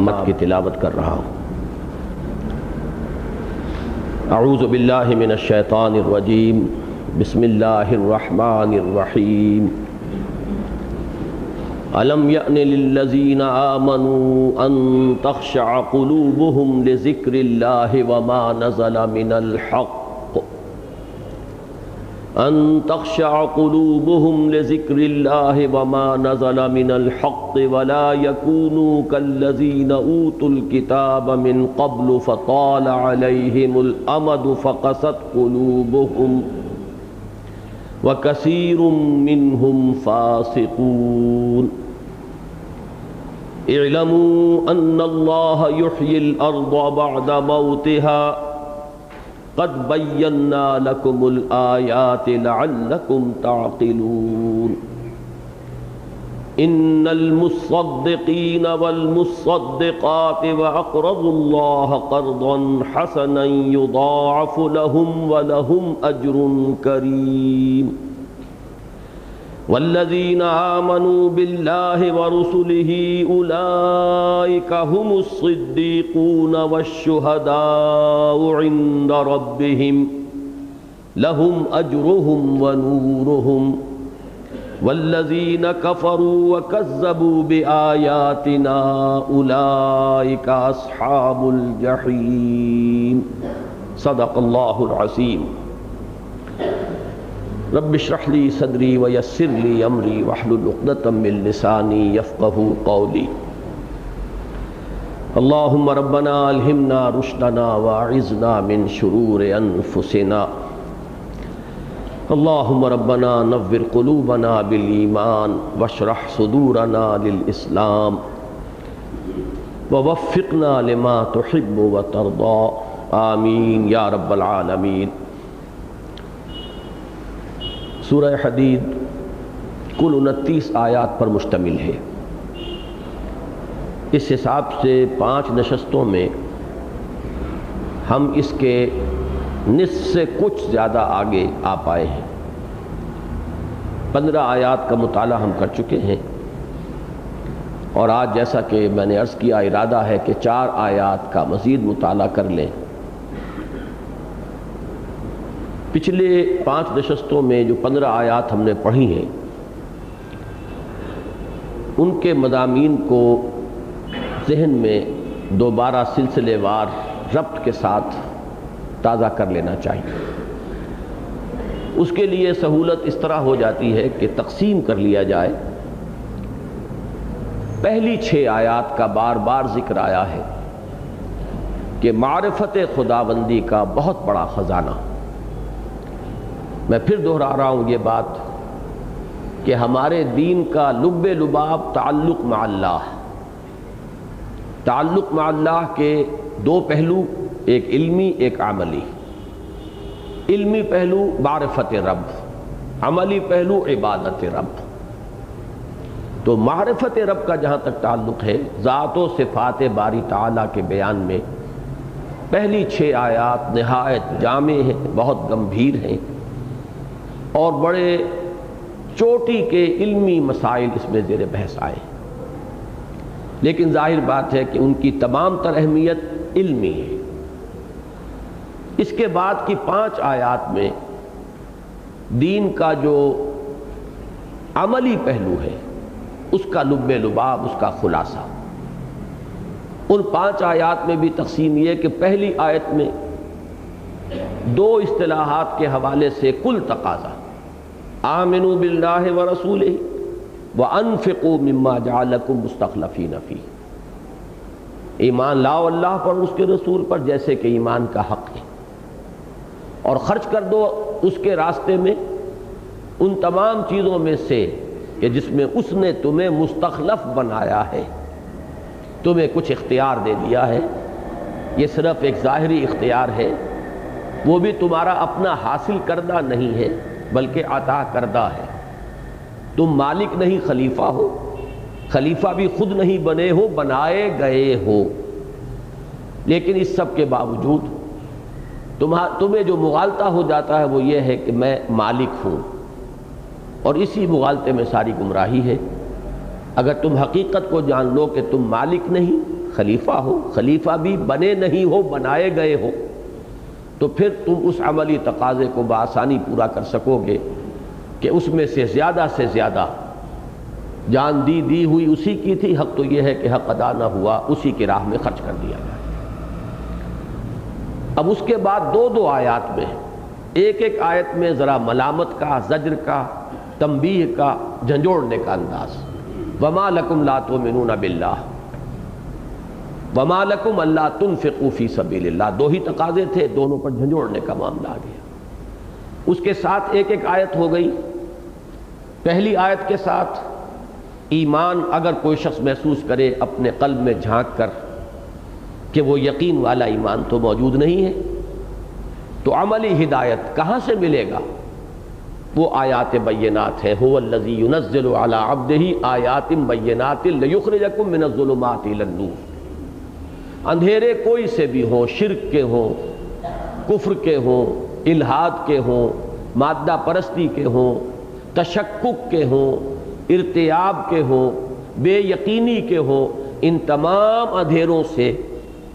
نعمت کی تلاوت کر رہا ہوں۔ اعوذ باللہ من الشیطان الرجیم، بسم اللہ الرحمن الرحیم۔ الم یأن للذین آمنوا ان تخشع قلوبهم لذکر اللہ وما نزل من الحق ان تخشع قلوبهم لذکر اللہ وما نزل من الحق ولا يكونوا كالذین اوتوا الکتاب من قبل فطال علیہم الامد فقست قلوبهم وکثیر منهم فاسقون۔ اعلموا ان اللہ یحیی الارض بعد موتها قد بینا لکم الآیات لعلکم تعقلون۔ ان المصدقین والمصدقات واقرضوا اللہ قرضا حسنا یضاعف لهم ولهم اجر کریم۔ والذین آمنوا باللہ ورسلہ اولئک هم الصدیقون والشہداء عند ربہم لهم اجرهم ونورهم۔ والذین کفروا وکذبوا بآیاتنا اولئک اصحاب الجحیم۔ صدق اللہ العظیم۔ رب اشرح لي صدري ويسر لي امري واحلل عقدة من لساني يفقهوا قولي۔ اللهم ربنا الهمنا رشدنا واعذنا من شرور انفسنا۔ اللهم ربنا نور قلوبنا بالایمان واشرح صدورنا للاسلام ووفقنا لما تحب وترضى، آمین یا رب العالمین۔ سورہ حدید کل 29 آیات پر مشتمل ہے۔ اس حساب سے 5 نشستوں میں ہم اس کے نصف سے کچھ زیادہ آگے آ پائے ہیں۔ 15 آیات کا مطالعہ ہم کر چکے ہیں، اور آج جیسا کہ میں نے عرض کیا ارادہ ہے کہ 4 آیات کا مزید مطالعہ کر لیں۔ پچھلے 5 نشستوں میں جو 15 آیات ہم نے پڑھی ہیں، ان کے مضامین کو ذہن میں دوبارہ سلسلے وار ربط کے ساتھ تازہ کر لینا چاہیے۔ اس کے لیے سہولت اس طرح ہو جاتی ہے کہ تقسیم کر لیا جائے۔ پہلی 6 آیات کا بار بار ذکر آیا ہے کہ معرفت خداوندی کا بہت بڑا خزانہ۔ میں پھر دہرا رہا ہوں یہ بات کہ ہمارے دین کا لب لباب تعلق مع اللہ۔ تعلق مع اللہ کے 2 پہلو، ایک علمی ایک عملی۔ علمی پہلو معرفت رب، عملی پہلو عبادت رب۔ تو معرفت رب کا جہاں تک تعلق ہے، ذات و صفات باری تعالیٰ کے بیان میں پہلی 6 آیات نہایت جامع ہیں، بہت گمبھیر ہیں، اور بڑے چوٹی کے علمی مسائل اس میں زیر بحث آئے۔ لیکن ظاہر بات ہے کہ ان کی تمام تر اہمیت علمی ہے۔ اس کے بعد کی 5 آیات میں دین کا جو عملی پہلو ہے، اس کا لب لباب، اس کا خلاصہ۔ ان 5 آیات میں بھی تقسیم یہ کہ پہلی آیت میں 2 اصطلاحات کے حوالے سے کل تقاضا، آمنوا باللہ ورسولہ وانفقوا مما جعلکم مستخلفین فیہ۔ ایمان لاؤ اللہ پر اور اس کے رسول پر جیسے کہ ایمان کا حق ہے، اور خرچ کر دو اس کے راستے میں ان تمام چیزوں میں سے کہ جس میں اس نے تمہیں مستخلف بنایا ہے، تمہیں کچھ اختیار دے دیا ہے۔ یہ صرف ایک ظاہری اختیار ہے، وہ بھی تمہارا اپنا حاصل کردہ نہیں ہے بلکہ عطا کردہ ہے۔ تم مالک نہیں خلیفہ ہو، خلیفہ بھی خود نہیں بنے ہو، بنائے گئے ہو۔ لیکن اس سب کے باوجود تمہیں جو مغالطہ ہو جاتا ہے وہ یہ ہے کہ میں مالک ہوں، اور اسی مغالطے میں ساری گمراہی ہے۔ اگر تم حقیقت کو جان لو کہ تم مالک نہیں خلیفہ ہو، خلیفہ بھی بنے نہیں ہو، بنائے گئے ہو، تو پھر تم اس عملی تقاضے کو بآسانی پورا کر سکو گے کہ اس میں سے زیادہ جان دی ہوئی اسی کی تھی، حق تو یہ ہے کہ حق ادا نہ ہوا، اسی کی راہ میں خرچ کر دیا جائے۔ اب اس کے بعد دو آیات میں، ایک آیت میں ذرا ملامت کا، زجر کا، تنبیہ کا، جھنجھوڑنے کا انداز، وَمَا لَكُمْ لَا تُؤْمِنُونَ بِاللَّهِ وَمَا لَكُمْ أَلَّا تُنْفِقُوا فِي سَبِيلِ اللَّهِ، دو ہی تقاضے تھے، دونوں پر جھنجھوڑنے کا معاملہ آ گیا۔ اس کے ساتھ ایک آیت ہو گئی۔ پہلی آیت کے ساتھ ایمان اگر کوئی شخص محسوس کرے اپنے قلب میں جھانک کر کہ وہ یقین والا ایمان تو موجود نہیں ہے، تو عملی ہدایت کہاں سے ملے گا؟ وہ آیات بینات ہے، هو الذی ينزل علی عبدہ آیات بینات لیخرجکم من الظلمات الی النور۔ اندھیرے کوئی سے بھی ہوں، شرک کے ہوں، کفر کے ہوں، الحاد کے ہوں، مادہ پرستی کے ہوں، تشکک کے ہوں، ارتیاب کے ہوں، بے یقینی کے ہوں، ان تمام اندھیروں سے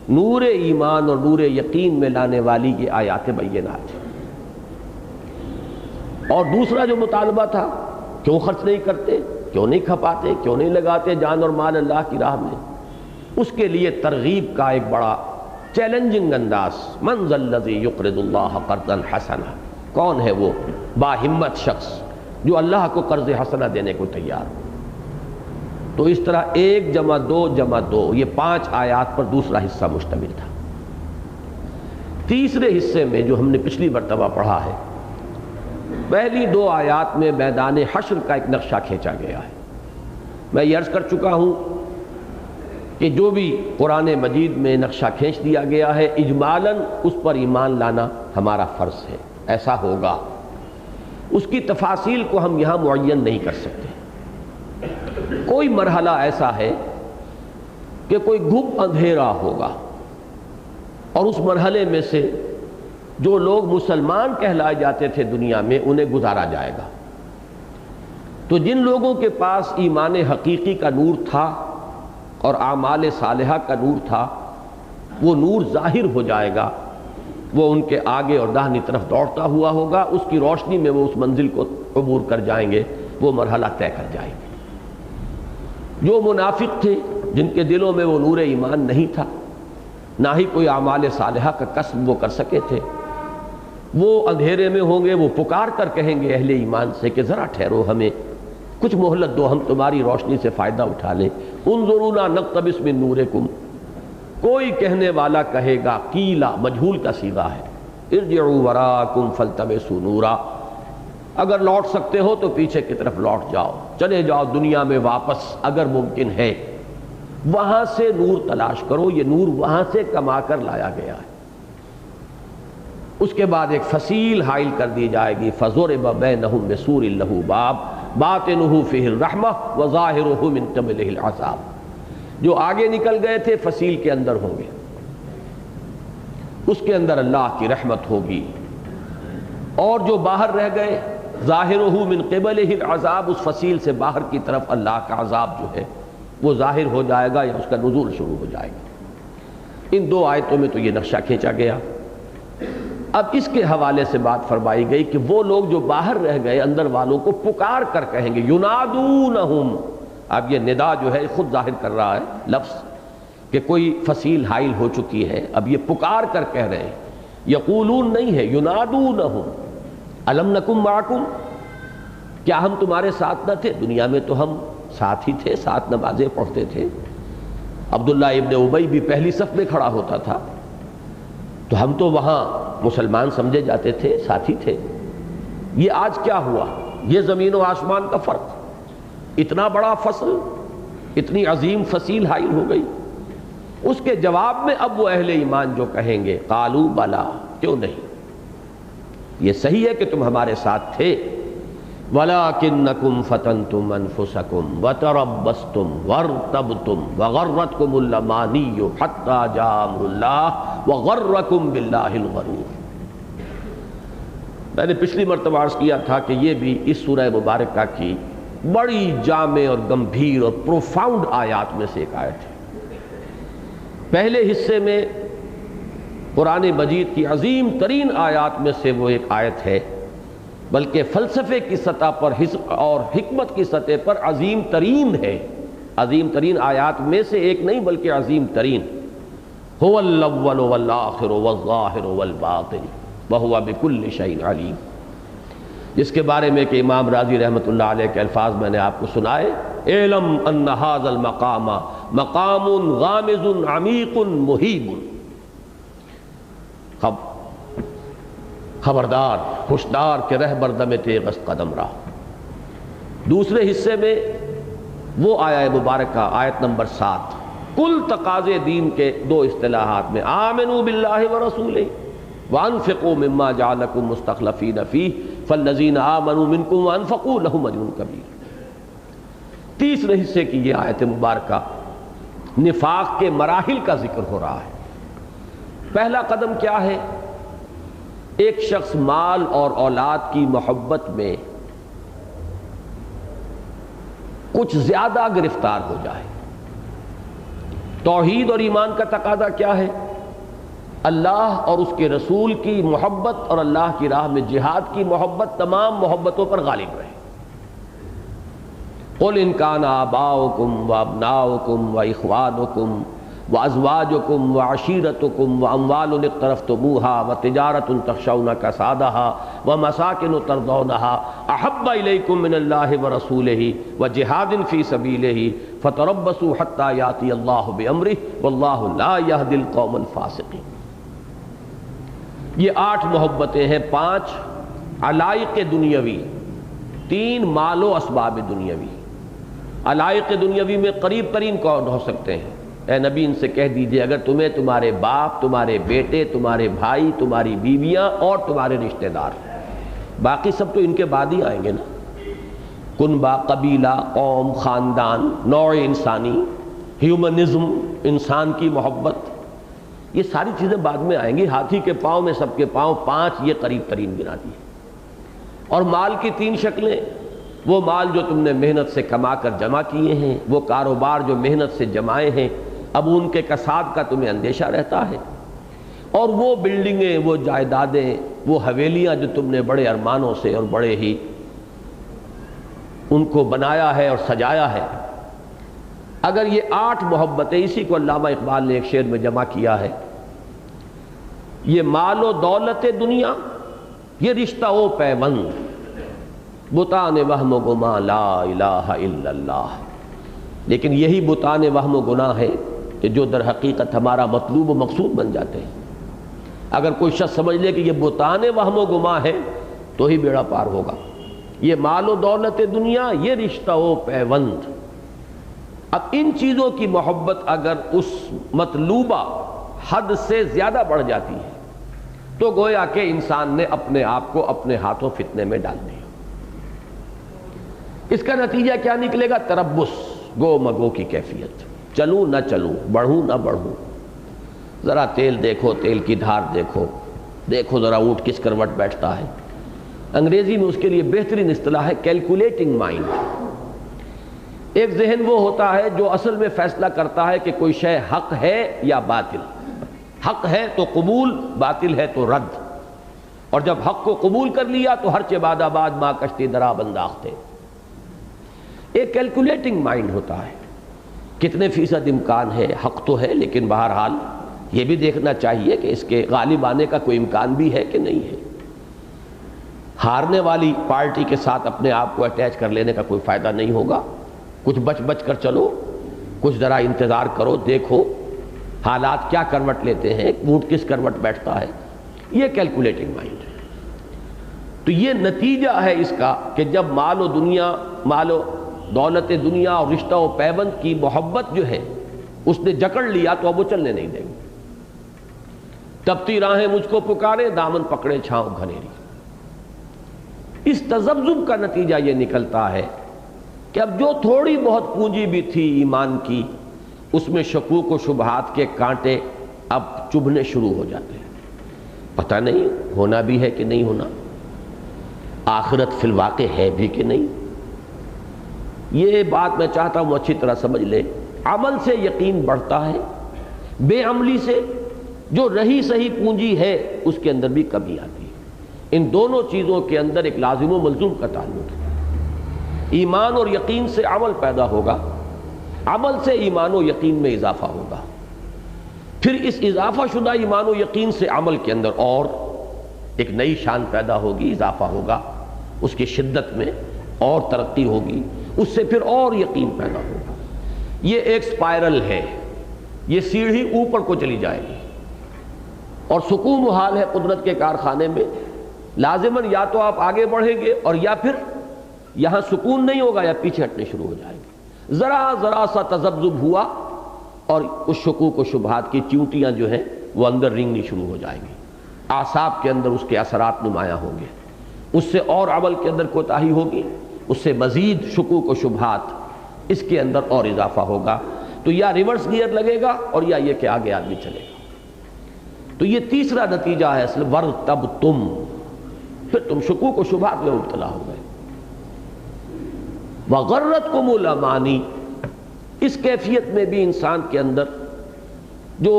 نور ایمان اور نور یقین میں لانے والی یہ آیات بینات ہیں۔ اور دوسرا جو مطالبہ تھا، کیوں خرچ نہیں کرتے، کیوں نہیں کھپاتے، کیوں نہیں لگاتے جان اور مال اللہ کی راہ میں، اس کے لیے ترغیب کا ایک بڑا چیلنجنگ انداز، من ذا الذی یقرض اللہ قرضا حسنا، کون ہے وہ با ہمت شخص جو اللہ کو قرض حسنہ دینے کو تیار ہو۔ تو اس طرح 1 جمع 2 جمع 2 یہ 5 آیات پر دوسرا حصہ مشتمل تھا۔ تیسرے حصے میں جو ہم نے پچھلی مرتبہ پڑھا ہے، پہلی 2 آیات میں میدان حشر کا ایک نقشہ کھینچا گیا ہے۔ میں یہ عرض کر چکا ہوں کہ جو بھی قرآن مجید میں نقشہ کھینچ دیا گیا ہے، اجمالاً اس پر ایمان لانا ہمارا فرض ہے، ایسا ہوگا۔ اس کی تفاصیل کو ہم یہاں معین نہیں کر سکتے۔ کوئی مرحلہ ایسا ہے کہ کوئی گھپ اندھیرا ہوگا، اور اس مرحلے میں سے جو لوگ مسلمان کہلائے جاتے تھے دنیا میں، انہیں گزارا جائے گا۔ تو جن لوگوں کے پاس ایمان حقیقی کا نور تھا اور اعمال صالحہ کا نور تھا، وہ نور ظاہر ہو جائے گا، وہ ان کے آگے اور داہنی طرف دوڑتا ہوا ہوگا، اس کی روشنی میں وہ اس منزل کو عبور کر جائیں گے، وہ مرحلہ طے کر جائیں گے۔ جو منافق تھے، جن کے دلوں میں وہ نور ایمان نہیں تھا، نہ ہی کوئی اعمال صالحہ کا کسب وہ کر سکے تھے، وہ اندھیرے میں ہوں گے، وہ پکار کر کہیں گے اہل ایمان سے کہ ذرا ٹھہرو، ہمیں کچھ مہلت دو، ہم تمہاری روشنی سے فائدہ اٹھا لیں۔ انظرونا نقتبس من نورکم، کوئی کہنے والا کہے گا، قیلا مجہول کا صیغہ ہے، ارجعوا وراءکم فالتمسوا نورا، اگر لوٹ سکتے ہو تو پیچھے کی طرف لوٹ جاؤ، چلے جاؤ دنیا میں واپس، اگر ممکن ہے وہاں سے نور تلاش کرو، یہ نور وہاں سے کما کر لایا گیا ہے۔ اس کے بعد ایک فصیل حائل کر دی جائے گی، فضرب بینہم بسور لہ باب باطنہ فیہ الرحمہ وظاہرہ من قبلہ العذاب۔ جو آگے نکل گئے تھے فصیل کے اندر ہوں گے، اس کے اندر اللہ کی رحمت ہوگی، اور جو باہر رہ گئے ظاہرہ من قبلہ العذاب، اس فصیل سے باہر کی طرف اللہ کا عذاب جو ہے وہ ظاہر ہو جائے گا، یا اس کا نزول شروع ہو جائے گا۔ ان 2 آیتوں میں تو یہ نقشہ کھینچا گیا۔ اب اس کے حوالے سے بات فرمائی گئی کہ وہ لوگ جو باہر رہ گئے، اندر والوں کو پکار کر کہیں گے، ینادونہم، اب یہ ندا جو ہے خود ظاہر کر رہا ہے لفظ کہ کوئی فصیل حائل ہو چکی ہے، اب یہ پکار کر کہہ رہے ہیں، یقولون نہیں ہے، ینادونہم، الم نکم معکم، کیا ہم تمہارے ساتھ نہ تھے؟ دنیا میں تو ہم ساتھ ہی تھے، ساتھ نمازیں پڑھتے تھے، عبداللہ ابن ابی بھی پہلی صف میں کھڑا ہوتا تھا، تو ہم تو وہاں مسلمان سمجھے جاتے تھے، ساتھی تھے۔ یہ آج کیا ہوا؟ یہ زمین و آسمان کا فرق، اتنا بڑا فصل، اتنی عظیم فصیل حائل ہو گئی۔ اس کے جواب میں اب وہ اہل ایمان جو کہیں گے، قالوا بلا، کیوں نہیں، یہ صحیح ہے کہ تم ہمارے ساتھ تھے، وَلَكِنَّكُمْ فَتَنْتُمْ أَنفُسَكُمْ وَتَرَبَّصْتُمْ وَارْتَبْتُمْ وَغَرَّتْكُمُ الْأَمَانِيُّ حَتَّى جَاءَ أَمْرُ اللَّهِ وَغَرَّكُمْ بِاللَّهِ الْغَرُورُ۔ میں نے پچھلی مرتبہ عرض کیا تھا کہ یہ بھی اس سورہ مبارکہ کی بڑی جامع اور گمبھیر اور پروفاؤنڈ آیات میں سے ایک آیت ہے۔ پہلے حصے میں قرآن مجید کی عظیم ترین آیات میں سے وہ ایک آیت ہے، بلکہ فلسفے کی سطح پر اور حکمت کی سطح پر عظیم ترین ہے، عظیم ترین آیات میں سے ایک نہیں بلکہ عظیم ترین۔ هو الاول والآخر والظاہر والباطن وہو بکل شیء علیم، جس کے بارے میں کہ امام راضی رحمۃ اللہ علیہ کے الفاظ میں نے آپ کو سنائے، اعلم ان ھذا المقام مقام غامض عمیق محیب، خبردار ہوشدار کہ رہبر دم تیغست قدم رہا۔ دوسرے حصے میں وہ آیہ مبارکہ آیت نمبر 7، کل تقاضے دین کے دو اصطلاحات میں، آمنوا باللہ ورسولہ وانفقوا مما جعلکم مستخلفین فیہ فالذین آمنوا منکم وانفقوا لہم اجر کبیر۔ تیسرے حصے کی یہ آیت مبارکہ نفاق کے مراحل کا ذکر ہو رہا ہے۔ پہلا قدم کیا ہے؟ ایک شخص مال اور اولاد کی محبت میں کچھ زیادہ گرفتار ہو جائے۔ توحید اور ایمان کا تقاضا کیا ہے؟ اللہ اور اس کے رسول کی محبت اور اللہ کی راہ میں جہاد کی محبت تمام محبتوں پر غالب رہے۔ قل ان کان آباؤکم وابناؤکم واخوانکم وازواجکم وعشیرتکم واموال اقترفتموها وتجارۃ تخشون کسادها ومساکن ترضونها احب الیکم من اللہ ورسولہ وجہاد فی سبیلہ فتربصوا حتی یاتی اللہ بامرہ واللہ لا یہدی القوم الفاسقین۔ یہ 8 محبتیں ہیں، 5 علائق دنیاوی، 3 مال و اسباب دنیاوی۔ علائق دنیاوی میں قریب ترین کون ہو سکتے ہیں؟ اے نبی ان سے کہہ دیجئے اگر تمہیں تمہارے باپ، تمہارے بیٹے، تمہارے بھائی، تمہاری بیویاں اور تمہارے رشتہ دار، باقی سب تو ان کے بعد ہی آئیں گے نا، کنبہ، قبیلہ، قوم، خاندان، نوع انسانی، ہیومنزم، انسان کی محبت، یہ ساری چیزیں بعد میں آئیں گی۔ ہاتھی کے پاؤں میں سب کے پاؤں، 5 یہ قریب ترین گنا دیے۔ اور مال کی 3 شکلیں، وہ مال جو تم نے محنت سے کما کر جمع کیے ہیں، وہ کاروبار جو محنت سے جمائے ہیں، اب ان کے کساد کا تمہیں اندیشہ رہتا ہے، اور وہ بلڈنگیں، وہ جائیدادیں، وہ حویلیاں جو تم نے بڑے ارمانوں سے اور بڑے ہی ان کو بنایا ہے اور سجایا ہے۔ اگر یہ 8 محبتیں، اسی کو علامہ اقبال نے ایک شعر میں جمع کیا ہے، یہ مال و دولت دنیا، یہ رشتہ و پیوند، بتان وہم و گماں لا الہ الا اللہ۔ لیکن یہی بتان وہم و گناہ ہے کہ جو در حقیقت ہمارا مطلوب و مقصود بن جاتے ہیں۔ اگر کوئی شخص سمجھ لے کہ یہ بتان وہم و گماں ہے تو ہی بیڑا پار ہوگا۔ یہ مال و دولت دنیا، یہ رشتہ و پیوند۔ اب ان چیزوں کی محبت اگر اس مطلوبہ حد سے زیادہ بڑھ جاتی ہے تو گویا کہ انسان نے اپنے آپ کو اپنے ہاتھوں فتنے میں ڈال دیا۔ اس کا نتیجہ کیا نکلے گا؟ تربص، گو مگو کی کیفیت، چلوں نہ چلوں، بڑھوں نہ بڑھوں، ذرا تیل دیکھو، تیل کی دھار دیکھو، دیکھو ذرا اونٹ کس کروٹ بیٹھتا ہے۔ انگریزی میں اس کے لیے بہترین اصطلاح ہے کیلکولیٹنگ مائنڈ۔ ایک ذہن وہ ہوتا ہے جو اصل میں فیصلہ کرتا ہے کہ کوئی شے حق ہے یا باطل، حق ہے تو قبول، باطل ہے تو رد، اور جب حق کو قبول کر لیا تو ہر چہ بعد آباد ماں کشتی درا بنداختے۔ ایک کیلکولیٹنگ مائنڈ ہوتا ہے، کتنے فیصد امکان ہے، حق تو ہے لیکن بہرحال یہ بھی دیکھنا چاہیے کہ اس کے غالب آنے کا کوئی امکان بھی ہے کہ نہیں ہے۔ ہارنے والی پارٹی کے ساتھ اپنے آپ کو اٹیچ کر لینے کا کوئی فائدہ نہیں ہوگا، کچھ بچ بچ کر چلو، کچھ ذرا انتظار کرو، دیکھو حالات کیا کروٹ لیتے ہیں، اونٹ کس کروٹ بیٹھتا ہے۔ یہ کیلکولیٹنگ مائنڈ ہے۔ تو یہ نتیجہ ہے اس کا کہ جب مال و دولت دنیا اور رشتہ و پیوند کی محبت جو ہے اس نے جکڑ لیا تو اب وہ چلنے نہیں دیں گے۔ تپتی راہیں مجھ کو پکارے، دامن پکڑے چھاؤں گھنیری۔ اس تذبذب کا نتیجہ یہ نکلتا ہے کہ اب جو تھوڑی بہت پونجی بھی تھی ایمان کی، اس میں شکوک و شبہات کے کانٹے اب چبھنے شروع ہو جاتے ہیں۔ پتہ نہیں ہونا بھی ہے کہ نہیں ہونا، آخرت فی الواقع ہے بھی کہ نہیں۔ یہ بات میں چاہتا ہوں اچھی طرح سمجھ لے۔ عمل سے یقین بڑھتا ہے، بے عملی سے جو رہی صحیح پونجی ہے اس کے اندر بھی کمی آتی ہے۔ ان دونوں چیزوں کے اندر ایک لازم و ملزوم کا تعلق ہے۔ ایمان اور یقین سے عمل پیدا ہوگا، عمل سے ایمان و یقین میں اضافہ ہوگا، پھر اس اضافہ شدہ ایمان و یقین سے عمل کے اندر اور ایک نئی شان پیدا ہوگی، اضافہ ہوگا، اس کی شدت میں اور ترقی ہوگی، اس سے پھر اور یقین پیدا ہوگا۔ یہ ایک سپائرل ہے، یہ سیڑھی اوپر کو چلی جائے گی، اور سکون و حال ہے قدرت کے کارخانے میں، لازماً یا تو آپ آگے بڑھیں گے اور یا پھر یہاں سکون نہیں ہوگا یا پیچھے ہٹنے شروع ہو جائیں گے۔ ذرا سا تذبذب ہوا اور اس شکوک و شبہات کی چیونٹیاں جو ہیں وہ اندر رنگنی شروع ہو جائیں گی، اعصاب کے اندر اس کے اثرات نمایاں ہوں گے، اس سے اور عمل کے اندر کوتاہی ہوگی، اس سے مزید شکوک و شبہات اس کے اندر اور اضافہ ہوگا، تو یا ریورس گیئر لگے گا اور یا یہ کہ آگے آدمی چلے گا۔ تو یہ تیسرا نتیجہ ہے اصل وَارْتَبْتُمْ، پھر تم شکوک و شبہات میں مبتلا ہو گئے۔ وَغَرَّتْكُمُ الْأَمَانِي، اس کیفیت میں بھی انسان کے اندر جو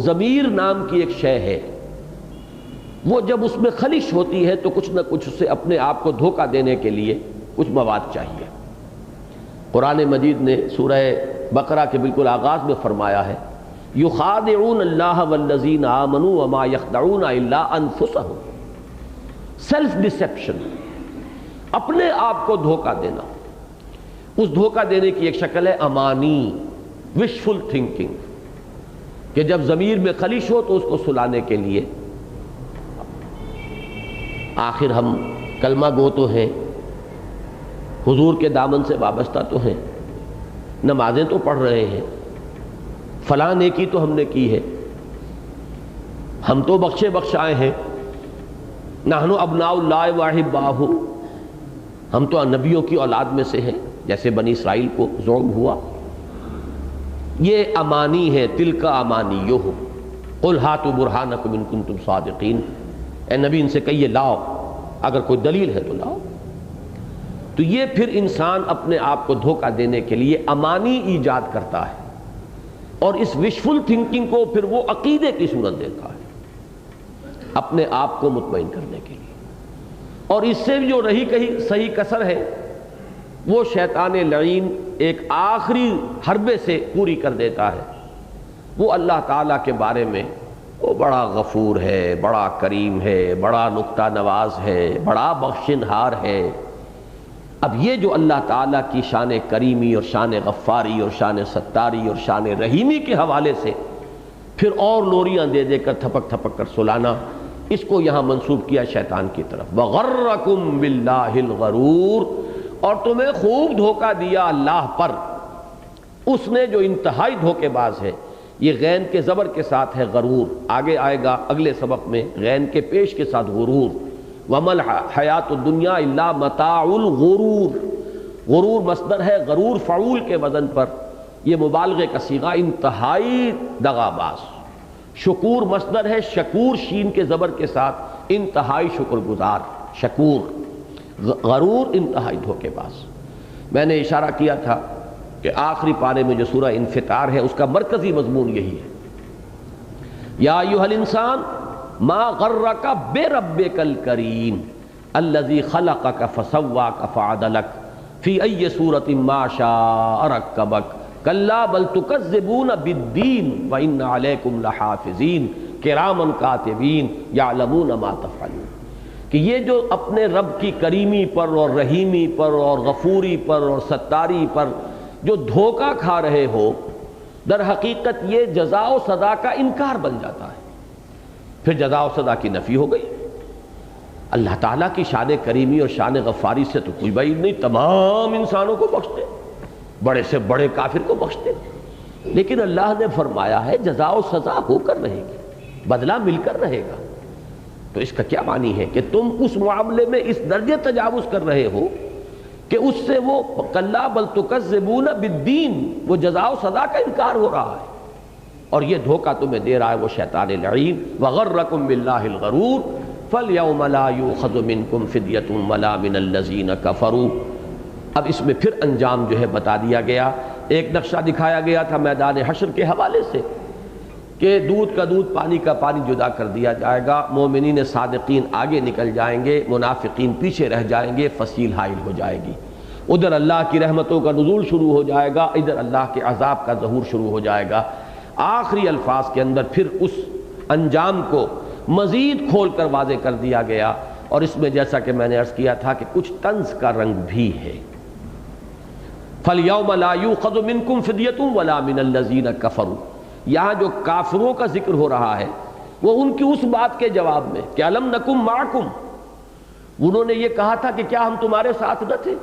ضمیر نام کی ایک شے ہے، وہ جب اس میں خلش ہوتی ہے تو کچھ نہ کچھ اسے اپنے آپ کو دھوکہ دینے کے لیے کچھ مواد چاہیے۔ قرآن مجید نے سورہ بقرہ کے بالکل آغاز میں فرمایا ہے یخادعون اللہ والذین آمنوا وما یخدعون الا انفسهم، سیلف ڈسیپشن، اپنے آپ کو دھوکہ دینا۔ اس دھوکہ دینے کی ایک شکل ہے امانی، وشفل تھنکنگ، کہ جب ضمیر میں خلش ہو تو اس کو سلانے کے لیے آخر ہم کلمہ گو تو ہیں، حضور کے دامن سے وابستہ تو ہیں، نمازیں تو پڑھ رہے ہیں، فلاں نیکی تو ہم نے کی ہے، ہم تو بخشے بخشائے ہیں، نحن ابناء اللہ واحباہ، ہم تو نبیوں کی اولاد میں سے ہیں جیسے بنی اسرائیل کو ظلم ہوا۔ یہ امانی ہے، تلک امانیہم قل ہاتوا برہانکم ان کنتم صادقین، اے نبی ان سے کہیے لاؤ، اگر کوئی دلیل ہے تو لاؤ۔ تو یہ پھر انسان اپنے آپ کو دھوکہ دینے کے لیے امانی ایجاد کرتا ہے، اور اس وشفل تھنکنگ کو پھر وہ عقیدے کی صورت دیتا ہے اپنے آپ کو مطمئن کرنے کے لیے، اور اس سے جو رہی کہیں صحیح کسر ہے وہ شیطان لعین ایک آخری حربے سے پوری کر دیتا ہے۔ وہ اللہ تعالیٰ کے بارے میں وہ بڑا غفور ہے، بڑا کریم ہے، بڑا نکتہ نواز ہے، بڑا بخشنہار ہے۔ اب یہ جو اللہ تعالیٰ کی شان کریمی اور شان غفاری اور شان ستاری اور شان رحیمی کے حوالے سے پھر اور لوریاں دے دے کر تھپک تھپک کر سلانا، اس کو یہاں منسوب کیا شیطان کی طرف۔ وَغَرَّكُمْ بِاللَّهِ الْغَرُورُ، اور تمہیں خوب دھوکہ دیا اللہ پر، اس نے جو انتہائی دھوکے باز ہے۔ یہ غین کے زبر کے ساتھ ہے غرور، آگے آئے گا اگلے سبق میں غین کے پیش کے ساتھ غرور۔ وَمَا الْحَيَاةُ الدُّنْيَا إِلَّا مَتَاعُ الْغُرُورِ، غرور مصدر ہے، غرور فعول کے وزن پر، یہ مبالغے کا صیغہ، انتہائی دغاباز۔ شکور مصدر ہے، شکور شین کے زبر کے ساتھ، انتہائی شکر گزار، شکور۔ غرور انتہائی دھوکے باز۔ میں نے اشارہ کیا تھا کہ آخری پارے میں جو سورہ انفطار ہے اس کا مرکزی مضمون یہی ہے، یا ایھا الانسان ما غرک بربک الکریم الذی خلقک فسواک فعدلک فی ای صورۃ ما شاء رکبک کلا بل تکذبون بالدین وان علیکم لحافظین کراما کاتبین یعلمون ما تفعلون، کہ یہ جو اپنے رب کی کریمی پر اور رحیمی پر اور غفوری پر اور ستاری پر جو دھوکہ کھا رہے ہو، در حقیقت یہ جزا و سزا کا انکار بن جاتا ہے۔ پھر جزا و سزا کی نفی ہو گئی۔ اللہ تعالیٰ کی شان کریمی اور شان غفاری سے تو کوئی بعید نہیں، تمام انسانوں کو بخش دے، بڑے سے بڑے کافر کو بخش دے، لیکن اللہ نے فرمایا ہے جزا و سزا ہو کر رہے گی، بدلہ مل کر رہے گا۔ تو اس کا کیا معنی ہے کہ تم اس معاملے میں اس درجے تجاوز کر رہے ہو کہ اس سے وہ کلا بل تکذبون بالدین، وہ جزا و سزا کا انکار ہو رہا ہے، اور یہ دھوکہ تمہیں دے رہا ہے وہ شیطان لعین۔ وغرکم باللہ الغرور فالیوم لا یؤخذ منکم فدیۃ ولا من الذین کفروا۔ اب اس میں پھر انجام جو ہے بتا دیا گیا، ایک نقشہ دکھایا گیا تھا میدان حشر کے حوالے سے کہ دودھ کا دودھ پانی کا پانی جدا کر دیا جائے گا، مومنین صادقین آگے نکل جائیں گے، منافقین پیچھے رہ جائیں گے، فصیل حائل ہو جائے گی۔ ادھر اللہ کی رحمتوں کا نزول شروع ہو جائے گا، ادھر اللہ کے عذاب کا ظہور شروع ہو جائے گا۔ آخری الفاظ کے اندر پھر اس انجام کو مزید کھول کر واضح کر دیا گیا، اور اس میں جیسا کہ میں نے عرض کیا تھا کہ کچھ طنز کا رنگ بھی ہے۔ فَالْيَوْمَ لَا يُؤْخَذُ مِنْكُمْ فِدْيَةٌ وَلَا مِنَ الَّذِينَ كَفَرُوا، یہاں جو کافروں کا ذکر ہو رہا ہے وہ ان کی اس بات کے جواب میں کہ أَلَمْ نَكُنْ مَعَكُمْ، انہوں نے یہ کہا تھا کہ کیا ہم تمہارے ساتھ نہ تھے؟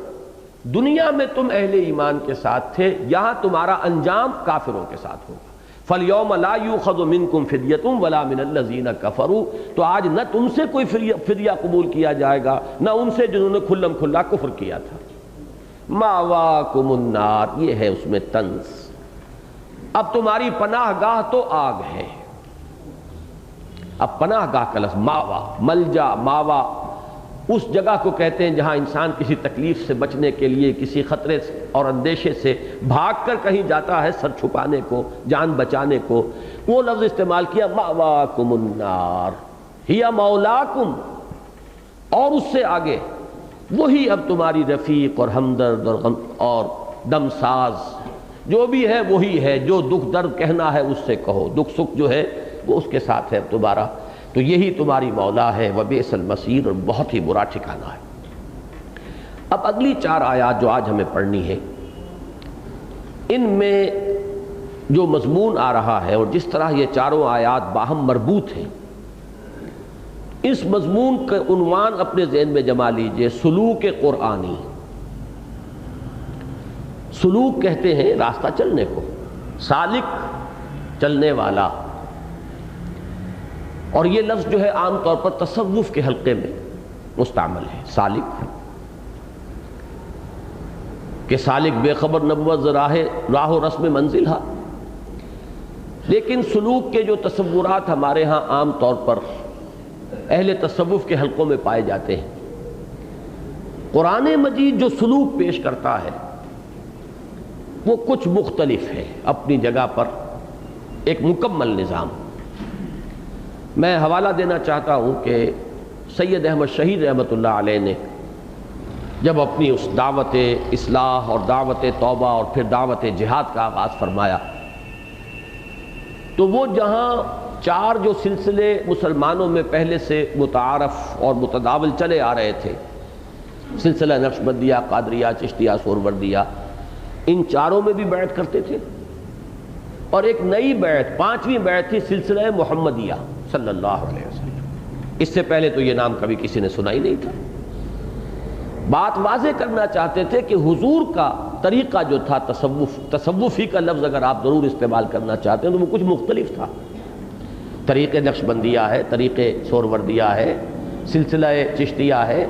دنیا میں تم اہل ایمان کے ساتھ تھے، یہاں تمہارا انجام کافروں کے ساتھ ہوگا۔ فَالْيَوْمَ لَا يُؤْخَذُ مِنْكُمْ فِدْيَةٌ وَلَا مِنَ الَّذِينَ كَفَرُوا، تو آج نہ تم سے کوئی فدیہ قبول کیا جائے گا، نہ ان سے جنہوں نے کھلم کھلا کفر کیا تھا۔ مَأْوَاكُمُ النَّارُ، یہ ہے اس میں طنز۔ اب تمہاری پناہ گاہ تو آگ ہے۔ اب پناہ گاہ کا لفظ ماوا، ملجا، ماوا اس جگہ کو کہتے ہیں جہاں انسان کسی تکلیف سے بچنے کے لیے، کسی خطرے اور اندیشے سے بھاگ کر کہیں جاتا ہے، سر چھپانے کو، جان بچانے کو، وہ لفظ استعمال کیا مأواکم النار ہی مولاکم، اور اس سے آگے وہی اب تمہاری رفیق اور ہمدرد اور دمساز جو بھی ہے وہی ہے، جو دکھ درد کہنا ہے اس سے کہو، دکھ سکھ جو ہے وہ اس کے ساتھ ہے تمہارا، تو یہی تمہاری مولا ہے، وبئس المصیر، اور بہت ہی برا ٹھکانہ ہے۔ اب اگلی 4 آیات جو آج ہمیں پڑھنی ہے، ان میں جو مضمون آ رہا ہے اور جس طرح یہ چاروں آیات باہم مربوط ہیں، اس مضمون کا عنوان اپنے ذہن میں جما لیجئے، سلوک قرآنی۔ سلوک کہتے ہیں راستہ چلنے کو، سالک چلنے والا، اور یہ لفظ جو ہے عام طور پر تصوف کے حلقے میں مستعمل ہے، سالک، کہ سالک بے خبر نبوت راہ و رسم منزل ہا۔ لیکن سلوک کے جو تصورات ہمارے ہاں عام طور پر اہل تصوف کے حلقوں میں پائے جاتے ہیں، قرآن مجید جو سلوک پیش کرتا ہے وہ کچھ مختلف ہے، اپنی جگہ پر ایک مکمل نظام۔ میں حوالہ دینا چاہتا ہوں کہ سید احمد شہید رحمۃ اللہ علیہ نے جب اپنی اس دعوت اصلاح اور دعوت توبہ اور پھر دعوت جہاد کا آغاز فرمایا، تو وہ جہاں 4 جو سلسلے مسلمانوں میں پہلے سے متعارف اور متداول چلے آ رہے تھے، سلسلہ نقشبندیہ، قادریہ، چشتیہ، سہروردیہ، ان 4 میں بھی بیعت کرتے تھے، اور ایک نئی بیعت، 5ویں بیعت تھی سلسلہ محمدیہ صلی اللہ علیہ وسلم۔ اس سے پہلے تو یہ نام کبھی کسی نے سنا ہی نہیں تھا۔ بات واضح کرنا چاہتے تھے کہ حضور کا طریقہ جو تھا، تصوفی کا لفظ اگر آپ ضرور استعمال کرنا چاہتے ہیں تو وہ کچھ مختلف تھا۔ طریق نقشبندیہ ہے، طریق سہروردیہ ہے، سلسلہ چشتیہ ہے،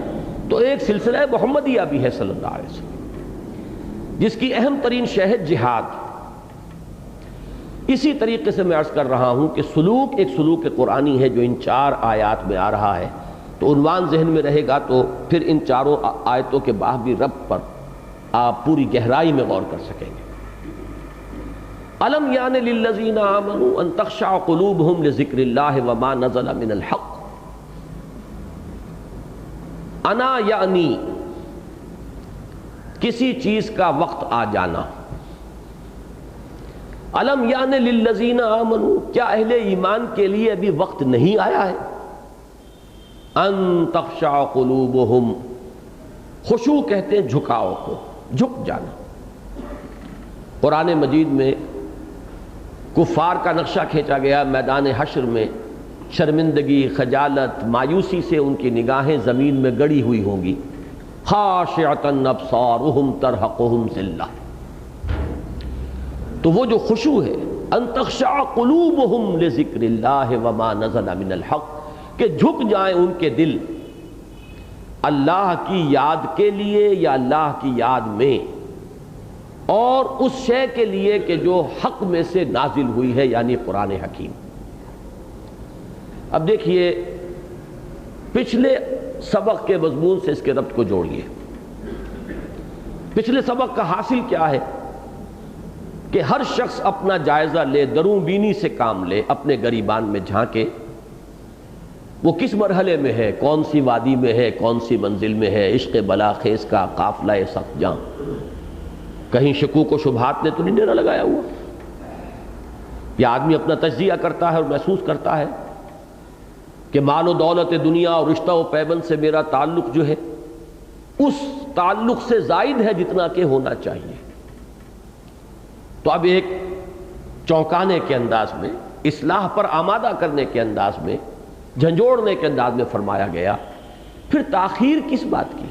تو ایک سلسلہ محمدیہ بھی ہے صلی اللہ علیہ وسلم، جس کی اہم ترین شے ہے جہاد۔ اسی طریقے سے میں عرض کر رہا ہوں کہ سلوک ایک سلوک قرآنی ہے جو ان 4 آیات میں آ رہا ہے، تو عنوان ذہن میں رہے گا تو پھر ان 4 آیتوں کے باہمی ربط پر آپ پوری گہرائی میں غور کر سکیں گے۔ الم یان للذین آمنوا ان تخشع قلوبہم لذکر اللہ وما نزل من الحق، انا یعنی کسی چیز کا وقت آ جانا۔ الم یان للذین آمنوا، کیا اہل ایمان کے لیے ابھی وقت نہیں آیا ہے؟ ان تخشع قلوبہم، خشوع کہتے ہیں جھکاؤ کو، جھک جانا۔ قرآن مجید میں کفار کا نقشہ کھینچا گیا، میدان حشر میں شرمندگی، خجالت، مایوسی سے ان کی نگاہیں زمین میں گڑی ہوئی ہوں گی۔ خاشعۃ ابصارہم ترہقہم ذلہ، تو وہ جو خشوع ہے، ان تخشع قلوبہم لذکر اللہ وما نزل من الحق، کہ جھک جائیں ان کے دل اللہ کی یاد کے لیے یا اللہ کی یاد میں، اور اس شے کے لیے کہ جو حق میں سے نازل ہوئی ہے، یعنی قرآن حکیم۔ اب دیکھیے پچھلے سبق کے مضمون سے اس کے ربط کو جوڑیے۔ پچھلے سبق کا حاصل کیا ہے کہ ہر شخص اپنا جائزہ لے، دروں بینی سے کام لے، اپنے گریبان میں جھانکے، وہ کس مرحلے میں ہے، کون سی وادی میں ہے، کون سی منزل میں ہے، عشق بلاخیز کا قافلہ سخت جاں، کہیں شکوک و شبہات نے تو نہیں ڈیرا لگایا ہوا؟ یہ آدمی اپنا تجزیہ کرتا ہے اور محسوس کرتا ہے کہ مال و دولت دنیا اور رشتہ و پیوند سے میرا تعلق جو ہے اس تعلق سے زائد ہے جتنا کہ ہونا چاہیے، تو اب ایک چونکانے کے انداز میں، اصلاح پر آمادہ کرنے کے انداز میں، جھنجھوڑنے کے انداز میں فرمایا گیا پھر تاخیر کس بات کی؟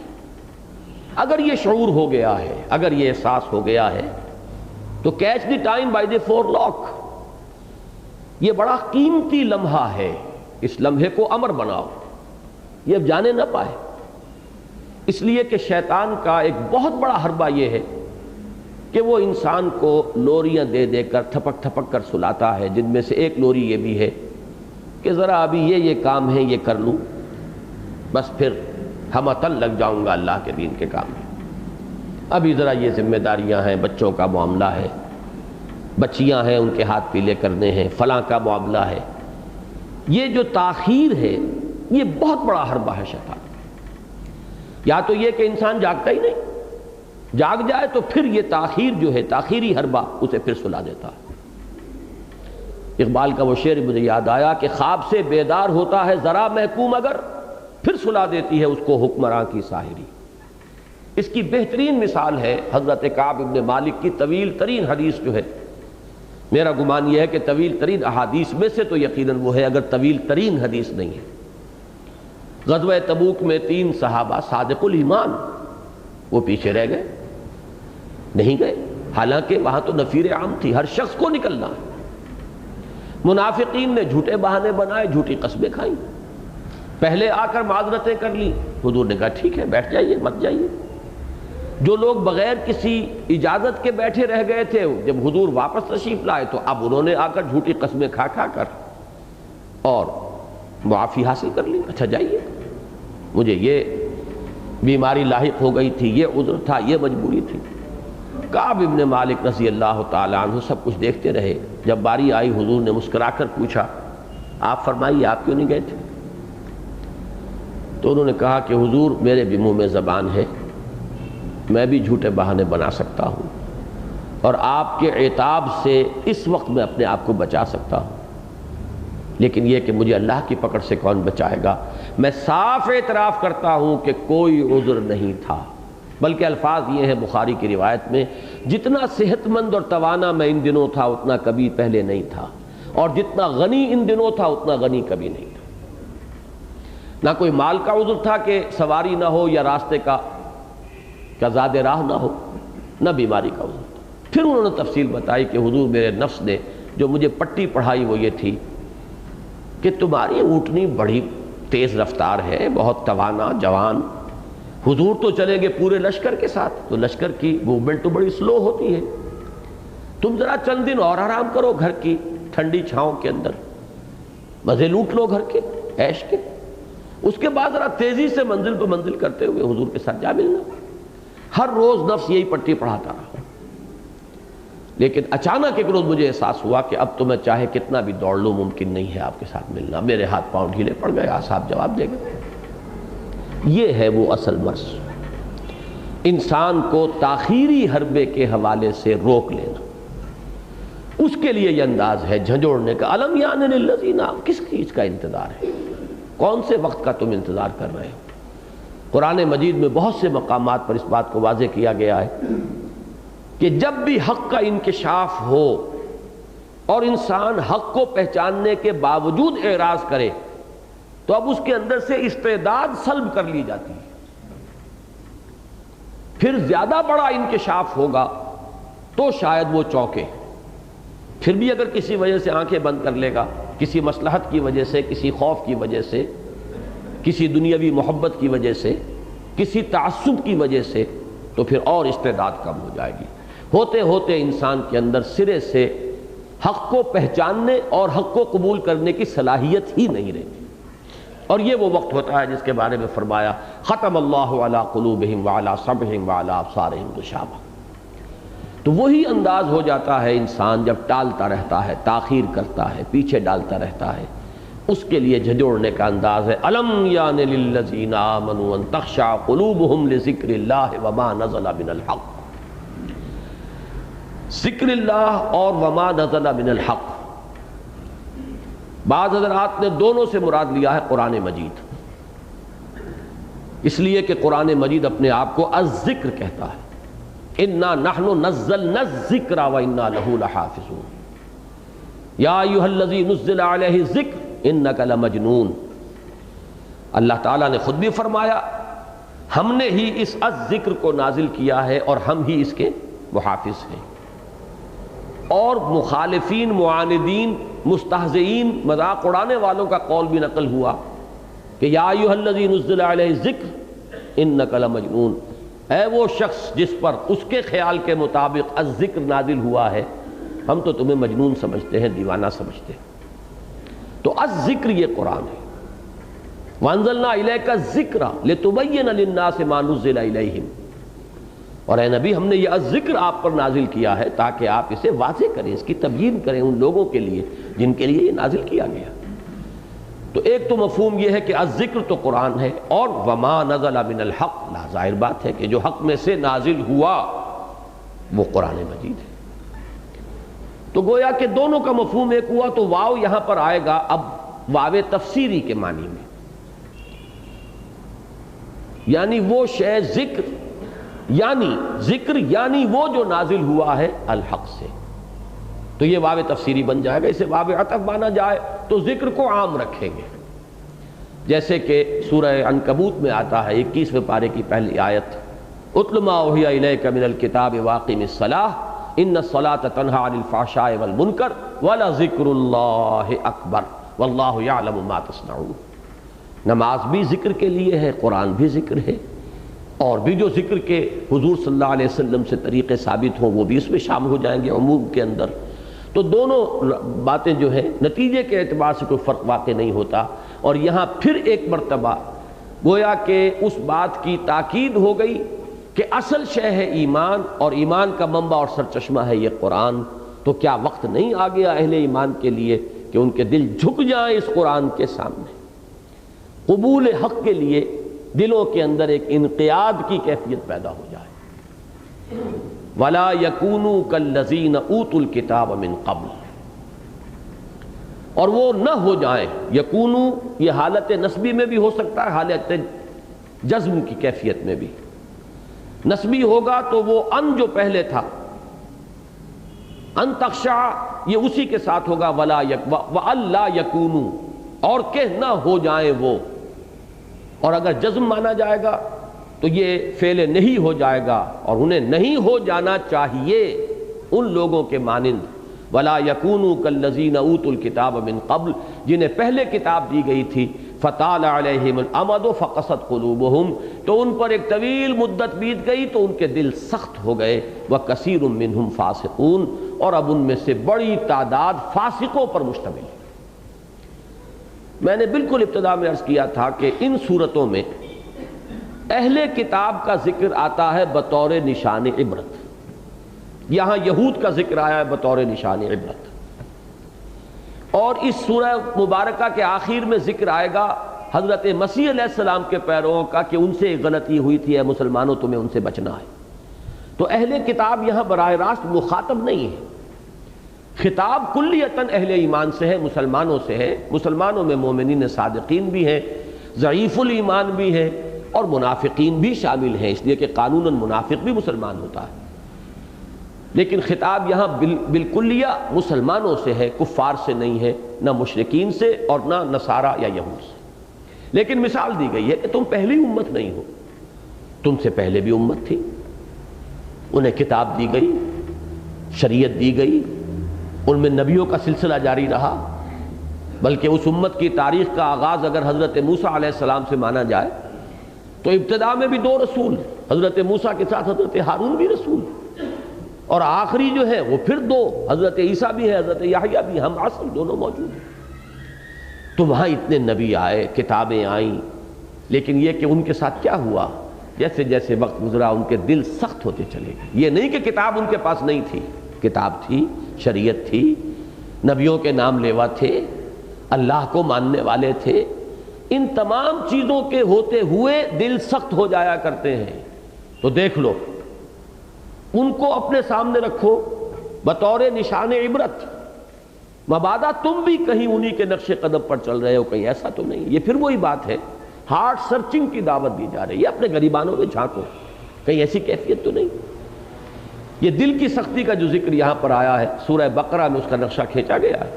اگر یہ شعور ہو گیا ہے، اگر یہ احساس ہو گیا ہے تو catch the time by the forelock, یہ بڑا قیمتی لمحہ ہے، اس لمحے کو امر بناؤ، یہ اب جانے نہ پائے۔ اس لیے کہ شیطان کا ایک بہت بڑا حربہ یہ ہے کہ وہ انسان کو لوریاں دے دے کر تھپک تھپک کر سلاتا ہے، جن میں سے ایک لوری یہ بھی ہے کہ ذرا ابھی یہ کام ہے یہ کر لوں، بس پھر ہمتن لگ جاؤں گا اللہ کے دین کے کام میں، ابھی ذرا یہ ذمہ داریاں ہیں، بچوں کا معاملہ ہے، بچیاں ہیں ان کے ہاتھ پیلے کرنے ہیں، فلاں کا معاملہ ہے۔ یہ جو تاخیر ہے یہ بہت بڑا حربہ ہے شیطان۔ یا تو یہ کہ انسان جاگتا ہی نہیں، جاگ جائے تو پھر یہ تاخیر جو ہے، تاخیری حربہ اسے پھر سلا دیتا ہے۔ اقبال کا وہ شعر مجھے یاد آیا کہ خواب سے بیدار ہوتا ہے ذرا محکوم اگر، پھر سلا دیتی ہے اس کو حکمراں کی ساحری۔ اس کی بہترین مثال ہے حضرت کعب ابن مالک کی طویل ترین حدیث جو ہے، میرا گمان یہ ہے کہ طویل ترین احادیث میں سے تو یقیناً وہ ہے، اگر طویل ترین حدیث نہیں ہے۔ غزوہ تبوک میں 3 صحابہ صادق الایمان وہ پیچھے رہ گئے، نہیں گئے، حالانکہ وہاں تو نفیر عام تھی، ہر شخص کو نکلنا ہے۔ منافقین نے جھوٹے بہانے بنائے، جھوٹی قسمیں کھائیں، پہلے آ کر معذرتیں کر لی، حضور نے کہا ٹھیک ہے بیٹھ جائیے مت جائیے۔ جو لوگ بغیر کسی اجازت کے بیٹھے رہ گئے تھے، جب حضور واپس تشریف لائے تو اب انہوں نے آ کر جھوٹی قسمیں کھا کھا کر اور معافی حاصل کر لی، اچھا جائیے، مجھے یہ بیماری لاحق ہو گئی تھی، یہ عذر تھا، یہ مجبوری تھی۔ کعب ابن مالک رضی اللہ تعالیٰ عنہ سب کچھ دیکھتے رہے، جب باری آئی حضور نے مسکرا کر پوچھا آپ فرمائیے آپ کیوں نہیں گئے تھے؟ تو انہوں نے کہا کہ حضور میرے بھی منہ میں زبان ہے، میں بھی جھوٹے بہانے بنا سکتا ہوں، اور آپ کے عتاب سے اس وقت میں اپنے آپ کو بچا سکتا ہوں، لیکن یہ کہ مجھے اللہ کی پکڑ سے کون بچائے گا؟ میں صاف اعتراف کرتا ہوں کہ کوئی عذر نہیں تھا، بلکہ الفاظ یہ ہیں بخاری کی روایت میں، جتنا صحت مند اور توانا میں ان دنوں تھا اتنا کبھی پہلے نہیں تھا، اور جتنا غنی ان دنوں تھا اتنا غنی کبھی نہیں تھا۔ نہ کوئی مال کا عذر تھا کہ سواری نہ ہو یا راستے کا زاد راہ نہ ہو، نہ بیماری کا عذر تھا۔ پھر انہوں نے تفصیل بتائی کہ حضور میرے نفس نے جو مجھے پٹی پڑھائی وہ یہ تھی کہ تمہاری اونٹنی بڑی تیز رفتار ہے، بہت توانا جوان، حضور تو چلیں گے پورے لشکر کے ساتھ، تو لشکر کی موومنٹ تو بڑی سلو ہوتی ہے، تم ذرا چند دن اور آرام کرو گھر کی ٹھنڈی چھاؤں کے اندر، مزے لوٹ لو گھر کے عیش کے، اس کے بعد ذرا تیزی سے منزل پہ منزل کرتے ہوئے حضور کے ساتھ جا ملنا۔ ہر روز نفس یہی پٹی پڑھاتا رہا، لیکن اچانک ایک روز مجھے احساس ہوا کہ اب تو میں چاہے کتنا بھی دوڑ لوں ممکن نہیں ہے آپ کے ساتھ ملنا، میرے ہاتھ پاؤں ڈھیلے پڑ گئے، اعصاب جواب دے گئے۔ یہ ہے وہ اصل مرض، انسان کو تاخیری حربے کے حوالے سے روک لینا، اس کے لیے یہ انداز ہے جھنجھوڑنے کا۔ الم یعن للذین، کس چیز کا انتظار ہے؟ کون سے وقت کا تم انتظار کر رہے ہو؟ قرآن مجید میں بہت سے مقامات پر اس بات کو واضح کیا گیا ہے کہ جب بھی حق کا انکشاف ہو اور انسان حق کو پہچاننے کے باوجود اعراض کرے تو اب اس کے اندر سے استعداد سلب کر لی جاتی ہے، پھر زیادہ بڑا انکشاف ہوگا تو شاید وہ چونکے، پھر بھی اگر کسی وجہ سے آنکھیں بند کر لے گا، کسی مصلحت کی وجہ سے، کسی خوف کی وجہ سے، کسی دنیاوی محبت کی وجہ سے، کسی تعصب کی وجہ سے، تو پھر اور استعداد کم ہو جائے گی۔ ہوتے ہوتے انسان کے اندر سرے سے حق کو پہچاننے اور حق کو قبول کرنے کی صلاحیت ہی نہیں رہتی، اور یہ وہ وقت ہوتا ہے جس کے بارے میں فرمایا ختم اللہ علی قلوبہم وعلی سمعہم وعلی ابصارہم غشاوہ، تو وہی انداز ہو جاتا ہے انسان جب ٹالتا رہتا ہے، تاخیر کرتا ہے، پیچھے ڈالتا رہتا ہے، اس کے لیے جھنجھوڑنے کا انداز ہے الم یان للذین آمنوا ان تخشع قلوبہم لذکر اللہ وما نزل من الحق۔ ذکر اللہ اور وما نزل من الحق، بعض حضرات نے دونوں سے مراد لیا ہے قرآن مجید، اس لیے کہ قرآن مجید اپنے آپ کو الذکر کہتا ہے، انا نحن نزلنا الذکر وانا لہ لحافظون، یا ایھا الذی نزل علیہ الذکر انک لمجنون۔ اللہ تعالیٰ نے خود بھی فرمایا ہم نے ہی اس الذکر کو نازل کیا ہے اور ہم ہی اس کے محافظ ہیں۔ اور مخالفین، معاندین، مستہزئین، مذاق اڑانے والوں کا قول بھی نقل ہوا کہ یا ایھا الذی نزل علیہ الذکر انک لمجنون، اے وہ شخص جس پر اس کے خیال کے مطابق الذکر نازل ہوا ہے، ہم تو تمہیں مجنون سمجھتے ہیں، دیوانہ سمجھتے ہیں۔ تو الذکر یہ قرآن ہے، وانزلنا الیک الذکر لتبین للناس ما نزل الیہم، اور اے نبی ہم نے یہ الذکر آپ پر نازل کیا ہے تاکہ آپ اسے واضح کریں، اس کی تبیین کریں ان لوگوں کے لیے جن کے لیے یہ نازل کیا گیا۔ تو ایک تو مفہوم یہ ہے کہ الذکر تو قرآن ہے، اور وما نزل من الحق، لا ظاہر بات ہے کہ جو حق میں سے نازل ہوا وہ قرآن مجید ہے۔ تو گویا کہ دونوں کا مفہوم ایک ہوا، تو واو یہاں پر آئے گا اب واو تفسیری کے معنی میں، یعنی وہ شے ذکر، یعنی وہ جو نازل ہوا ہے الحق سے، تو یہ واو تفسیری بن جائے گا۔ اسے واو عطف مانا جائے تو ذکر کو عام رکھیں گے، جیسے کہ سورہ عنکبوت میں آتا ہے 21ویں پارے کی پہلی آیت، اتل ما اوحی الیک من الکتاب واقم الصلاۃ ان الصلاۃ تنہی عن الفحشاء والمنکر ولذکر اللہ اکبر واللہ یعلم ما تصنعون۔ نماز بھی ذکر کے لیے ہے، قرآن بھی ذکر ہے، اور بھی جو ذکر کے حضور صلی اللہ علیہ وسلم سے طریقے ثابت ہوں وہ بھی اس میں شامل ہو جائیں گے عموم کے اندر۔ تو دونوں باتیں جو ہیں نتیجے کے اعتبار سے کوئی فرق واقع نہیں ہوتا، اور یہاں پھر ایک مرتبہ گویا کہ اس بات کی تاکید ہو گئی کہ اصل شے ہے ایمان، اور ایمان کا منبع اور سرچشمہ ہے یہ قرآن۔ تو کیا وقت نہیں آ گیا اہل ایمان کے لیے کہ ان کے دل جھک جائیں اس قرآن کے سامنے، قبول حق کے لیے دلوں کے اندر ایک انقیاد کی کیفیت پیدا ہو جائے۔ وَلَا يَكُونُوا كَالَّذِينَ أُوتُوا الْكِتَابَ مِن قَبْلُ، اور وہ نہ ہو جائیں، یکونو یہ حالت نسبی میں بھی ہو سکتا ہے، حالت جزم کی کیفیت میں بھی۔ نسبی ہوگا تو وہ ان جو پہلے تھا، ان تخشع، یہ اسی کے ساتھ ہوگا وَأَلَّا يَكُونُوا، اور کہ نہ ہو جائیں وہ، اور اگر جزم مانا جائے گا تو یہ فعل نہیں ہو جائے گا، اور انہیں نہیں ہو جانا چاہیے ان لوگوں کے مانند وَلَا يَكُونُوا كَالَّذِينَ أُوتُوا الْكِتَابَ مِن قَبْلُ، جنہیں پہلے کتاب دی گئی تھی، فَطَالَ عَلَيْهِمُ الْأَمَدُ فَقَسَتْ قُلُوبُهُمْ، تو ان پر ایک طویل مدت بیت گئی تو ان کے دل سخت ہو گئے، وَكَثِيرٌ مِّنْهُمْ فَاسِقُونَ، اور اب ان میں سے بڑی تعداد فاسقوں پر مشتمل ہے۔ میں نے بالکل ابتدا میں عرض کیا تھا کہ ان صورتوں میں اہل کتاب کا ذکر آتا ہے بطور نشان عبرت، یہاں یہود کا ذکر آیا ہے بطور نشان عبرت، اور اس سورہ مبارکہ کے آخر میں ذکر آئے گا حضرت مسیح علیہ السلام کے پیرووں کا کہ ان سے ایک غلطی ہوئی تھی، اے مسلمانوں تمہیں ان سے بچنا ہے۔ تو اہل کتاب یہاں براہ راست مخاطب نہیں ہے، خطاب کلیتاً اہل ایمان سے ہے، مسلمانوں سے ہے۔ مسلمانوں میں مومنین صادقین بھی ہیں، ضعیف الایمان بھی ہیں، اور منافقین بھی شامل ہیں، اس لیے کہ قانوناً منافق بھی مسلمان ہوتا ہے، لیکن خطاب یہاں بالکلیہ مسلمانوں سے ہے، کفار سے نہیں ہے، نہ مشرکین سے اور نہ نصارہ یا یہود سے۔ لیکن مثال دی گئی ہے کہ تم پہلی امت نہیں ہو، تم سے پہلے بھی امت تھی، انہیں کتاب دی گئی، شریعت دی گئی، ان میں نبیوں کا سلسلہ جاری رہا، بلکہ اس امت کی تاریخ کا آغاز اگر حضرت موسیٰ علیہ السلام سے مانا جائے تو ابتدا میں بھی 2 رسول، حضرت موسیٰ کے ساتھ حضرت ہارون بھی رسول، اور آخری جو ہے وہ پھر 2، حضرت عیسیٰ بھی ہے، حضرت یحییٰ بھی، ہم عصر دونوں موجود ہیں۔ تو وہاں اتنے نبی آئے، کتابیں آئیں، لیکن یہ کہ ان کے ساتھ کیا ہوا جیسے جیسے وقت گزرا ان کے دل سخت ہوتے چلے گئے. یہ نہیں کہ کتاب ان کے پاس نہیں تھی، کتاب تھی، شریعت تھی، نبیوں کے نام لیوا تھے، اللہ کو ماننے والے تھے. ان تمام چیزوں کے ہوتے ہوئے دل سخت ہو جایا کرتے ہیں. تو دیکھ لو، ان کو اپنے سامنے رکھو بطور نشان عبرت، مبادا تم بھی کہیں انہی کے نقش قدم پر چل رہے ہو، کہیں ایسا تو نہیں. یہ پھر وہی بات ہے، ہارٹ سرچنگ کی دعوت دی جا رہی ہے. اپنے غریبانوں میں جھانکو، کہیں ایسی کیفیت تو نہیں. یہ دل کی سختی کا جو ذکر یہاں پر آیا ہے سورہ بقرہ میں، اس کا نقشہ کھینچا گیا ہے.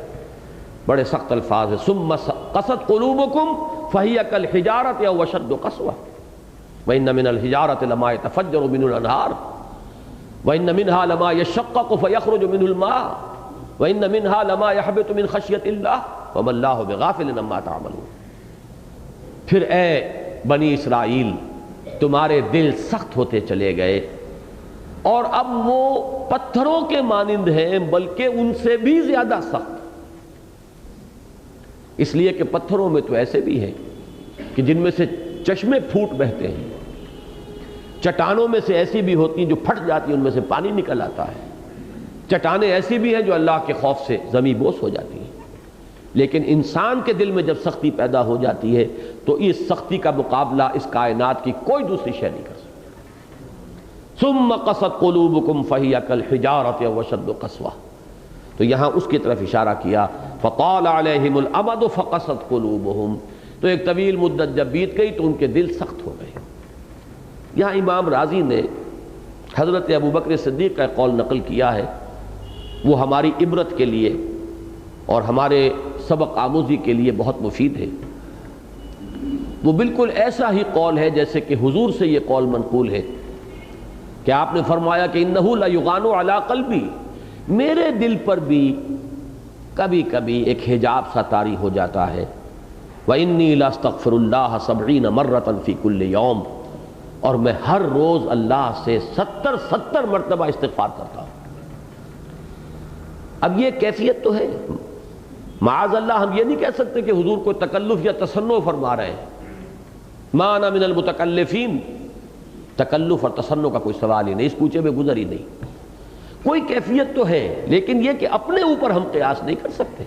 بڑے سخت الفاظ ہیں، ثم قست قلوبکم فہی کالحجارۃ او اشد قسوۃ وان من الحجارۃ لما يتفجر منه الانہار وان منها لما يشقق فيخرج منه الماء وان منها لما يهبط من خشیۃ اللہ وما اللہ بغافل عما تعملون. پھر اے بنی اسرائیل، تمہارے دل سخت ہوتے چلے گئے اور اب وہ پتھروں کے مانند ہیں، بلکہ ان سے بھی زیادہ سخت. اس لیے کہ پتھروں میں تو ایسے بھی ہیں کہ جن میں سے چشمے پھوٹ بہتے ہیں، چٹانوں میں سے ایسی بھی ہوتی ہیں جو پھٹ جاتی ہیں، ان میں سے پانی نکل آتا ہے. چٹانیں ایسی بھی ہیں جو اللہ کے خوف سے زمیں بوس ہو جاتی ہیں. لیکن انسان کے دل میں جب سختی پیدا ہو جاتی ہے تو اس سختی کا مقابلہ اس کائنات کی کوئی دوسری شے نہیں کر سکتی. ثم قست قلوبکم فہی کالحجارۃ او اشد قسوۃ. تو یہاں اس کی طرف اشارہ کیا، فطال علیہم الامد فقست قلوبہم. تو ایک طویل مدت جب بیت گئی تو ان کے دل سخت ہو گئے. یہاں امام رازی نے حضرت ابوبکر صدیق کا قول نقل کیا ہے، وہ ہماری عبرت کے لیے اور ہمارے سبق آموزی کے لیے بہت مفید ہے. وہ بالکل ایسا ہی قول ہے جیسے کہ حضور سے یہ قول منقول ہے کہ آپ نے فرمایا کہ انہ لیغان علی قلبی، میرے دل پر بھی کبھی کبھی ایک حجاب سا طاری ہو جاتا ہے. وانی لاستغفر اللہ 70 مرۃ فی کل یوم، اور میں ہر روز اللہ سے 70 مرتبہ استغفار کرتا ہوں. اب یہ کیفیت تو ہے، معاذ اللہ ہم یہ نہیں کہہ سکتے کہ حضور کو تکلف یا تصنع فرما رہے ہیں. ما انا من المتکلفین، تکلف اور تصنع کا کوئی سوال ہی نہیں، اس کوچے میں گزر ہی نہیں. کوئی کیفیت تو ہے، لیکن یہ کہ اپنے اوپر ہم قیاس نہیں کر سکتے.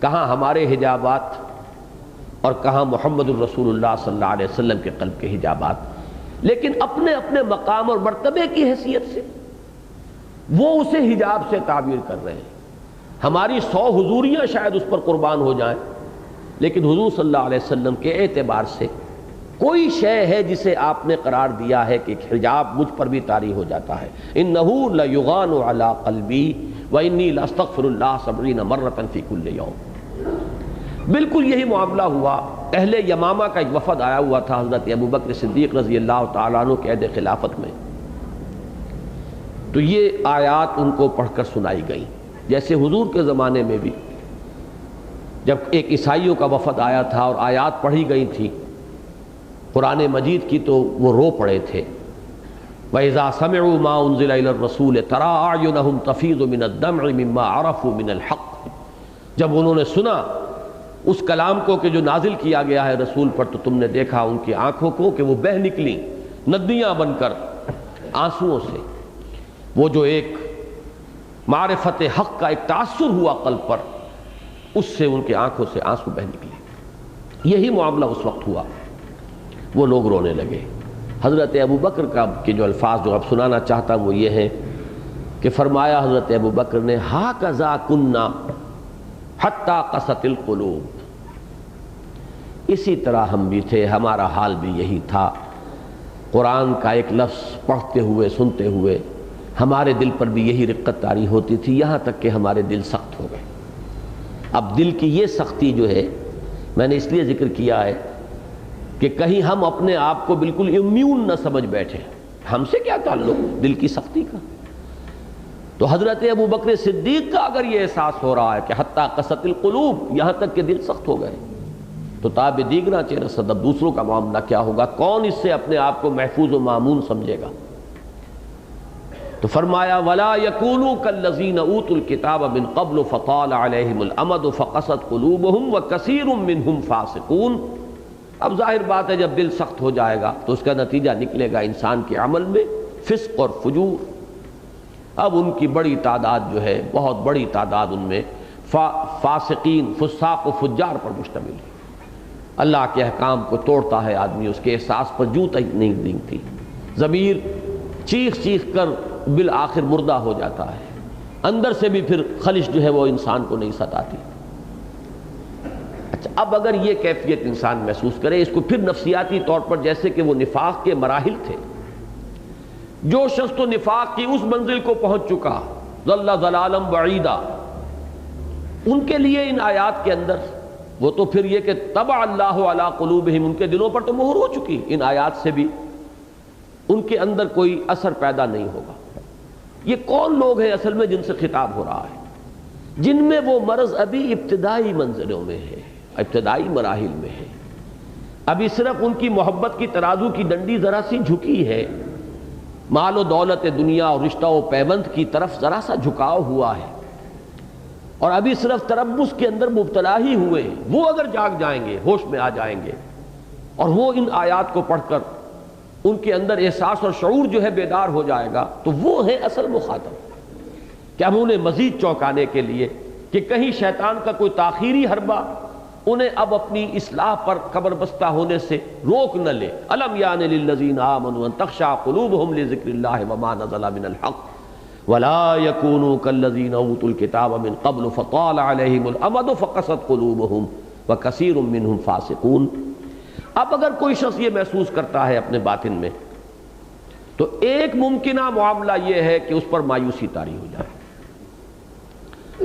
کہاں ہمارے حجابات اور کہاں محمد الرسول اللہ صلی اللہ علیہ وسلم کے قلب کے حجابات. لیکن اپنے اپنے مقام اور مرتبے کی حیثیت سے وہ اسے حجاب سے تعبیر کر رہے ہیں. ہماری 100 حضوریاں شاید اس پر قربان ہو جائیں، لیکن حضور صلی اللہ علیہ وسلم کے اعتبار سے کوئی شے ہے جسے آپ نے قرار دیا ہے کہ حجاب مجھ پر بھی طاری ہو جاتا ہے. انہ لیغان علی قلبی وانی لاستغفر اللہ 70 مرۃ فی کل یوم. بالکل یہی معاملہ ہوا. اہل یمامہ کا ایک وفد آیا ہوا تھا حضرت ابوبکر صدیق رضی اللہ تعالیٰ عنہ کے عہد خلافت میں. تو یہ آیات ان کو پڑھ کر سنائی گئی، جیسے حضور کے زمانے میں بھی جب ایک عیسائیوں کا وفد آیا تھا اور آیات پڑھی گئی تھی قرآن مجید کی، تو وہ رو پڑے تھے. وَإِذَا سَمِعُوا مَا أُنزِلَ إِلَى الرَّسُولِ تَرَىٰ أَعْيُنَهُمْ تَفِيضُ مِنَ الدَّمْعِ مِمَّا عَرَفُوا مِنَ الْحَقِّ. جب انہوں نے سنا اس کلام کو کہ جو نازل کیا گیا ہے رسول پر، تو تم نے دیکھا ان کی آنکھوں کو کہ وہ بہہ نکلیں ندیاں بن کر آنسوؤں سے. وہ جو ایک معرفت حق کا ایک تاثر ہوا قلب پر، اس سے ان کی آنکھوں سے آنسو بہہ نکلے. یہی معاملہ اس وقت ہوا. وہ لوگ رونے لگے. حضرت ابوبکر کا کے جو الفاظ جو اب سنانا چاہتا ہوں وہ یہ ہیں کہ فرمایا حضرت ابوبکر نے، ہاکذا کنا حتی قست القلوب. اسی طرح ہم بھی تھے، ہمارا حال بھی یہی تھا. قرآن کا ایک لفظ پڑھتے ہوئے سنتے ہوئے ہمارے دل پر بھی یہی رقت طاری ہوتی تھی، یہاں تک کہ ہمارے دل سخت ہو گئے. اب دل کی یہ سختی جو ہے میں نے اس لیے ذکر کیا ہے کہ کہیں ہم اپنے آپ کو بالکل امیون نہ سمجھ بیٹھے. ہم سے کیا تعلق دل کی سختی کا؟ تو حضرت ابوبکر صدیق کا اگر یہ احساس ہو رہا ہے کہ حتی قست القلوب، یہاں تک کہ دل سخت ہو گئے، تو تاب دیگرہ چہرہ صدب دوسروں کا معاملہ کیا ہوگا؟ کون اس سے اپنے آپ کو محفوظ و مامون سمجھے گا؟ تو فرمایا وَلَا يَكُونُوا كَالَّذِينَ أُوتُوا الْكِتَابَ مِنْ قَبْلُ فَطَالَ عَلَيْهِمُ الْأَمَدُ فَقَسَتْ قُلُوبُهُمْ وَكَثِيرٌ مِّنْهُمْ فَاسِقُونَ. اب ظاہر بات ہے جب دل سخت ہو جائے گا تو اس کا نتیجہ نکلے گا انسان کے عمل میں فسق اور فجور۔ اب ان کی بڑی تعداد جو ہے، بہت بڑی تعداد ان میں فاسقین، فساق و فجار پر مشتمل ہے۔ اللہ کے احکام کو توڑتا ہے آدمی، اس کے احساس پر جوں تک نہیں دینگتی، ضمیر چیخ چیخ کر بالآخر مردہ ہو جاتا ہے، اندر سے بھی پھر خلش جو ہے وہ انسان کو نہیں ستاتی۔ اچھا، اب اگر یہ کیفیت انسان محسوس کرے، اس کو پھر نفسیاتی طور پر جیسے کہ وہ نفاق کے مراحل تھے، جو شخص تو نفاق کی اس منزل کو پہنچ چکا، ضل ضلالا بعیدا، ان کے لیے ان آیات کے اندر وہ تو پھر یہ کہ طبع اللہ علی قلوبہم، ان کے دلوں پر تو مہر ہو چکی، ان آیات سے بھی ان کے اندر کوئی اثر پیدا نہیں ہوگا۔ یہ کون لوگ ہیں اصل میں جن سے خطاب ہو رہا ہے؟ جن میں وہ مرض ابھی ابتدائی منزلوں میں ہے، ابتدائی مراحل میں ہے، ابھی صرف ان کی محبت کی ترازو کی ڈنڈی ذرا سی جھکی ہے، مال و دولت دنیا اور رشتہ و پیوند کی طرف ذرا سا جھکاؤ ہوا ہے، اور ابھی صرف تربص کے اندر مبتلا ہی ہوئے ہیں۔ وہ اگر جاگ جائیں گے، ہوش میں آ جائیں گے، اور وہ ان آیات کو پڑھ کر ان کے اندر احساس اور شعور جو ہے بیدار ہو جائے گا، تو وہ ہے اصل مخاطب۔ کہ ہم انہیں مزید چونکانے کے لیے کہ کہیں شیطان کا کوئی تاخیری حربہ انہیں اب اپنی اصلاح پر قبر بستہ ہونے سے روک نہ لے۔ الم یان للذین آمنوا ان تخشع قلوبہم لذکر اللہ وما نزل من الحق ولا يكونوا كالذين اوتوا الكتاب من قبل فطال عليهم الامد فقست قلوبهم وكثير منهم فاسقون۔ اب اگر کوئی شخص یہ محسوس کرتا ہے اپنے باطن میں، تو ایک ممکنہ معاملہ یہ ہے کہ اس پر مایوسی طاری ہو جائے،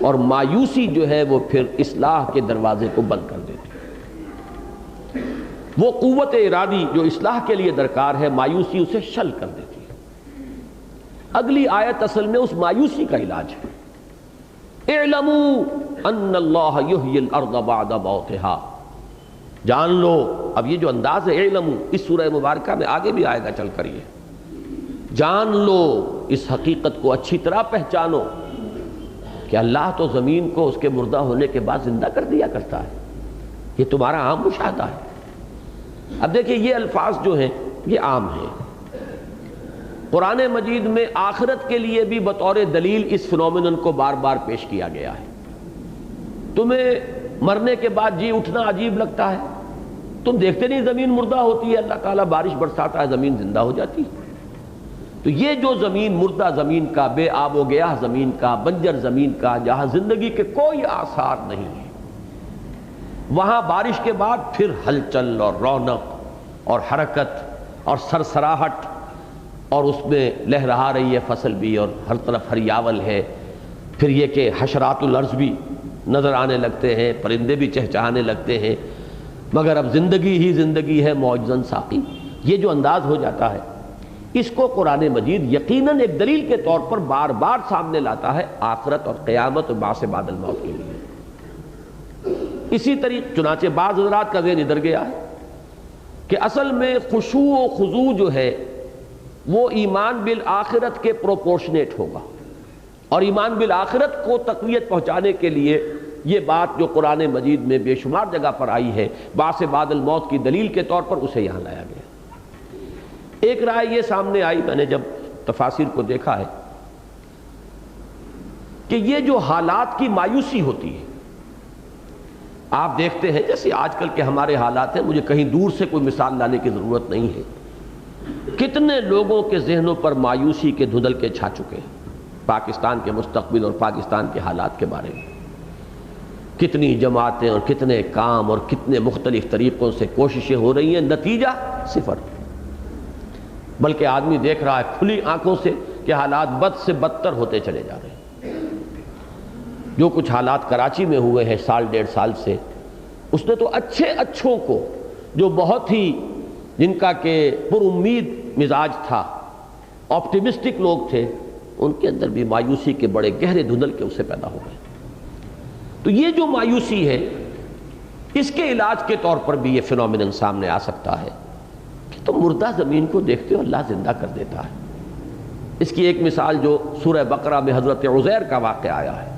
اور مایوسی جو ہے وہ پھر اصلاح کے دروازے کو بند کر دیتی ہے۔ وہ قوت ارادی جو اصلاح کے لیے درکار ہے، مایوسی اسے شل کر دیتی ہے۔ اگلی آیت اصل میں اس مایوسی کا علاج ہے۔ اعلموا ان اللہ یحیی الارض بعد موتها، جان لو۔ اب یہ جو انداز ہے اعلموا، اس سورہ مبارکہ میں آگے بھی آئے گا چل کر، یہ جان لو، اس حقیقت کو اچھی طرح پہچانو کہ اللہ تو زمین کو اس کے مردہ ہونے کے بعد زندہ کر دیا کرتا ہے۔ یہ تمہارا عام مشاہدہ ہے۔ اب دیکھیں یہ الفاظ جو ہیں یہ عام ہیں، قرآن مجید میں آخرت کے لیے بھی بطور دلیل اس فنومینن کو بار بار پیش کیا گیا ہے۔ تمہیں مرنے کے بعد جی اٹھنا عجیب لگتا ہے، تم دیکھتے نہیں زمین مردہ ہوتی ہے، اللہ تعالیٰ بارش برساتا ہے، زمین زندہ ہو جاتی ہے۔ تو یہ جو زمین، مردہ زمین کا، بے آب و گیاہ زمین کا، بنجر زمین کا، جہاں زندگی کے کوئی آثار نہیں ہے، وہاں بارش کے بعد پھر ہلچل اور رونق اور حرکت اور سرسراہٹ، اور اس میں لہرا رہی ہے فصل بھی، اور ہر طرف ہریاول ہے۔ پھر یہ کہ حشرات الارض بھی نظر آنے لگتے ہیں، پرندے بھی چہچہانے لگتے ہیں، مگر اب زندگی ہی زندگی ہے معجزاً ساقی۔ یہ جو انداز ہو جاتا ہے، اس کو قرآن مجید یقیناً ایک دلیل کے طور پر بار بار سامنے لاتا ہے آخرت اور قیامت اور بعث بعد الموت کے لیے۔ اسی طریقے چنانچہ بعض حضرات کا ذہن ادھر گیا ہے کہ اصل میں خشوع و خضوع جو ہے وہ ایمان بالآخرت کے پروپورشنیٹ ہوگا، اور ایمان بالآخرت کو تقویت پہنچانے کے لیے یہ بات جو قرآن مجید میں بے شمار جگہ پر آئی ہے، بعث بعد الموت کی دلیل کے طور پر اسے یہاں لایا گیا۔ ایک رائے یہ سامنے آئی، میں نے جب تفاسیر کو دیکھا ہے، کہ یہ جو حالات کی مایوسی ہوتی ہے، آپ دیکھتے ہیں جیسے آج کل کے ہمارے حالات ہیں، مجھے کہیں دور سے کوئی مثال لانے کی ضرورت نہیں ہے، کتنے لوگوں کے ذہنوں پر مایوسی کے دھندل کے چھا چکے ہیں پاکستان کے مستقبل اور پاکستان کے حالات کے بارے میں۔ کتنی جماعتیں اور کتنے کام اور کتنے مختلف طریقوں سے کوششیں ہو رہی ہیں، نتیجہ صفر۔ بلکہ آدمی دیکھ رہا ہے کھلی آنکھوں سے کہ حالات بد سے بدتر ہوتے چلے جا رہے ہیں۔ جو کچھ حالات کراچی میں ہوئے ہیں سال ڈیڑھ سال سے، اس نے تو اچھوں کو، جو بہت ہی جن کا کہ پر امید مزاج تھا، آپٹیمسٹک لوگ تھے، ان کے اندر بھی مایوسی کے بڑے گہرے دھندل کے اس سے پیدا ہو گئے۔ تو یہ جو مایوسی ہے، اس کے علاج کے طور پر بھی یہ فنومینن سامنے آ سکتا ہے کہ تم مردہ زمین کو دیکھتے ہو، اللہ زندہ کر دیتا ہے۔ اس کی ایک مثال جو سورہ بقرہ میں حضرت عزیر کا واقعہ آیا ہے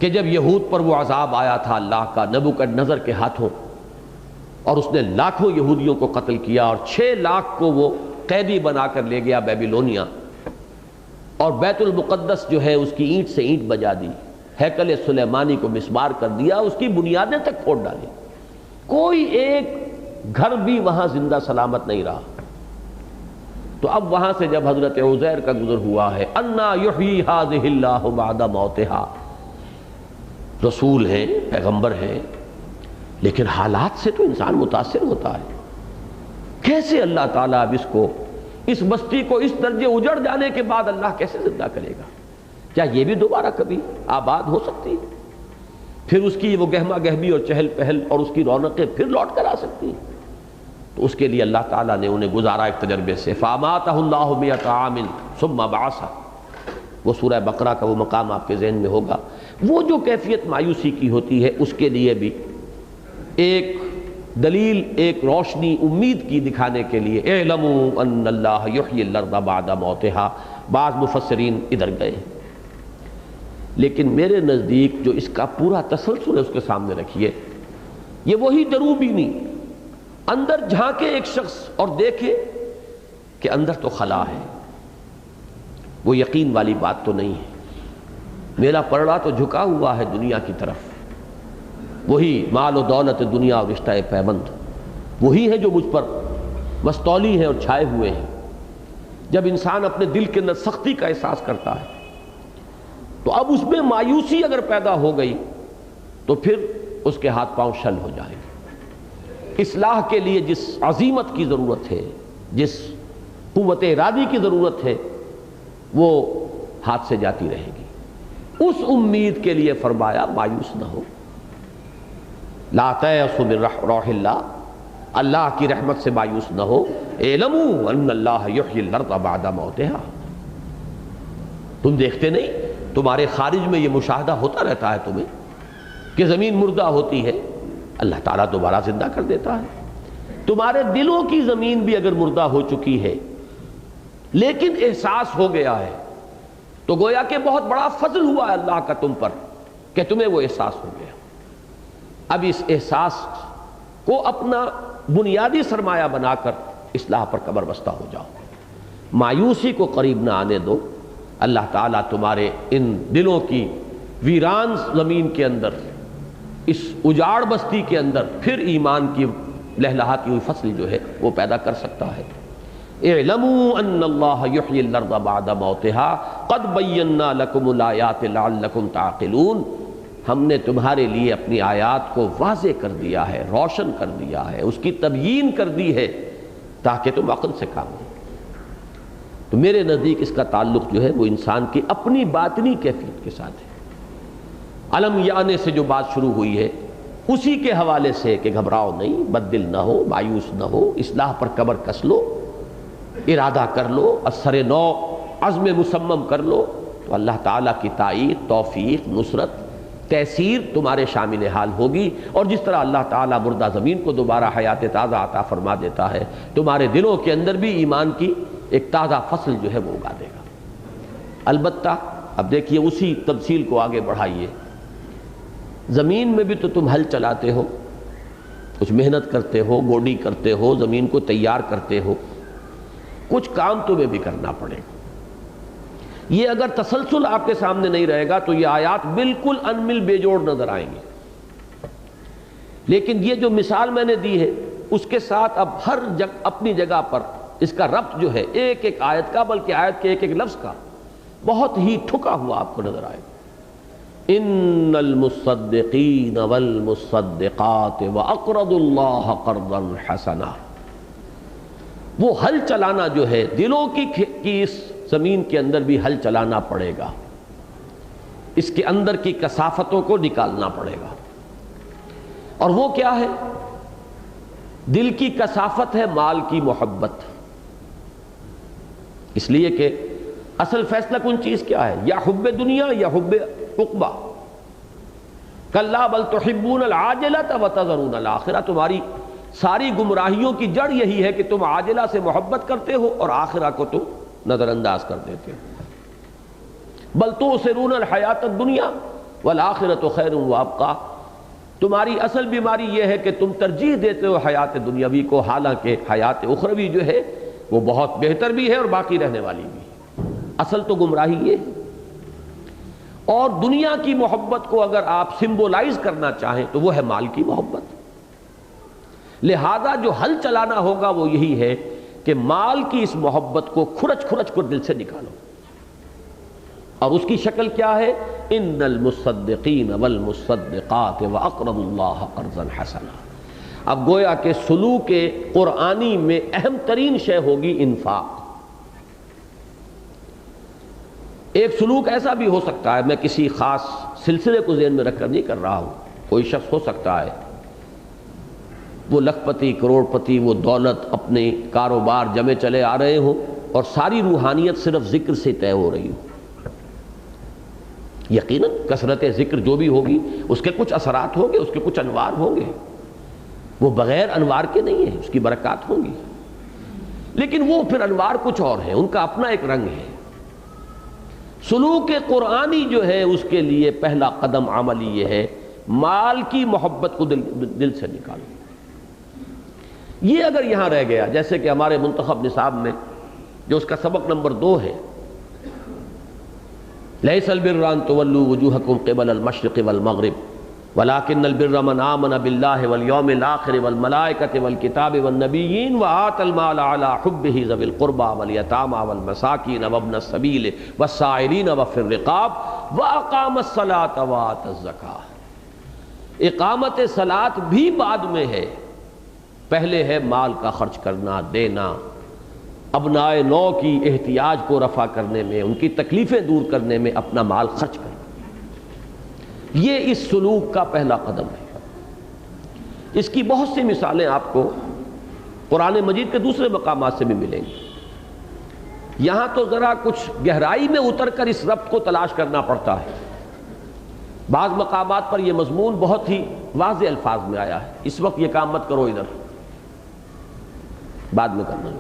کہ جب یہود پر وہ عذاب آیا تھا اللہ کا نبوکدنضر کے ہاتھوں، اور اس نے لاکھوں یہودیوں کو قتل کیا اور 6 لاکھ کو وہ قیدی بنا کر لے گیا بیبیلونیا، اور بیت المقدس جو ہے اس کی اینٹ سے اینٹ بجا دی، ہیکل سلیمانی کو مسمار کر دیا، اس کی بنیادیں تک پھوڑ ڈالی، کوئی ایک گھر بھی وہاں زندہ سلامت نہیں رہا۔ تو اب وہاں سے جب حضرت عزیر کا گزر ہوا ہے، انا یحیی ھذہ اللہ بعد موتہا، رسول ہیں، پیغمبر ہیں، لیکن حالات سے تو انسان متاثر ہوتا ہے۔ کیسے اللہ تعالیٰ اب اس بستی کو اس درجے اجڑ جانے کے بعد اللہ کیسے زندہ کرے گا؟ کیا یہ بھی دوبارہ کبھی آباد ہو سکتی ہے؟ پھر اس کی وہ گہما گہمی اور چہل پہل اور اس کی رونقیں پھر لوٹ کر آ سکتی ہیں؟ تو اس کے لیے اللہ تعالیٰ نے انہیں گزارا ایک تجربے سے، فَأَمَاتَهُ اللَّهُ مِئَةَ عَامٍ ثُمَّ بَعَثَهُ، وہ سورہ بقرہ کا وہ مقام آپ کے ذہن میں ہوگا۔ وہ جو کیفیت مایوسی کی ہوتی ہے، اس کے لیے بھی ایک دلیل، ایک روشنی امید کی دکھانے کے لیے اعلموا ان اللہ یحیی الارض بعد موتہا، بعض مفسرین ادھر گئے، لیکن میرے نزدیک جو اس کا پورا تسلسل ہے اس کے سامنے رکھیے۔ یہ وہی دروبینی اندر جھانکے ایک شخص اور دیکھے کہ اندر تو خلا ہے، وہ یقین والی بات تو نہیں ہے، میرا پرڑا تو جھکا ہوا ہے دنیا کی طرف، وہی مال و دولت دنیا اور رشتہ پیوند، وہی ہے جو مجھ پر مستولی ہیں اور چھائے ہوئے ہیں۔ جب انسان اپنے دل کے اندر سختی کا احساس کرتا ہے تو اب اس میں مایوسی اگر پیدا ہو گئی تو پھر اس کے ہاتھ پاؤں شل ہو جائیں گے۔ اصلاح کے لیے جس عزیمت کی ضرورت ہے، جس قوت ارادی کی ضرورت ہے، وہ ہاتھ سے جاتی رہے گی۔ اس امید کے لیے فرمایا مایوس نہ ہو، لا تیأسوا من روح اللہ، اللہ کی رحمت سے مایوس نہ ہو، اعلموا ان اللہ یحیی الارض بعد موتہا۔ تم دیکھتے نہیں، تمہارے خارج میں یہ مشاہدہ ہوتا رہتا ہے تمہیں کہ زمین مردہ ہوتی ہے، اللہ تعالیٰ دوبارہ زندہ کر دیتا ہے۔ تمہارے دلوں کی زمین بھی اگر مردہ ہو چکی ہے لیکن احساس ہو گیا ہے تو گویا کہ بہت بڑا فضل ہوا ہے اللہ کا تم پر کہ تمہیں وہ احساس ہو گیا۔ اب اس احساس کو اپنا بنیادی سرمایہ بنا کر اصلاح پر کمر بستہ ہو جاؤ، مایوسی کو قریب نہ آنے دو۔ اللہ تعالیٰ تمہارے ان دلوں کی ویران زمین کے اندر، اس اجاڑ بستی کے اندر پھر ایمان کی لہلہاتی ہوئی فصل جو ہے وہ پیدا کر سکتا ہے۔ اعلموا ان اللہ یحیی الارض بعد موتہا قد بینا لکم الآیات لعلکم تعقلون، ہم نے تمہارے لیے اپنی آیات کو واضح کر دیا ہے، روشن کر دیا ہے، اس کی تبیین کر دی ہے تاکہ تم عقل سے کام لو۔ تو میرے نزدیک اس کا تعلق جو ہے وہ انسان کی اپنی باطنی کیفیت کے ساتھ ہے۔ علم یانے سے جو بات شروع ہوئی ہے اسی کے حوالے سے کہ گھبراؤ نہیں، بد دل نہ ہو، مایوس نہ ہو، اصلاح پر کمر کس لو، ارادہ کر لو، اثر نو عزم مصمم کر لو، تو اللہ تعالیٰ کی تائید، توفیق، نصرت، تیسیر تمہارے شامل حال ہوگی۔ اور جس طرح اللہ تعالیٰ مردہ زمین کو دوبارہ حیات تازہ عطا فرما دیتا ہے، تمہارے دلوں کے اندر بھی ایمان کی ایک تازہ فصل جو ہے وہ اگا دے گا۔ البتہ اب دیکھیے اسی تفصیل کو آگے بڑھائیے، زمین میں بھی تو تم ہل چلاتے ہو، کچھ محنت کرتے ہو، گوڈی کرتے ہو، زمین کو تیار کرتے ہو، کچھ کام تمہیں بھی کرنا پڑے گا۔ یہ اگر تسلسل آپ کے سامنے نہیں رہے گا تو یہ آیات بالکل انمل بے جوڑ نظر آئیں گے، لیکن یہ جو مثال میں نے دی ہے اس کے ساتھ اب ہر اپنی جگہ پر اس کا ربط جو ہے ایک ایک آیت کا، بلکہ آیت کے ایک ایک لفظ کا بہت ہی ٹھکا ہوا آپ کو نظر آئے گا۔ ان المصدقین والمصدقات واقرضوا اللہ قرضا حسنا، وہ ہل چلانا جو ہے دلوں کی اس زمین کے اندر بھی ہل چلانا پڑے گا، اس کے اندر کی کثافتوں کو نکالنا پڑے گا۔ اور وہ کیا ہے؟ دل کی کثافت ہے مال کی محبت، اس لیے کہ اصل فیصلہ کن چیز کیا ہے؟ یا حب دنیا یا حب عقبہ۔ کلا بل تحبون العاجلۃ وتذرون الآخرۃ، تمہاری ساری گمراہیوں کی جڑ یہی ہے کہ تم عاجلہ سے محبت کرتے ہو اور آخرہ کو تم نظر انداز کر دیتے ہو۔ بل تؤثرون الحیاۃ الدنیا والآخرۃ خیر وابقیٰ، تمہاری اصل بیماری یہ ہے کہ تم ترجیح دیتے ہو حیات دنیاوی کو، حالانکہ حیات اخروی جو ہے وہ بہت بہتر بھی ہے اور باقی رہنے والی بھی۔ اصل تو گمراہی یہ ہے۔ اور دنیا کی محبت کو اگر آپ سمبولائز کرنا چاہیں تو وہ ہے مال کی محبت۔ لہذا جو حل چلانا ہوگا وہ یہی ہے کہ مال کی اس محبت کو کھرچ کھرچ کر دل سے نکالو۔ اور اس کی شکل کیا ہے؟ ان المصدقین والمصدقات واقرضوا اللہ قرضا حسنا۔ اب گویا کہ سلوک قرآنی میں اہم ترین شے ہوگی انفاق۔ ایک سلوک ایسا بھی ہو سکتا ہے، میں کسی خاص سلسلے کو ذہن میں رکھ کر نہیں کر رہا ہوں، کوئی شخص ہو سکتا ہے وہ لکھ پتی کروڑ پتی، وہ دولت اپنے کاروبار جمے چلے آ رہے ہوں اور ساری روحانیت صرف ذکر سے طے ہو رہی ہو۔ یقیناً کثرت ذکر جو بھی ہوگی اس کے کچھ اثرات ہوں گے، اس کے کچھ انوار ہوں گے، وہ بغیر انوار کے نہیں ہیں، اس کی برکات ہوں گی، لیکن وہ پھر انوار کچھ اور ہیں، ان کا اپنا ایک رنگ ہے۔ سلوک قرآنی جو ہے اس کے لیے پہلا قدم عملی یہ ہے، مال کی محبت کو دل سے نکالو۔ یہ اگر یہاں رہ گیا، جیسے کہ ہمارے منتخب نصاب میں جو اس کا سبق نمبر 2 ہے، لیس البر ان تولوا وجوہکم قبل المشرق والمغرب ولکن البر من آمن باللہ والیوم الآخر والملائکۃ والکتاب والنبیین وآتى المال علی حبہ ذوی القربى والیتامى والمساکین وابن السبیل والسائلین وفی الرقاب واقام الصلاۃ وآتى الزکاۃ۔ اقامت صلاۃ بھی بعد میں ہے، پہلے ہے مال کا خرچ کرنا، دینا، ابنائے نو کی احتیاج کو رفع کرنے میں، ان کی تکلیفیں دور کرنے میں اپنا مال خرچ کرنا۔ یہ اس سلوک کا پہلا قدم ہے۔ اس کی بہت سی مثالیں آپ کو قرآن مجید کے دوسرے مقامات سے بھی ملیں گی۔ یہاں تو ذرا کچھ گہرائی میں اتر کر اس ربط کو تلاش کرنا پڑتا ہے۔ بعض مقامات پر یہ مضمون بہت ہی واضح الفاظ میں آیا ہے، اس وقت یہ کام مت کرو، ادھر بعد میں کرنا۔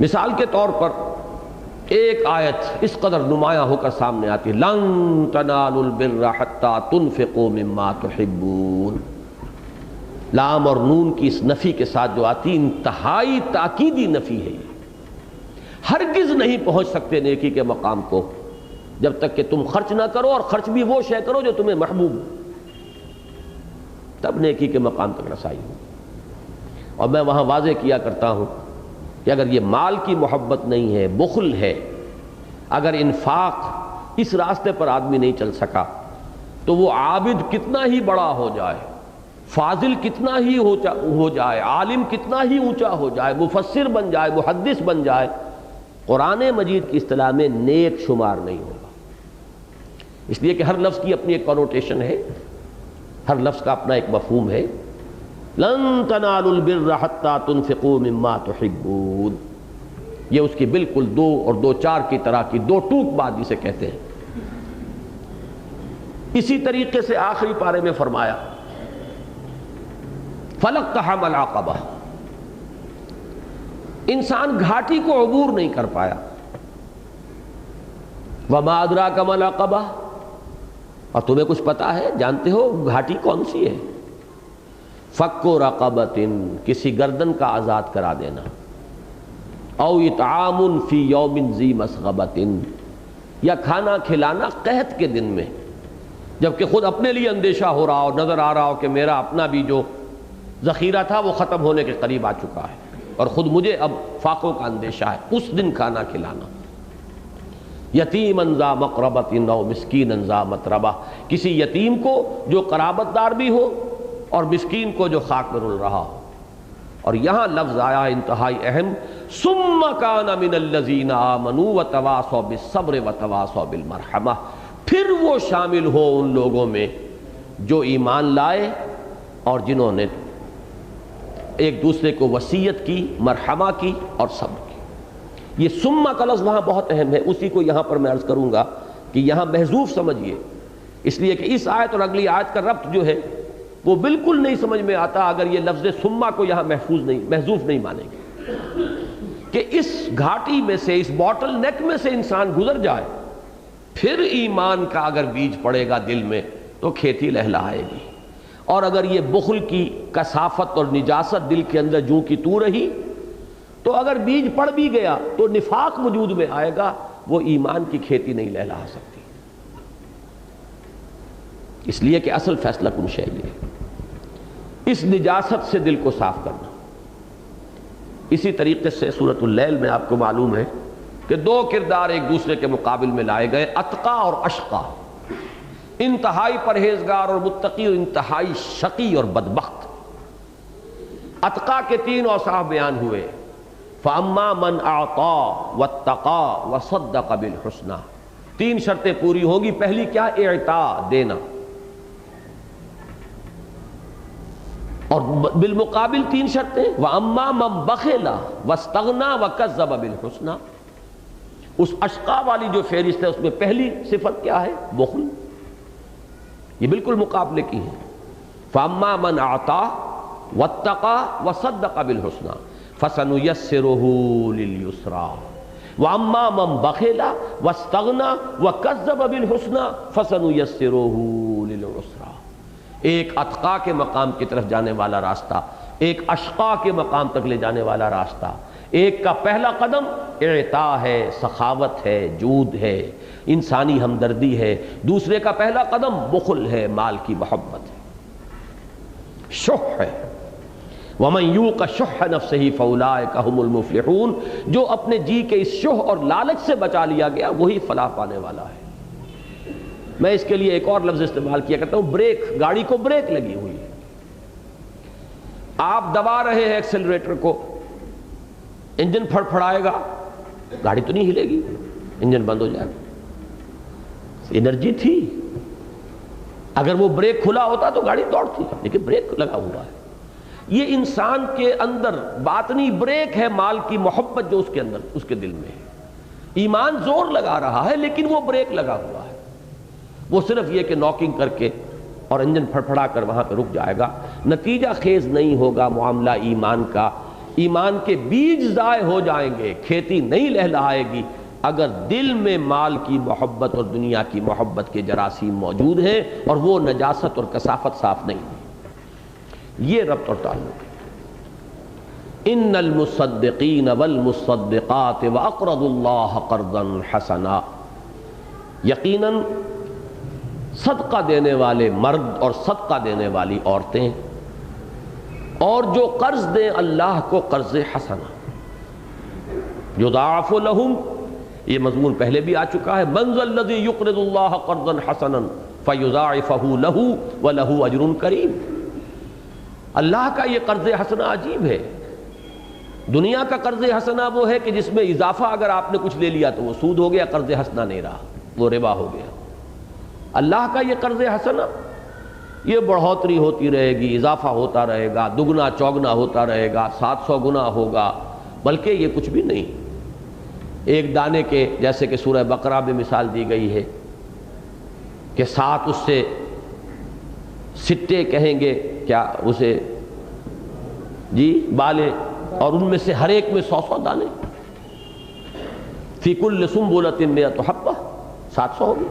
مثال کے طور پر ایک آیت اس قدر نمایاں ہو کر سامنے آتی ہے، لن تنالوا البر حتی تنفقوا مما تحبون۔ لام اور نون کی اس نفی کے ساتھ جو آتی انتہائی تاکیدی نفی ہے، یہ ہرگز نہیں پہنچ سکتے نیکی کے مقام کو جب تک کہ تم خرچ نہ کرو، اور خرچ بھی وہ شے کرو جو تمہیں محبوب، تب نیکی کے مقام تک رسائی ہو۔ اور میں وہاں واضح کیا کرتا ہوں کہ اگر یہ مال کی محبت نہیں ہے، بخل ہے، اگر انفاق اس راستے پر آدمی نہیں چل سکا تو وہ عابد کتنا ہی بڑا ہو جائے، فاضل کتنا ہی ہو جائے، عالم کتنا ہی اونچا ہو جائے، مفسر بن جائے، محدث بن جائے، قرآن مجید کی اصطلاح میں نیک شمار نہیں ہوگا۔ اس لیے کہ ہر لفظ کی اپنی ایک کنوٹیشن ہے، ہر لفظ کا اپنا ایک مفہوم ہے۔ لن تنالوا البر حتی تنفقوا مما تحبون، یہ اس کی بالکل 2 اور 2 4 کی طرح کی 2 ٹوک بات جسے کہتے ہیں۔ اسی طریقے سے آخری پارے میں فرمایا فلقتحم العقبہ، انسان گھاٹی کو عبور نہیں کر پایا۔ وما ادراک ما العقبہ، اور تمہیں کچھ پتا ہے، جانتے ہو گھاٹی کون سی ہے؟ فک رقبۃ، کسی گردن کا آزاد کرا دینا، او اطعام فی یوم ذی مسغبۃ، یا کھانا کھلانا قحط کے دن میں، جبکہ خود اپنے لیے اندیشہ ہو رہا ہو، نظر آ رہا ہو کہ میرا اپنا بھی جو ذخیرہ تھا وہ ختم ہونے کے قریب آ چکا ہے اور خود مجھے اب فاقوں کا اندیشہ ہے، اس دن کھانا کھلانا۔ یتیما ذا مقربۃ او مسکینا ذا متربہ، کسی یتیم کو جو قرابت دار بھی ہو اور مسکین کو جو خاک میں رل رہا ہو۔ اور یہاں لفظ آیا انتہائی اہم، ثم کان من الذین آمنوا وتواصوا بالصبر وتواصوا بالمرحمہ، پھر وہ شامل ہو ان لوگوں میں جو ایمان لائے اور جنہوں نے ایک دوسرے کو وصیت کی، مرحمہ کی اور صبر کی۔ یہ ثم کا لفظ وہاں بہت اہم ہے، اسی کو یہاں پر میں عرض کروں گا کہ یہاں محذوف سمجھیے، اس لیے کہ اس آیت اور اگلی آیت کا ربط جو ہے وہ بالکل نہیں سمجھ میں آتا اگر یہ لفظ ثم کو یہاں محذوف نہیں مانیں گے، کہ اس گھاٹی میں سے، اس باٹل نیک میں سے انسان گزر جائے پھر ایمان کا اگر بیج پڑے گا دل میں تو کھیتی لہلائے گی، اور اگر یہ بخل کی کثافت اور نجاست دل کے اندر جوں کی تو رہی تو اگر بیج پڑ بھی گیا تو نفاق وجود میں آئے گا، وہ ایمان کی کھیتی نہیں لہلا سکتی۔ اس لیے کہ اصل فیصلہ کن شے یہ ہے، اس نجاست سے دل کو صاف کرنا۔ اسی طریقے سے سورۃ اللیل میں آپ کو معلوم ہے کہ دو کردار ایک دوسرے کے مقابل میں لائے گئے، اتقا اور اشقا، انتہائی پرہیزگار اور متقی اور انتہائی شقی اور بدبخت۔ اتقا کے تین اوصاف بیان ہوئے، فَأَمَّا مَنْ أَعْطَى وَاتَّقَى وَصَدَّقَ بِالْحُسْنَى، تین شرطیں پوری ہوں گی۔ پہلی کیا؟ اعطاء، دینا، اور بالمقابل تین شرطیں، وَأَمَّا مَنْ بَخِلَ وَاسْتَغْنَى وَكَذَّبَ بِالْحُسْنَى۔ اس اشقا والی جو فہرست ہے اس میں پہلی صفت کیا ہے؟ بخل، یہ بالکل مقابلے کی ہے۔ فَأَمَّا مَنْ أَعْطَى وَاتَّقَى وَصَدَّقَ بِالْحُسْنَى فَسَنُيَسِّرُهُ لِلْيُسْرَى وَأَمَّا مَنْ بَخِلَ وَاسْتَغْنَى وَكَذَّبَ بِالْحُسْنَى فَسَنُيَسِّرُهُ لِلْعُسْرَى۔ ایک اتقا کے مقام کی طرف جانے والا راستہ، ایک اشقا کے مقام تک لے جانے والا راستہ۔ ایک کا پہلا قدم اعطاء ہے، سخاوت ہے، جود ہے، انسانی ہمدردی ہے۔ دوسرے کا پہلا قدم بخل ہے، مال کی محبت ہے، شح ہے۔ وَمَنْ يُوقَ شُحَّ نَفْسِهِ فَأُولَٰئِكَ هُمُ الْمُفْلِحُونَ۔ جو اپنے جی کے اس شح اور لالچ سے بچا لیا گیا وہی فلاح پانے والا ہے۔ میں اس کے لیے ایک اور لفظ استعمال کیا کرتا ہوں، بریک۔ گاڑی کو بریک لگی ہوئی ہے، آپ دبا رہے ہیں ایکسلریٹر کو، انجن پھڑپھڑائے گا، گاڑی تو نہیں ہلے گی، انجن بند ہو جائے گا۔ انرجی تھی، اگر وہ بریک کھلا ہوتا تو گاڑی دوڑتی، لیکن بریک لگا ہوا ہے۔ یہ انسان کے اندر باطنی بریک ہے، مال کی محبت جو اس کے اندر، اس کے دل میں ہے۔ ایمان زور لگا رہا ہے لیکن وہ بریک لگا ہوا ہے، وہ صرف یہ کہ ناکنگ کر کے اور انجن پھڑپھڑا کر وہاں پہ رک جائے گا، نتیجہ خیز نہیں ہوگا معاملہ ایمان کا۔ ایمان کے بیج ضائع ہو جائیں گے، کھیتی نہیں لہلہائے گی اگر دل میں مال کی محبت اور دنیا کی محبت کے جراثیم موجود ہیں اور وہ نجاست اور کثافت صاف نہیں ہے۔ یہ ربط اور تعلق ہے۔ ان المصدقین والمصدقات واقرضوا اللہ قرضا حسنا، یقیناً صدقہ دینے والے مرد اور صدقہ دینے والی عورتیں اور جو قرض دیں اللہ کو قرض حسنا، یضاعف لہم، یہ مضمون پہلے بھی آ چکا ہے، من ذا الذی یقرض اللہ قرضا حسنا فیضاعفہ لہ ولہ اجر کریم۔ اللہ کا یہ قرض حسنہ عجیب ہے۔ دنیا کا قرض حسنہ وہ ہے کہ جس میں اضافہ اگر آپ نے کچھ لے لیا تو وہ سود ہو گیا، قرض حسنہ نہیں رہا، وہ ربا ہو گیا۔ اللہ کا یہ قرض حسنہ یہ بڑھوتری ہوتی رہے گی، اضافہ ہوتا رہے گا، دگنا چوگنا ہوتا رہے گا، 700 گنا ہوگا، بلکہ یہ کچھ بھی نہیں۔ ایک دانے کے جیسے کہ سورہ بقرہ میں مثال دی گئی ہے کہ 7 اس سے سٹے کہیں گے کیا اسے جی بالے، اور ان میں سے ہر ایک میں 100 دانے، فی کل سنبلۃ مئۃ حبۃ، 700 ہوگی،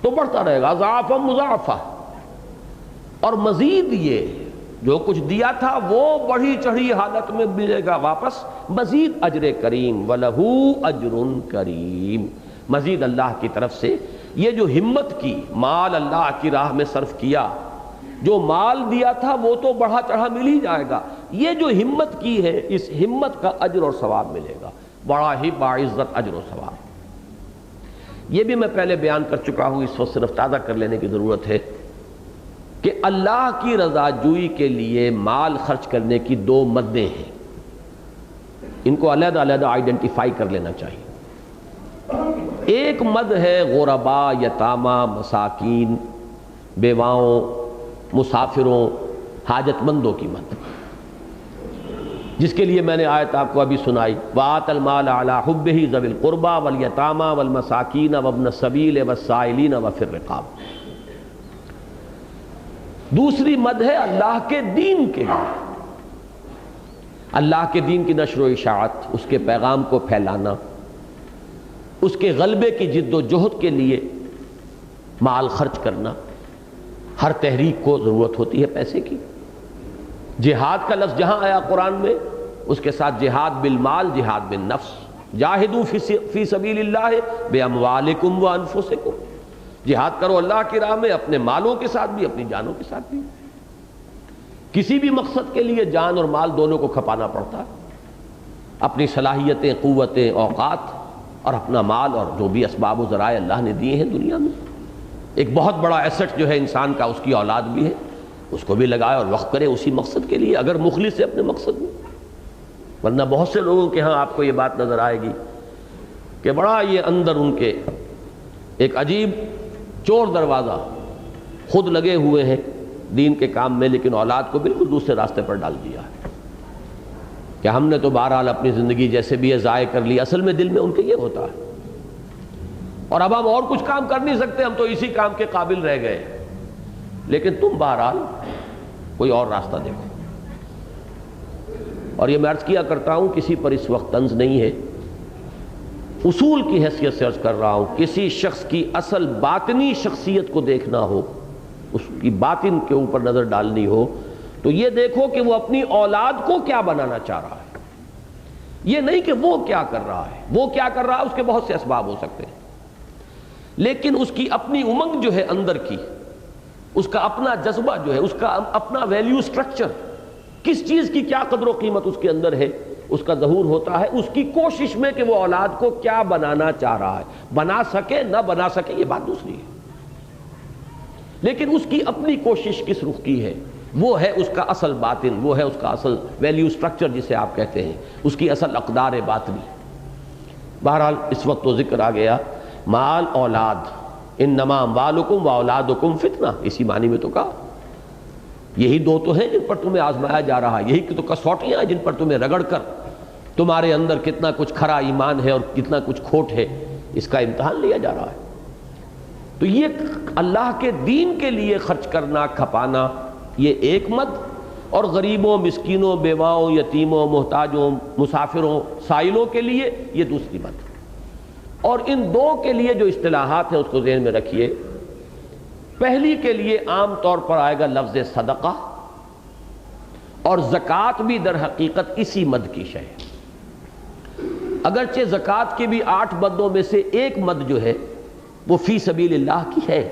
تو بڑھتا رہے گا، ضعفا مضاعفہ۔ اور مزید یہ جو کچھ دیا تھا وہ بڑھی چڑھی حالت میں ملے گا واپس، مزید اجر کریم، وَلَهُ أَجْرٌ کریم، مزید اللہ کی طرف سے۔ یہ جو ہمت کی، مال اللہ کی راہ میں صرف کیا، جو مال دیا تھا وہ تو بڑھا چڑھا مل ہی جائے گا، یہ جو ہمت کی ہے اس ہمت کا اجر اور ثواب ملے گا، بڑا ہی باعزت اجر و ثواب۔ یہ بھی میں پہلے بیان کر چکا ہوں، اس وقت صرف تازہ کر لینے کی ضرورت ہے کہ اللہ کی رضا جوئی کے لیے مال خرچ کرنے کی 2 مدیں ہیں، ان کو علیحدہ علیحدہ آئیڈینٹیفائی کر لینا چاہیے۔ ایک مد ہے غرباء، یتامہ، مساکین، بیواؤں، مسافروں، حاجت مندوں کی مد، جس کے لیے میں نے آیت آپ کو ابھی سنائی، وَآتَ الْمَالَ عَلَىٰ حُبِّهِ ذَوِي الْقُرْبَىٰ وَالْيَتَامَىٰ وَالْمَسَاكِينَ وَابْنَ السَّبِيلِ وَالسَّائِلِينَ وَفِي الرِّقَابِ۔ دوسری مد ہے اللہ کے دین کے لیے، اللہ کے دین کی نشر و اشاعت، اس کے پیغام کو پھیلانا، اس کے غلبے کی جد و جہد کے لیے مال خرچ کرنا. ہر تحریک کو ضرورت ہوتی ہے پیسے کی. جہاد کا لفظ جہاں آیا قرآن میں اس کے ساتھ جہاد بالمال، جہاد بالنفس. جاہدوا فی سبیل اللہ باموالکم وانفسکم. جہاد کرو اللہ کی راہ میں اپنے مالوں کے ساتھ بھی، اپنی جانوں کے ساتھ بھی. کسی بھی مقصد کے لیے جان اور مال دونوں کو کھپانا پڑتا ہے. اپنی صلاحیتیں، قوتیں، اوقات اور اپنا مال اور جو بھی اسباب و ذرائع اللہ نے دیے ہیں دنیا میں. ایک بہت بڑا ایسٹ جو ہے انسان کا اس کی اولاد بھی ہے، اس کو بھی لگائے اور وقف کرے اسی مقصد کے لیے اگر مخلص ہے اپنے مقصد میں. ورنہ بہت سے لوگوں کے ہاں آپ کو یہ بات نظر آئے گی کہ بڑا یہ اندر ان کے ایک عجیب چور دروازہ خود لگے ہوئے ہیں دین کے کام میں، لیکن اولاد کو بالکل دوسرے راستے پر ڈال دیا ہے کہ ہم نے تو بہرحال اپنی زندگی جیسے بھی ہے ضائع کر لی. اصل میں دل میں ان کے یہ ہوتا ہے اور اب ہم اور کچھ کام کر نہیں سکتے، ہم تو اسی کام کے قابل رہ گئے. لیکن تم بہرحال کوئی اور راستہ دیکھو. اور یہ میں عرض کیا کرتا ہوں، کسی پر اس وقت طنز نہیں ہے، اصول کی حیثیت سے عرض کر رہا ہوں. کسی شخص کی اصل باطنی شخصیت کو دیکھنا ہو، اس کی باطن کے اوپر نظر ڈالنی ہو تو یہ دیکھو کہ وہ اپنی اولاد کو کیا بنانا چاہ رہا ہے. یہ نہیں کہ وہ کیا کر رہا ہے. وہ کیا کر رہا ہے اس کے بہت سے اسباب ہو سکتے ہیں، لیکن اس کی اپنی امنگ جو ہے اندر کی، اس کا اپنا جذبہ جو ہے، اس کا اپنا ویلیو سٹرکچر، کس چیز کی کیا قدر و قیمت اس کے اندر ہے، اس کا ظہور ہوتا ہے اس کی کوشش میں کہ وہ اولاد کو کیا بنانا چاہ رہا ہے. بنا سکے نہ بنا سکے یہ بات دوسری ہے، لیکن اس کی اپنی کوشش کس رخ کی ہے، وہ ہے اس کا اصل باطن، وہ ہے اس کا اصل ویلیو سٹرکچر جسے آپ کہتے ہیں، اس کی اصل اقدار باطنی. بہرحال اس وقت تو ذکر آ گیا مال اولاد، انما اموالکم واولادکم فتنہ، اسی معنی میں تو کہا یہی دو تو ہیں جن پر تمہیں آزمایا جا رہا ہے، یہی تو کسوٹیاں ہیں جن پر تمہیں رگڑ کر تمہارے اندر کتنا کچھ کھرا ایمان ہے اور کتنا کچھ کھوٹ ہے اس کا امتحان لیا جا رہا ہے. تو یہ اللہ کے دین کے لیے خرچ کرنا، کھپانا، یہ ایک مد، اور غریبوں، مسکینوں، بیواؤں، یتیموں، محتاجوں، مسافروں، سائلوں کے لیے یہ دوسری مد. اور ان دو کے لیے جو اصطلاحات ہیں اس کو ذہن میں رکھیے. پہلی کے لیے عام طور پر آئے گا لفظ صدقہ، اور زکوٰۃ بھی در حقیقت اسی مد کی شے ہے. اگرچہ زکوٰۃ کی بھی 8 مدوں میں سے ایک مد جو ہے وہ فی سبیل اللہ کی ہے،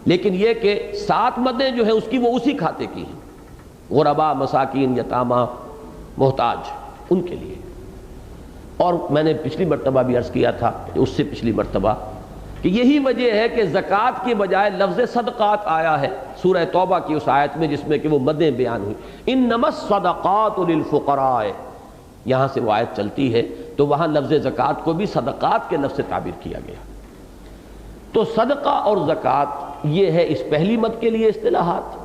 لیکن یہ کہ 7 مدیں جو ہیں اس کی وہ اسی کھاتے کی ہیں، غربا، مساکین، یتامہ، محتاج، ان کے لیے. اور میں نے پچھلی مرتبہ بھی عرض کیا تھا، اس سے پچھلی مرتبہ، کہ یہی وجہ ہے کہ زکوٰۃ کی بجائے لفظ صدقات آیا ہے سورہ توبہ کی اس آیت میں جس میں کہ وہ مدیں بیان ہوئی. انما الصدقات للفقراء، یہاں سے وہ آیت چلتی ہے تو وہاں لفظ زکوٰۃ کو بھی صدقات کے لفظ سے تعبیر کیا گیا. تو صدقہ اور زکوٰۃ یہ ہے اس پہلی مد کے لیے اصطلاحات.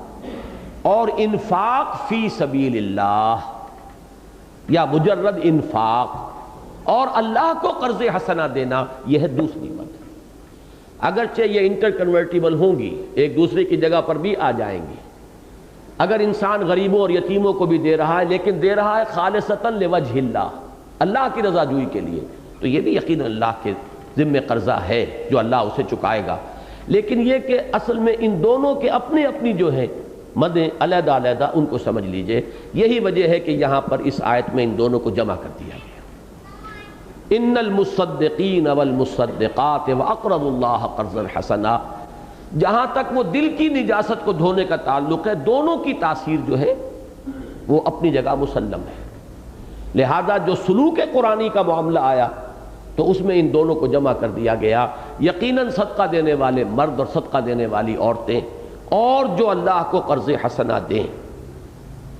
اور انفاق فی سبیل اللہ یا مجرد انفاق اور اللہ کو قرض حسنہ دینا یہ ہے دوسری مد. اگرچہ یہ انٹر کنورٹیبل ہوں گی، ایک دوسرے کی جگہ پر بھی آ جائیں گی. اگر انسان غریبوں اور یتیموں کو بھی دے رہا ہے لیکن دے رہا ہے خالصتاً لوجہ اللہ، اللہ کی رضا جوئی کے لیے، تو یہ بھی یقیناً اللہ کے ذمہ قرضہ ہے جو اللہ اسے چکائے گا. لیکن یہ کہ اصل میں ان دونوں کے اپنی اپنی جو ہیں مدیں علیحدہ علیحدہ، ان کو سمجھ لیجئے. یہی وجہ ہے کہ یہاں پر اس آیت میں ان دونوں کو جمع کر دیا گیا. ان المصدقین والمصدقات واقرضوا اللہ قرضا حسنا. جہاں تک وہ دل کی نجاست کو دھونے کا تعلق ہے، دونوں کی تاثیر جو ہے وہ اپنی جگہ مسلم ہے. لہذا جو سلوک قرآنی کا معاملہ آیا تو اس میں ان دونوں کو جمع کر دیا گیا. یقیناً صدقہ دینے والے مرد اور صدقہ دینے والی عورتیں، اور جو اللہ کو قرض حسنہ دیں،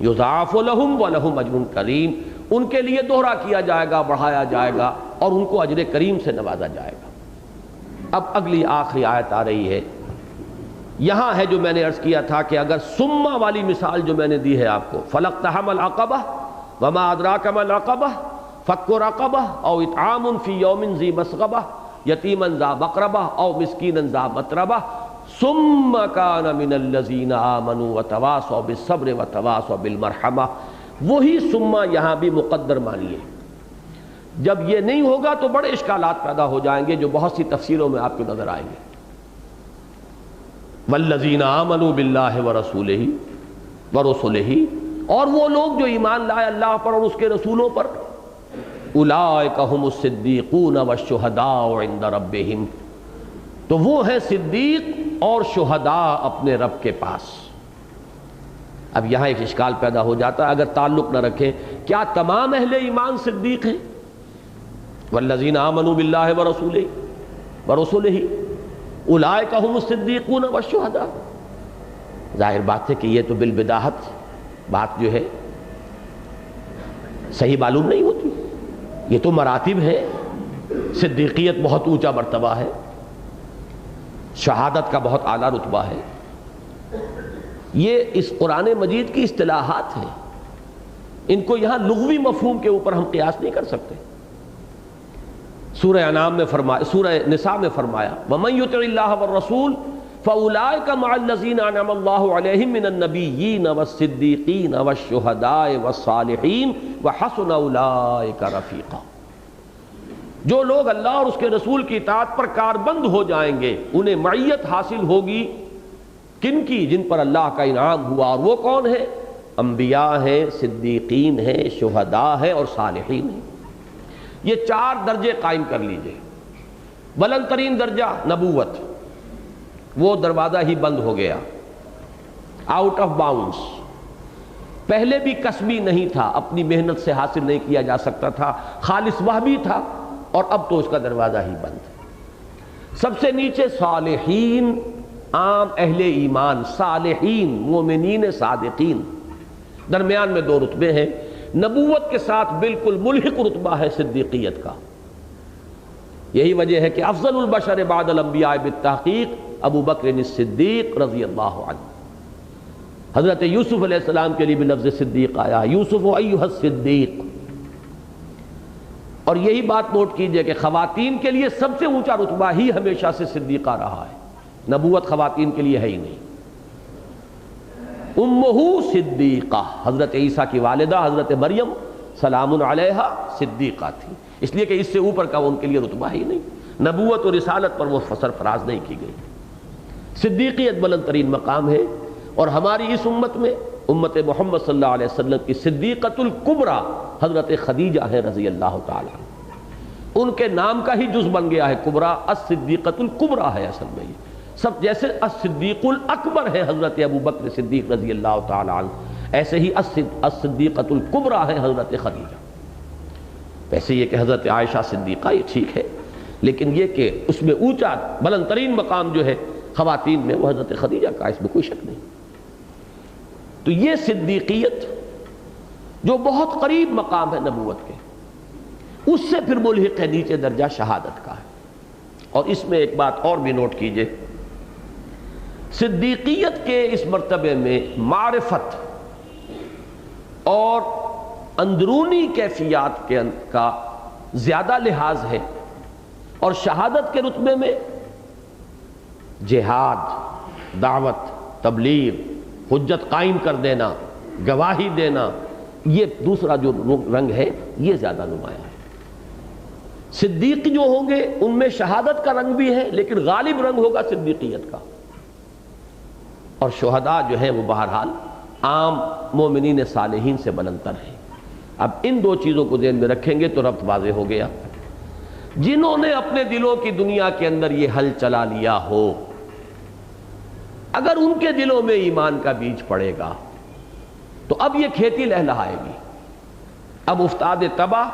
یضاعف لہم ولہم اجر کریم، ان کے لیے دوہرا کیا جائے گا، بڑھایا جائے گا اور ان کو اجر کریم سے نوازا جائے گا. اب اگلی آخری آیت آ رہی ہے. یہاں ہے جو میں نے عرض کیا تھا کہ اگر سما والی مثال جو میں نے دی ہے آپ کو، فلقتحم العقبہ وما ادراک ما العقبہ فک رقبہ او اطعام فی یوم ذی مسغبہ یتیما ذا مقربہ او مسکینا ذا متربہ ثم کان من الذین آمنوا وتواصوا بالصبر وتواصوا بالمرحمہ. وہی ثم یہاں بھی مقدر مانیے. جب یہ نہیں ہوگا تو بڑے اشکالات پیدا ہو جائیں گے جو بہت سی تفسیروں میں آپ کو نظر آئیں گے. والذین آمنوا باللہ ورسولہ ورسلہ، اور وہ لوگ جو ایمان لائے اللہ پر اور اس کے رسولوں پر، اولئک ھم الصدیقون والشہداء عند ربہم، تو وہ ہیں صدیق اور شہداء اپنے رب کے پاس. اب یہاں ایک اشکال پیدا ہو جاتا ہے اگر تعلق نہ رکھیں، کیا تمام اہل ایمان صدیق ہیں؟ والذین آمنوا باللہ ورسولہ ورسلہ اولئک ھم الصدیقون والشہداء. ظاہر بات ہے کہ یہ تو بالبداہت بات جو ہے صحیح معلوم نہیں ہوتی. یہ تو مراتب ہے، صدیقیت بہت اونچا مرتبہ ہے، شہادت کا بہت اعلیٰ رتبہ ہے. یہ اس قرآن مجید کی اصطلاحات ہیں، ان کو یہاں لغوی مفہوم کے اوپر ہم قیاس نہیں کر سکتے. سورہ انعام میں فرمایا، سورہ نساء میں فرمایا وَمَن يُطِعِ اللَّهَ وَالرَّسُولَ فَأُولَٰئِكَ مَعَ الَّذِينَ أَنْعَمَ اللَّهُ عَلَيْهِم مِّنَ النَّبِيِّينَ وَالصِّدِّيقِينَ وَالشُّهَدَاءِ وَالصَّالِحِينَ وَحَسُنَ أُولَٰئِكَ رَفِيقًا. جو لوگ اللہ اور اس کے رسول کی اطاعت پر کاربند ہو جائیں گے انہیں معیت حاصل ہوگی. کن کی؟ جن پر اللہ کا انعام ہوا. اور وہ کون ہے؟ انبیاء ہیں، صدیقین ہیں، شہداء ہیں اور صالحین ہیں. یہ 4 درجے قائم کر لیجئے. بلند ترین درجہ نبوت، وہ دروازہ ہی بند ہو گیا، آؤٹ آف باؤنڈز. پہلے بھی کسبی نہیں تھا، اپنی محنت سے حاصل نہیں کیا جا سکتا تھا، خالص وہبی تھا، اور اب تو اس کا دروازہ ہی بند. سب سے نیچے صالحین، عام اہل ایمان، صالحین مومنین صادقین. درمیان میں 2 رتبے ہیں. نبوت کے ساتھ بالکل ملحق رتبہ ہے صدیقیت کا. یہی وجہ ہے کہ افضل البشر بعد الانبیاء بالتحقیق ابو بکر الصدیق رضی اللہ عنہ. حضرت یوسف علیہ السلام کے لیے بھی لفظ صدیق آیا، یوسف ایھا الصدیق. اور یہی بات نوٹ کیجئے کہ خواتین کے لیے سب سے اونچا رتبہ ہی ہمیشہ سے صدیقہ رہا ہے. نبوت خواتین کے لیے ہے ہی نہیں. امہ صدیقہ، حضرت عیسیٰ کی والدہ حضرت مریم سلام علیہا صدیقہ تھی، اس لیے کہ اس سے اوپر کا ان کے لیے رتبہ ہی نہیں. نبوت اور رسالت پر وہ سرفراز نہیں کی گئی. صدیقیت بلند ترین مقام ہے. اور ہماری اس امت میں، امت محمد صلی اللہ علیہ وسلم کی صدیقۃ الکبریٰ حضرت خدیجہ ہے رضی اللہ تعالی عنہ. ان کے نام کا ہی جز بن گیا ہے کبریٰ. الصدیقۃ الکبریٰ ہے اصل میں. یہ سب جیسے الصدیق الاکبر ہے حضرت ابو بکر صدیق رضی اللہ تعالی عنہ، ایسے ہی الصدیقۃ الکبریٰ ہے حضرت خدیجہ. ویسے یہ کہ حضرت عائشہ صدیقہ یہ ٹھیک ہے، لیکن یہ کہ اس میں اونچا بلند ترین مقام جو ہے خواتین میں وہ حضرت خدیجہ کا، اس میں کوئی شک نہیں. تو یہ صدیقیت جو بہت قریب مقام ہے نبوت کے، اس سے پھر ملحق ہے نیچے درجہ شہادت کا ہے. اور اس میں ایک بات اور بھی نوٹ کیجئے، صدیقیت کے اس مرتبے میں معرفت اور اندرونی کیفیات کا زیادہ لحاظ ہے، اور شہادت کے رتبے میں جہاد، دعوت، تبلیغ، حجت قائم کر دینا، گواہی دینا، یہ دوسرا جو رنگ ہے یہ زیادہ نمایاں ہے. صدیق جو ہوں گے ان میں شہادت کا رنگ بھی ہے، لیکن غالب رنگ ہوگا صدیقیت کا. اور شہداء جو ہیں وہ بہرحال عام مومنین صالحین سے بلندتر ہیں. اب ان 2 چیزوں کو ذہن میں رکھیں گے تو ربط واضح ہو گیا. جنہوں نے اپنے دلوں کی دنیا کے اندر یہ حل چلا لیا ہو، اگر ان کے دلوں میں ایمان کا بیج پڑے گا تو اب یہ کھیتی لہلہائے گی. اب افتاد تباہ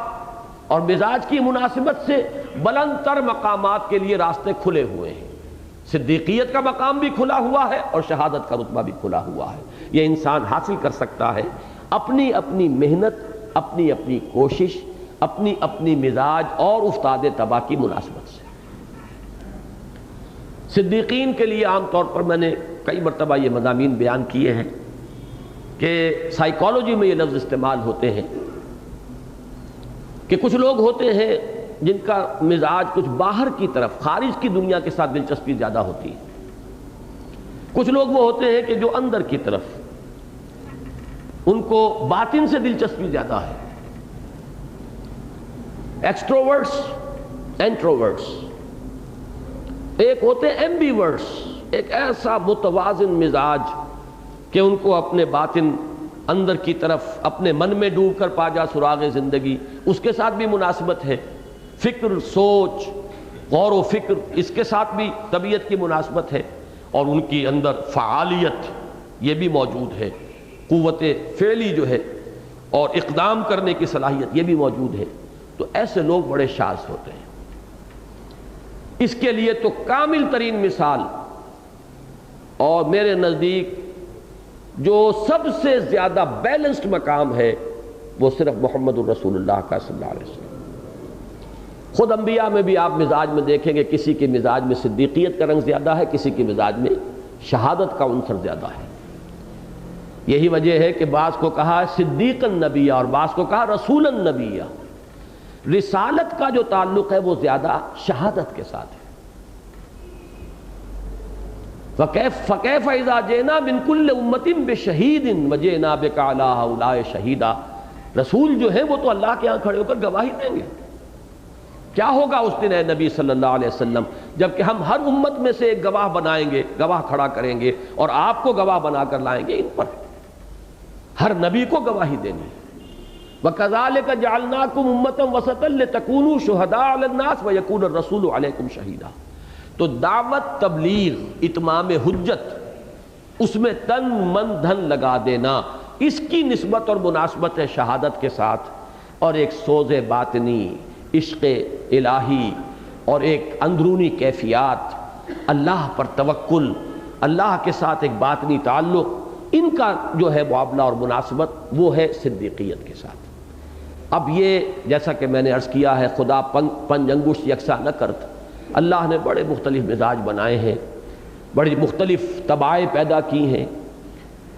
اور مزاج کی مناسبت سے بلند تر مقامات کے لیے راستے کھلے ہوئے ہیں. صدیقیت کا مقام بھی کھلا ہوا ہے اور شہادت کا رتبہ بھی کھلا ہوا ہے. یہ انسان حاصل کر سکتا ہے اپنی اپنی محنت، اپنی اپنی کوشش، اپنی اپنی مزاج اور افتاد تباہ کی مناسبت سے. صدیقین کے لیے عام طور پر میں نے کئی مرتبہ یہ مضامین بیان کیے ہیں کہ سائیکالوجی میں یہ لفظ استعمال ہوتے ہیں کہ کچھ لوگ ہوتے ہیں جن کا مزاج کچھ باہر کی طرف، خارج کی دنیا کے ساتھ دلچسپی زیادہ ہوتی ہے. کچھ لوگ وہ ہوتے ہیں کہ جو اندر کی طرف، ان کو باطن سے دلچسپی زیادہ ہے. ایکسٹروورٹس، انٹروورٹس، ایک ہوتے ہیں ایمبیورٹس، ایک ایسا متوازن مزاج کہ ان کو اپنے باطن اندر کی طرف اپنے من میں ڈوب کر پا جا سراغ زندگی، اس کے ساتھ بھی مناسبت ہے، فکر، سوچ، غور و فکر، اس کے ساتھ بھی طبیعت کی مناسبت ہے، اور ان کی اندر فعالیت یہ بھی موجود ہے، قوت فعلی جو ہے اور اقدام کرنے کی صلاحیت یہ بھی موجود ہے۔ تو ایسے لوگ بڑے شاذ ہوتے ہیں۔ اس کے لیے تو کامل ترین مثال اور میرے نزدیک جو سب سے زیادہ بیلنسڈ مقام ہے وہ صرف محمد الرسول اللہ کا صلی اللہ علیہ وسلم۔ خود انبیاء میں بھی آپ مزاج میں دیکھیں گے، کسی کے مزاج میں صدیقیت کا رنگ زیادہ ہے، کسی کے مزاج میں شہادت کا عنصر زیادہ ہے۔ یہی وجہ ہے کہ بعض کو کہا صدیق النبی اور بعض کو کہا رسول النبی۔ رسالت کا جو تعلق ہے وہ زیادہ شہادت کے ساتھ ہے۔ فَكَيْفَ إِذَا جِئْنَا مِن كُلِّ أُمَّةٍ بِشَهِيدٍ وَجِئْنَا بِكَ عَلَىٰ هَؤُلَاءِ شَهِيدًا۔ رسول جو ہیں وہ تو اللہ کے ہاں کھڑے ہو کر گواہی دیں گے۔ کیا ہوگا اس دن اے نبی صلی اللہ علیہ وسلم، جبکہ ہم ہر امت میں سے ایک گواہ بنائیں گے، گواہ کھڑا کریں گے اور آپ کو گواہ بنا کر لائیں گے ان پر۔ ہر نبی کو گواہی دینی ہے۔ وَكَذَلِكَ جَعَلْنَاكُمْ أُمَّةً وَسَطًا لِتَكُونُوا شُهَدَاءَ عَلَى النَّاسِ وَيَكُونَ الرَّسُولُ عَلَيْكُمْ شَهِيدًا۔ تو دعوت، تبلیغ، اتمام حجت، اس میں تن من دھن لگا دینا، اس کی نسبت اور مناسبت ہے شہادت کے ساتھ، اور ایک سوز باطنی، عشق الہی اور ایک اندرونی کیفیات، اللہ پر توکل، اللہ کے ساتھ ایک باطنی تعلق، ان کا جو ہے معاملہ اور مناسبت وہ ہے صدیقیت کے ساتھ۔ اب یہ جیسا کہ میں نے عرض کیا ہے، خدا پنج انگشت یکساں نہ کرتا، اللہ نے بڑے مختلف مزاج بنائے ہیں، بڑی مختلف طبائع پیدا کی ہیں،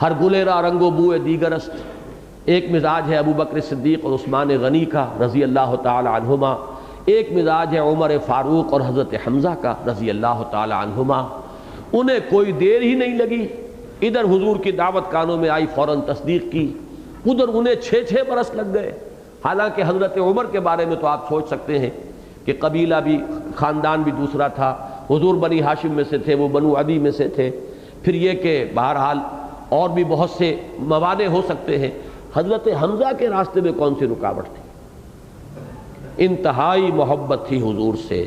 ہر گلیرا رنگ و بوئے دیگر است۔ ایک مزاج ہے ابو بکر صدیق اور عثمان غنی کا رضی اللہ تعالی عنہما، ایک مزاج ہے عمر فاروق اور حضرت حمزہ کا رضی اللہ تعالی عنہما۔ انہیں کوئی دیر ہی نہیں لگی، ادھر حضور کی دعوت کانوں میں آئی، فوراً تصدیق کی، ادھر انہیں 6 برس لگ گئے۔ حالانکہ حضرت عمر کے بارے میں تو آپ سوچ سکتے ہیں کہ قبیلہ بھی، خاندان بھی دوسرا تھا، حضور بنی ہاشم میں سے تھے، وہ بنو عدی میں سے تھے، پھر یہ کہ بہرحال اور بھی بہت سے موانع ہو سکتے ہیں۔ حضرت حمزہ کے راستے میں کون سی رکاوٹ تھی؟ انتہائی محبت تھی حضور سے،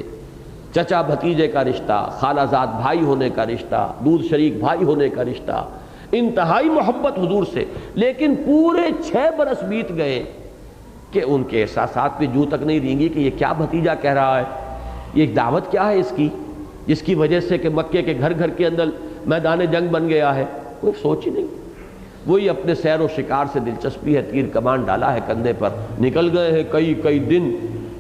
چچا بھتیجے کا رشتہ، خالہ زاد بھائی ہونے کا رشتہ، دودھ شریک بھائی ہونے کا رشتہ، انتہائی محبت حضور سے، لیکن پورے 6 برس بیت گئے کہ ان کے احساسات پہ جو تک نہیں رینگی کہ یہ کیا بھتیجا کہہ رہا ہے، یہ دعوت کیا ہے اس کی، جس کی وجہ سے کہ مکے کے گھر گھر کے اندر میدان جنگ بن گیا ہے، کوئی سوچ ہی نہیں۔ وہی اپنے سیر و شکار سے دلچسپی ہے، تیر کمان ڈالا ہے کندھے پر، نکل گئے ہیں کئی دن۔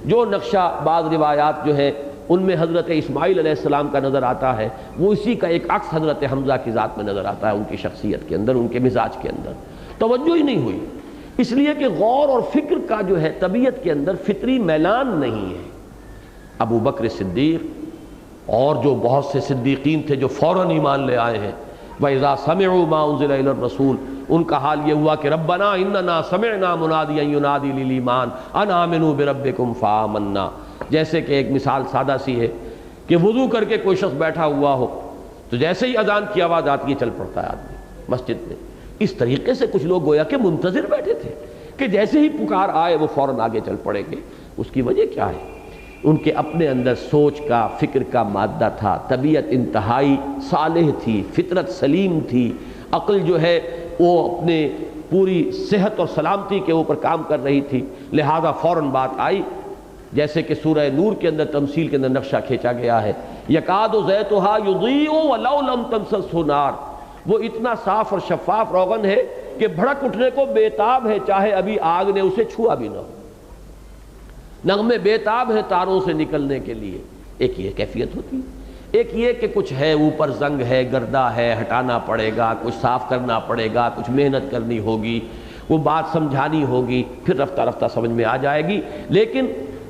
جو نقشہ بعض روایات جو ہے ان میں حضرت اسماعیل علیہ السلام کا نظر آتا ہے، وہ اسی کا ایک عکس حضرت حمزہ کی ذات میں نظر آتا ہے، ان کی شخصیت کے اندر، ان کے مزاج کے اندر توجہ ہی نہیں ہوئی، اس لیے کہ غور اور فکر کا جو ہے طبیعت کے اندر فطری میلان نہیں ہے۔ ابو بکر صدیق اور جو بہت سے صدیقین تھے جو فوراً ایمان لے آئے ہیں، وَإِذَا سَمِعُوا مَا أُنزِلَ إِلَى الرَّسُولِ، ان کا حال یہ ہوا کہ ربنا اننا سمعنا منادیا ینادی للایمان ان آمنوا بربکم فآمنا۔ جیسے کہ ایک مثال سادہ سی ہے کہ وضو کر کے کوئی شخص بیٹھا ہوا ہو تو جیسے ہی اذان کی آواز آتی ہے چل پڑتا ہے آدمی مسجد میں، اس طریقے سے کچھ لوگ گویا کہ منتظر بیٹھے تھے کہ جیسے ہی پکار آئے وہ فوراً آگے چل پڑیں گے۔ اس کی وجہ کیا ہے؟ ان کے اپنے اندر سوچ کا، فکر کا مادہ تھا، طبیعت انتہائی صالح تھی، فطرت سلیم تھی، عقل جو ہے وہ اپنے پوری صحت اور سلامتی کے اوپر کام کر رہی تھی، لہذا فوراً بات آئی، جیسے کہ سورہ نور کے اندر تمثیل کے اندر نقشہ کھینچا گیا ہے، یکاد زیتھا یضیء ولو لم تمسسہ نار، وہ اتنا صاف اور شفاف روغن ہے کہ بھڑک اٹھنے کو بیتاب ہے، چاہے ابھی آگ نے اسے چھوا بھی نہ ہو، نغمے بیتاب ہے تاروں سے نکلنے کے لیے۔ ایک یہ کیفیت ہوتی ہے، ایک یہ کہ کچھ ہے اوپر زنگ ہے، گردہ ہے، ہٹانا پڑے گا، کچھ صاف کرنا پڑے گا، کچھ محنت کرنی ہوگی، وہ بات سمجھانی ہوگی، پھر رفتہ رفتہ سمجھ میں آ جائے گی۔ لیکن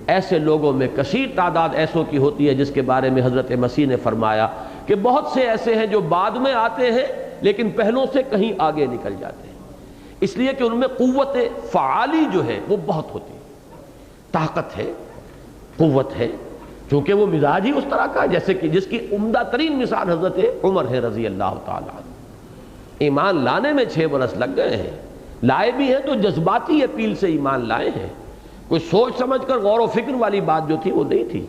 ایسے لوگوں میں کثیر تعداد ایسوں کی ہوتی ہے جس کے بارے میں حضرت مسیح نے فرمایا کہ بہت سے ایسے ہیں جو بعد میں آتے ہیں لیکن پہلوں سے کہیں آگے نکل جاتے ہیں، اس لیے کہ ان میں قوت فعالی جو ہے وہ بہت ہوتی ہے، طاقت ہے، قوت ہے، چونکہ وہ مزاج ہی اس طرح کا ہے جیسے کہ جس کی عمدہ ترین مثال حضرت عمر ہے رضی اللہ تعالیٰ عنہ۔ ایمان لانے میں 6 برس لگ گئے ہیں، لائے بھی ہیں تو جذباتی اپیل سے ایمان لائے ہیں، کوئی سوچ سمجھ کر غور و فکر والی بات جو تھی وہ نہیں تھی،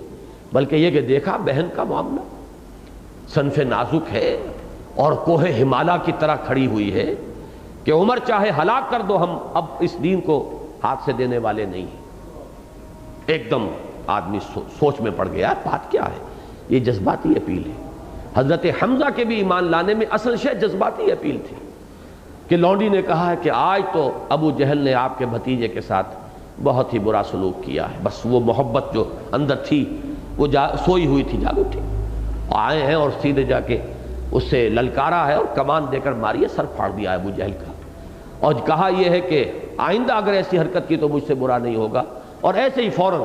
بلکہ یہ کہ دیکھا بہن کا معاملہ صنف نازک ہے اور کوہ ہمالیہ کی طرح کھڑی ہوئی ہے کہ عمر چاہے ہلاک کر دو ہم اب اس دین کو ہاتھ سے دینے والے نہیں ہیں۔ ایک دم آدمی سوچ میں پڑ گیا، بات کیا ہے؟ یہ جذباتی اپیل ہے۔ حضرت حمزہ کے بھی ایمان لانے میں اصل شے جذباتی اپیل تھی کہ لونڈی نے کہا ہے کہ آج تو ابو جہل نے آپ کے بھتیجے کے ساتھ بہت ہی برا سلوک کیا ہے، بس وہ محبت جو اندر تھی وہ سوئی ہوئی تھی، جاگ اٹھی، آئے ہیں اور سیدھے جا کے اس سے للکارا ہے اور کمان دے کر ماری ہے، سر پھاڑ دیا ابو جہل کا، اور کہا یہ ہے کہ آئندہ اگر ایسی حرکت کی تو مجھ سے برا نہیں ہوگا، اور ایسے ہی فوراً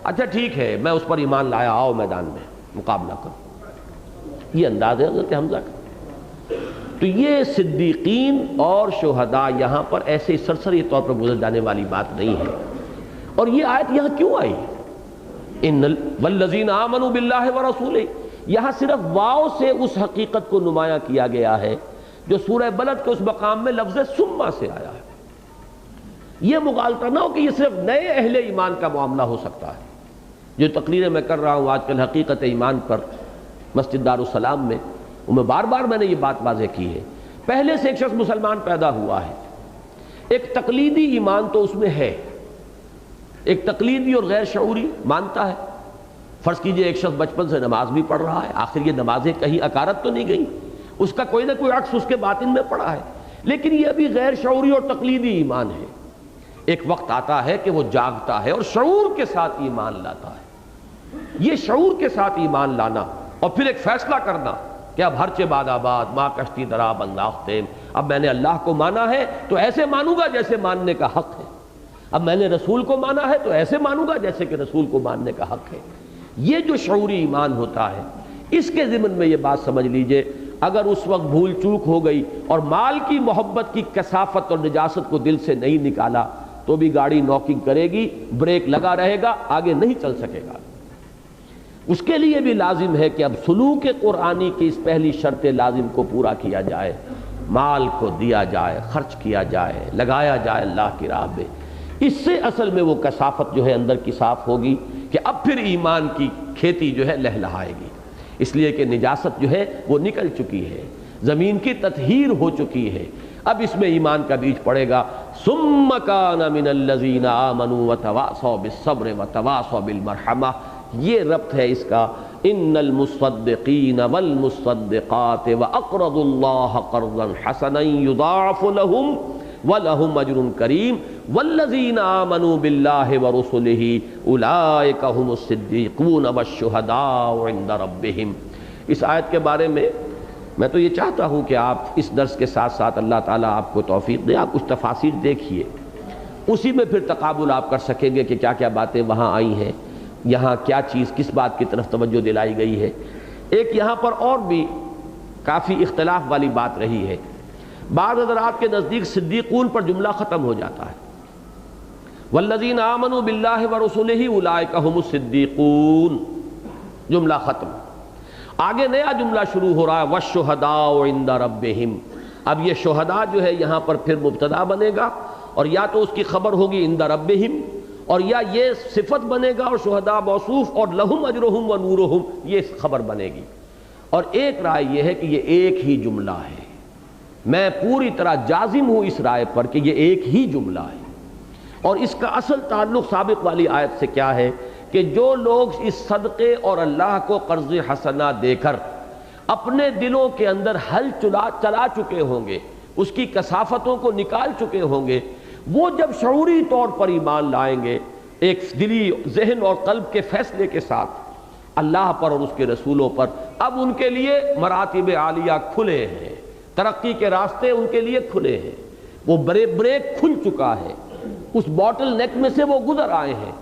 اچھا ٹھیک ہے میں اس پر ایمان لایا، آؤ میدان میں مقابلہ کرو۔ یہ انداز ہے حضرت حمزہ کا۔ تو یہ صدیقین اور شہداء یہاں پر ایسے سرسری طور پر گزر جانے والی بات نہیں ہے۔ اور یہ آیت یہاں کیوں آئی؟ والذین آمنوا باللہ ورسولہ، یہاں صرف واو سے اس حقیقت کو نمایاں کیا گیا ہے جو سورہ بلد کے اس مقام میں لفظ ثم سے آیا ہے۔ یہ مغالطہ نہ ہو کہ یہ صرف نئے اہل ایمان کا معاملہ ہو سکتا ہے۔ جو تقریریں میں کر رہا ہوں آج کل حقیقت ایمان پر مسجد دارالسلام میں، میں بار بار میں نے یہ بات واضح کی ہے، پہلے سے ایک شخص مسلمان پیدا ہوا ہے، ایک تقلیدی ایمان تو اس میں ہے، ایک تقلیدی اور غیر شعوری مانتا ہے۔ فرض کیجئے ایک شخص بچپن سے نماز بھی پڑھ رہا ہے، آخر یہ نمازیں کہیں اکارت تو نہیں گئی، اس کا کوئی نہ کوئی عکس اس کے باطن میں پڑا ہے، لیکن یہ ابھی غیر شعوری اور تقلیدی ایمان ہے۔ ایک وقت آتا ہے کہ وہ جاگتا ہے اور شعور کے ساتھ ایمان لاتا ہے۔ یہ شعور کے ساتھ ایمان لانا اور پھر ایک فیصلہ کرنا کہ اب ہر چہ باد آباد ماں کشتی درا بنداختیم، اب میں نے اللہ کو مانا ہے تو ایسے مانوں گا جیسے ماننے کا حق ہے، اب میں نے رسول کو مانا ہے تو ایسے مانوں گا جیسے کہ رسول کو ماننے کا حق ہے۔ یہ جو شعوری ایمان ہوتا ہے، اس کے ضمن میں یہ بات سمجھ لیجئے، اگر اس وقت بھول چوک ہو گئی اور مال کی محبت کی کثافت اور نجاست کو دل سے نہیں نکالا تو بھی گاڑی نوکنگ کرے گی، بریک لگا رہے گا، آگے نہیں چل سکے گا۔ اس کے لیے بھی لازم ہے کہ اب سلوک قرآنی کی اس پہلی شرط لازم کو پورا کیا جائے، مال کو دیا جائے، خرچ کیا جائے، لگایا جائے اللہ کی راہ میں۔ اس سے اصل میں وہ کثافت جو ہے اندر کی صاف ہوگی کہ اب پھر ایمان کی کھیتی جو ہے لہلہائے گی، اس لیے کہ نجاست جو ہے وہ نکل چکی ہے، زمین کی تطہیر ہو چکی ہے، اب اس میں ایمان کا بیج پڑے گا۔ ثم کان من الذین آمنوا وتواصوا بالصبر وتواصوا بالمرحمہ، یہ ربط ہے اس کا۔ ان المصدقین والمصدقات واقرضوا اللہ قرضا حسنا یضاعف لهم وَلَهُمْ أَجْرٌ كَرِيمٌ وَالَّذِينَ آمَنُوا بِاللَّهِ وَرُسُلِهِ أُولَٰئِكَ هُمُ الصِّدِّيقُونَ وَالشُّهَدَاءُ عِندَ رَبِّهِمْ۔ اس آیت کے بارے میں تو یہ چاہتا ہوں کہ آپ اس درس کے ساتھ ساتھ اللہ تعالیٰ آپ کو توفیق دے، آپ کچھ تفاسیر دیکھیے، اسی میں پھر تقابل آپ کر سکیں گے کہ کیا کیا باتیں وہاں آئی ہیں، یہاں کیا چیز کس بات کی طرف توجہ دلائی گئی ہے۔ ایک یہاں پر اور بھی کافی اختلاف والی بات رہی ہے، بعض حضرات کے نزدیک صدیقون پر جملہ ختم ہو جاتا ہے، والذین آمنوا باللہ ورسلہ اولئک ھم الصدیقون، جملہ ختم، آگے نیا جملہ شروع ہو رہا ہے والشہداء عند ربہم۔ اب یہ شہداء جو ہے یہاں پر پھر مبتدا بنے گا، اور یا تو اس کی خبر ہوگی عند ربہم، اور یا یہ صفت بنے گا اور شہداء موصوف، اور لہم اجرہم و نورہم یہ خبر بنے گی۔ اور ایک رائے یہ ہے کہ یہ ایک ہی جملہ ہے، میں پوری طرح جازم ہوں اس رائے پر کہ یہ ایک ہی جملہ ہے، اور اس کا اصل تعلق سابق والی آیت سے کیا ہے کہ جو لوگ اس صدقے اور اللہ کو قرض حسنہ دے کر اپنے دلوں کے اندر حل چلا چکے ہوں گے، اس کی کثافتوں کو نکال چکے ہوں گے، وہ جب شعوری طور پر ایمان لائیں گے، ایک دلی ذہن اور قلب کے فیصلے کے ساتھ اللہ پر اور اس کے رسولوں پر، اب ان کے لیے مراتب عالیہ کھلے ہیں، ترقی کے راستے ان کے لیے کھلے ہیں، وہ بریک کھل چکا ہے، اس باٹل نیک میں سے وہ گزر آئے ہیں۔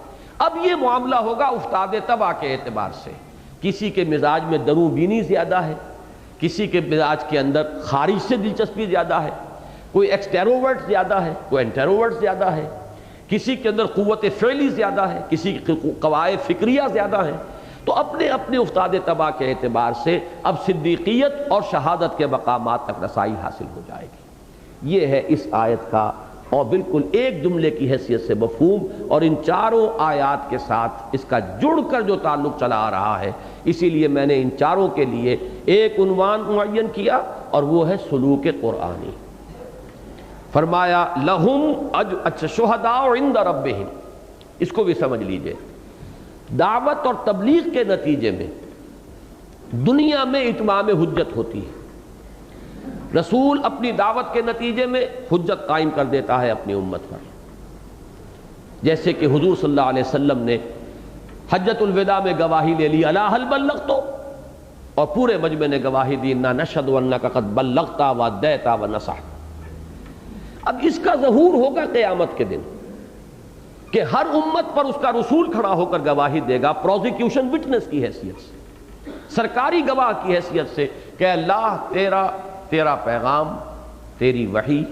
اب یہ معاملہ ہوگا افتاد طبع کے اعتبار سے، کسی کے مزاج میں دروں بینی زیادہ ہے، کسی کے مزاج کے اندر خارج سے دلچسپی زیادہ ہے، کوئی ایکسٹروورٹ زیادہ ہے، کوئی انٹروورٹ زیادہ ہے، کسی کے اندر قوت فعلی زیادہ ہے، کسی کی قواعد فکریہ زیادہ ہیں، تو اپنے اپنے استاد تباہ کے اعتبار سے اب صدیقیت اور شہادت کے مقامات تک رسائی حاصل ہو جائے گی۔ یہ ہے اس آیت کا اور بالکل ایک جملے کی حیثیت سے مفہوم، اور ان چاروں آیات کے ساتھ اس کا جڑ کر جو تعلق چلا آ رہا ہے، اسی لیے میں نے ان چاروں کے لیے ایک عنوان معین کیا، اور وہ ہے سلوک قرآنی۔ فرمایا لہم اچھا شہداء عند ربہم، اس کو بھی سمجھ لیجئے۔ دعوت اور تبلیغ کے نتیجے میں دنیا میں اتمام حجت ہوتی ہے۔ رسول اپنی دعوت کے نتیجے میں حجت قائم کر دیتا ہے اپنی امت پر، جیسے کہ حضور صلی اللہ علیہ وسلم نے حجۃ الوداع میں گواہی لے لی، الا هل بلغت، اور پورے مجمع نے گواہی دی، انا نشهد انک قد بلغت وادیت ونصحت۔ اب اس کا ظہور ہوگا قیامت کے دن کہ ہر امت پر اس کا رسول کھڑا ہو کر گواہی دے گا، پروزیکیوشن وٹنس کی حیثیت سے، سرکاری گواہ کی حیثیت سے، کہ اللہ تیرا پیغام، تیری وحی،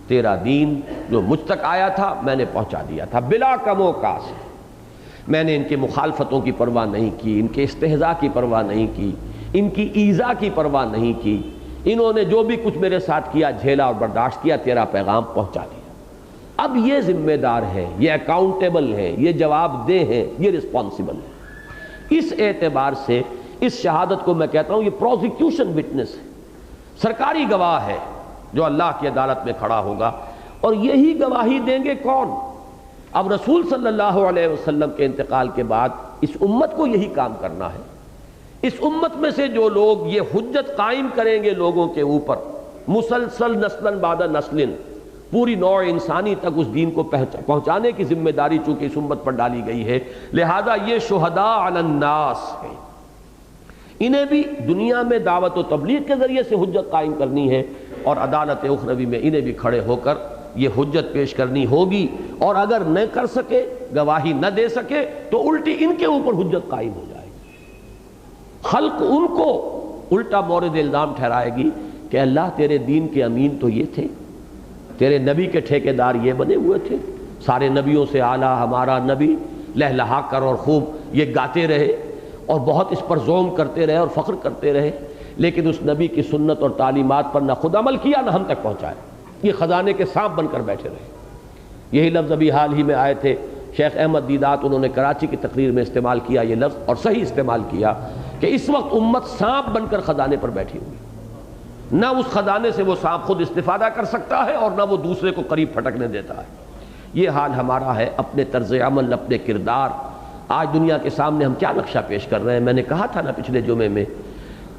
تیرا دین جو مجھ تک آیا تھا میں نے پہنچا دیا تھا بلا کم و کاست۔ میں نے ان کی مخالفتوں کی پرواہ نہیں کی، ان کے استہزاء کی پرواہ نہیں کی، ان کی ایذا کی پرواہ نہیں کی، انہوں نے جو بھی کچھ میرے ساتھ کیا جھیلا اور برداشت کیا، تیرا پیغام پہنچا دیا۔ اب یہ ذمہ دار ہے، یہ اکاؤنٹیبل ہے، یہ جواب دہ ہے، یہ رسپانسیبل ہے۔ اس اعتبار سے اس شہادت کو میں کہتا ہوں یہ پروزیکیوشن وٹنس ہے، سرکاری گواہ ہے جو اللہ کی عدالت میں کھڑا ہوگا۔ اور یہی گواہی دیں گے کون؟ اب رسول صلی اللہ علیہ وسلم کے انتقال کے بعد اس امت کو یہی کام کرنا ہے۔ اس امت میں سے جو لوگ یہ حجت قائم کریں گے لوگوں کے اوپر، مسلسل نسلاً بعد نسل، پوری نوع انسانی تک اس دین کو پہنچانے کی ذمہ داری چونکہ اس امت پر ڈالی گئی ہے، لہذا یہ شہداء علی الناس ہے۔ انہیں بھی دنیا میں دعوت و تبلیغ کے ذریعے سے حجت قائم کرنی ہے، اور عدالت اخروی میں انہیں بھی کھڑے ہو کر یہ حجت پیش کرنی ہوگی، اور اگر نہ کر سکے، گواہی نہ دے سکے، تو الٹی ان کے اوپر حجت قائم ہو جائے گی۔ خلق ان کو الٹا مورد الزام ٹھہرائے گی کہ اللہ تیرے دین کے امین تو یہ تھے، تیرے نبی کے ٹھیکیدار یہ بنے ہوئے تھے، سارے نبیوں سے اعلیٰ ہمارا نبی، لہلہا کر اور خوب یہ گاتے رہے اور بہت اس پر زوم کرتے رہے اور فخر کرتے رہے، لیکن اس نبی کی سنت اور تعلیمات پر نہ خود عمل کیا نہ ہم تک پہنچائے، یہ خزانے کے سانپ بن کر بیٹھے رہے۔ یہی لفظ ابھی حال ہی میں آئے تھے، شیخ احمد دیدات انہوں نے کراچی کی تقریر میں استعمال کیا یہ لفظ، اور صحیح استعمال کیا، کہ اس وقت امت سانپ بن کر خزانے پر بیٹھی ہوئی، نہ اس خزانے سے وہ سانپ خود استفادہ کر سکتا ہے اور نہ وہ دوسرے کو قریب پھٹکنے دیتا ہے۔ یہ حال ہمارا ہے، اپنے طرز عمل، اپنے کردار۔ آج دنیا کے سامنے ہم کیا نقشہ پیش کر رہے ہیں؟ میں نے کہا تھا نا پچھلے جمعے میں،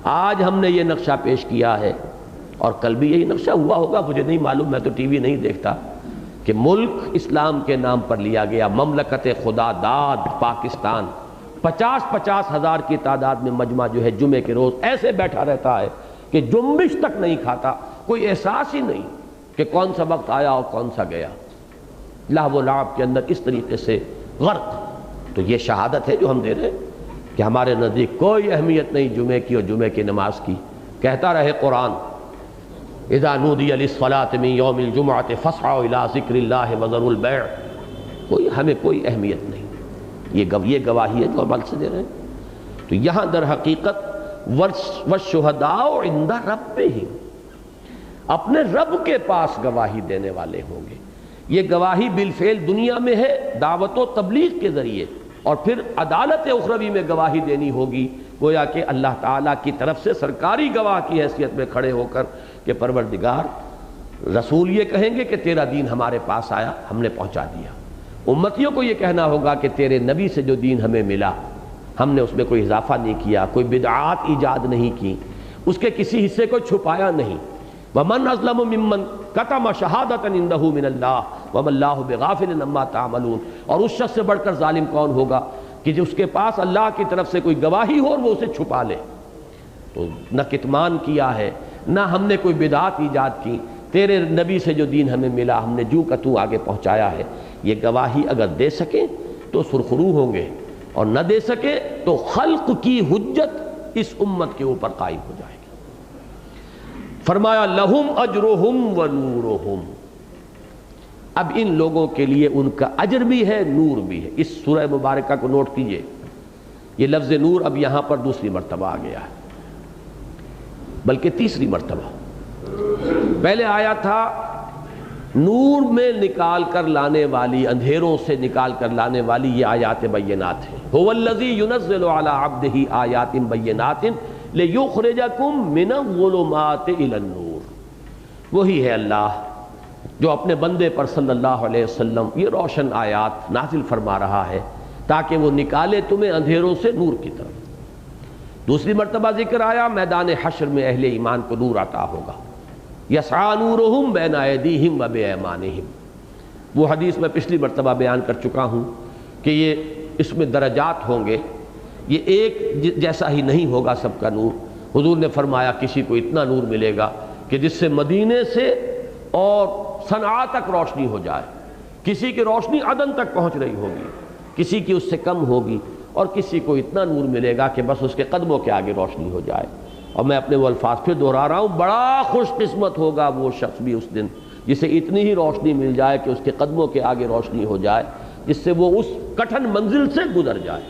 آج ہم نے یہ نقشہ پیش کیا ہے، اور کل بھی یہی نقشہ ہوا ہوگا، مجھے نہیں معلوم، میں تو ٹی وی نہیں دیکھتا، کہ ملک اسلام کے نام پر لیا گیا، مملکت خدا داد پاکستان، 50-50 ہزار کی تعداد میں مجمع جو ہے جمعے کے روز ایسے بیٹھا رہتا ہے کہ جنبش تک نہیں کھاتا، کوئی احساس ہی نہیں کہ کون سا وقت آیا اور کون سا گیا، لہو و لعب کے اندر اس طریقے سے غرق۔ تو یہ شہادت ہے جو ہم دے رہے ہیں کہ ہمارے نزدیک کوئی اہمیت نہیں جمعے کی اور جمعے کی نماز کی۔ کہتا رہے قرآن، اذا نودی للصلاة من یوم الجمعۃ فاسعوا الی ذکر اللہ وذروا البیع، ہمیں کوئی اہمیت نہیں، یہ گواہی ہے جو عمل سے دے رہے ہیں۔ تو یہاں در حقیقت والشہداء عند ربہم، اپنے رب کے پاس گواہی دینے والے ہوں گے۔ یہ گواہی بالفعل دنیا میں ہے دعوت و تبلیغ کے ذریعے، اور پھر عدالت اخروی میں گواہی دینی ہوگی، گویا کہ اللہ تعالیٰ کی طرف سے سرکاری گواہ کی حیثیت میں کھڑے ہو کر کہ پروردگار، رسول یہ کہیں گے کہ تیرا دین ہمارے پاس آیا، ہم نے پہنچا دیا۔ امتیوں کو یہ کہنا ہوگا کہ تیرے نبی سے جو دین ہمیں ملا، ہم نے اس میں کوئی اضافہ نہیں کیا، کوئی بدعات ایجاد نہیں کی، اس کے کسی حصے کو چھپایا نہیں۔ وَمَنْ أَظْلَمُ مِمَّنْ كَتَمَ شَهَادَةً عِنْدَهُ مِنَ اللَّهِ وَمَا اللَّهُ بِغَافِلٍ عَمَّا تَعْمَلُونَ۔ اور اس شخص سے بڑھ کر ظالم کون ہوگا کہ جس کے پاس اللہ کی طرف سے کوئی گواہی ہو اور وہ اسے چھپا لے۔ تو نہ کتمان کیا ہے، نہ ہم نے کوئی بدعات ایجاد کی، تیرے نبی سے جو دین ہمیں ملا ہم نے جو کا تو آگے پہنچایا ہے۔ یہ گواہی اگر دے سکیں تو سرخرو ہوں گے، اور نہ دے سکے تو خلق کی حجت اس امت کے اوپر قائم ہو جائے گی۔ فرمایا لہم اجرہم و نورہم، اب ان لوگوں کے لیے ان کا اجر بھی ہے، نور بھی ہے۔ اس سورہ مبارکہ کو نوٹ کیجئے، یہ لفظ نور اب یہاں پر دوسری مرتبہ آ گیا ہے، بلکہ تیسری مرتبہ۔ پہلے آیا تھا نور میں نکال کر لانے والی، اندھیروں سے نکال کر لانے والی یہ آیات بینات ہیں۔ هو الذی ينزل علی عبدہ آیات بینات لیخرجکم من الظلمات الی النور۔ وہی ہے اللہ جو اپنے بندے پر صلی اللہ علیہ وسلم یہ روشن آیات نازل فرما رہا ہے تاکہ وہ نکالے تمہیں اندھیروں سے نور کی طرف۔ دوسری مرتبہ ذکر آیا میدان حشر میں اہل ایمان کو نور عطا ہوگا، یسعی نورہم بین ایدیہم و بایمانہم۔ وہ حدیث میں پچھلی مرتبہ بیان کر چکا ہوں کہ یہ اس میں درجات ہوں گے، یہ ایک جیسا ہی نہیں ہوگا سب کا نور۔ حضور نے فرمایا کسی کو اتنا نور ملے گا کہ جس سے مدینے سے اور صنعاء تک روشنی ہو جائے، کسی کی روشنی عدن تک پہنچ رہی ہوگی، کسی کی اس سے کم ہوگی، اور کسی کو اتنا نور ملے گا کہ بس اس کے قدموں کے آگے روشنی ہو جائے۔ اور میں اپنے وہ الفاظ پھر دہرا رہا ہوں، بڑا خوش قسمت ہوگا وہ شخص بھی اس دن جسے اتنی ہی روشنی مل جائے کہ اس کے قدموں کے آگے روشنی ہو جائے، جس سے وہ اس کٹھن منزل سے گزر جائے۔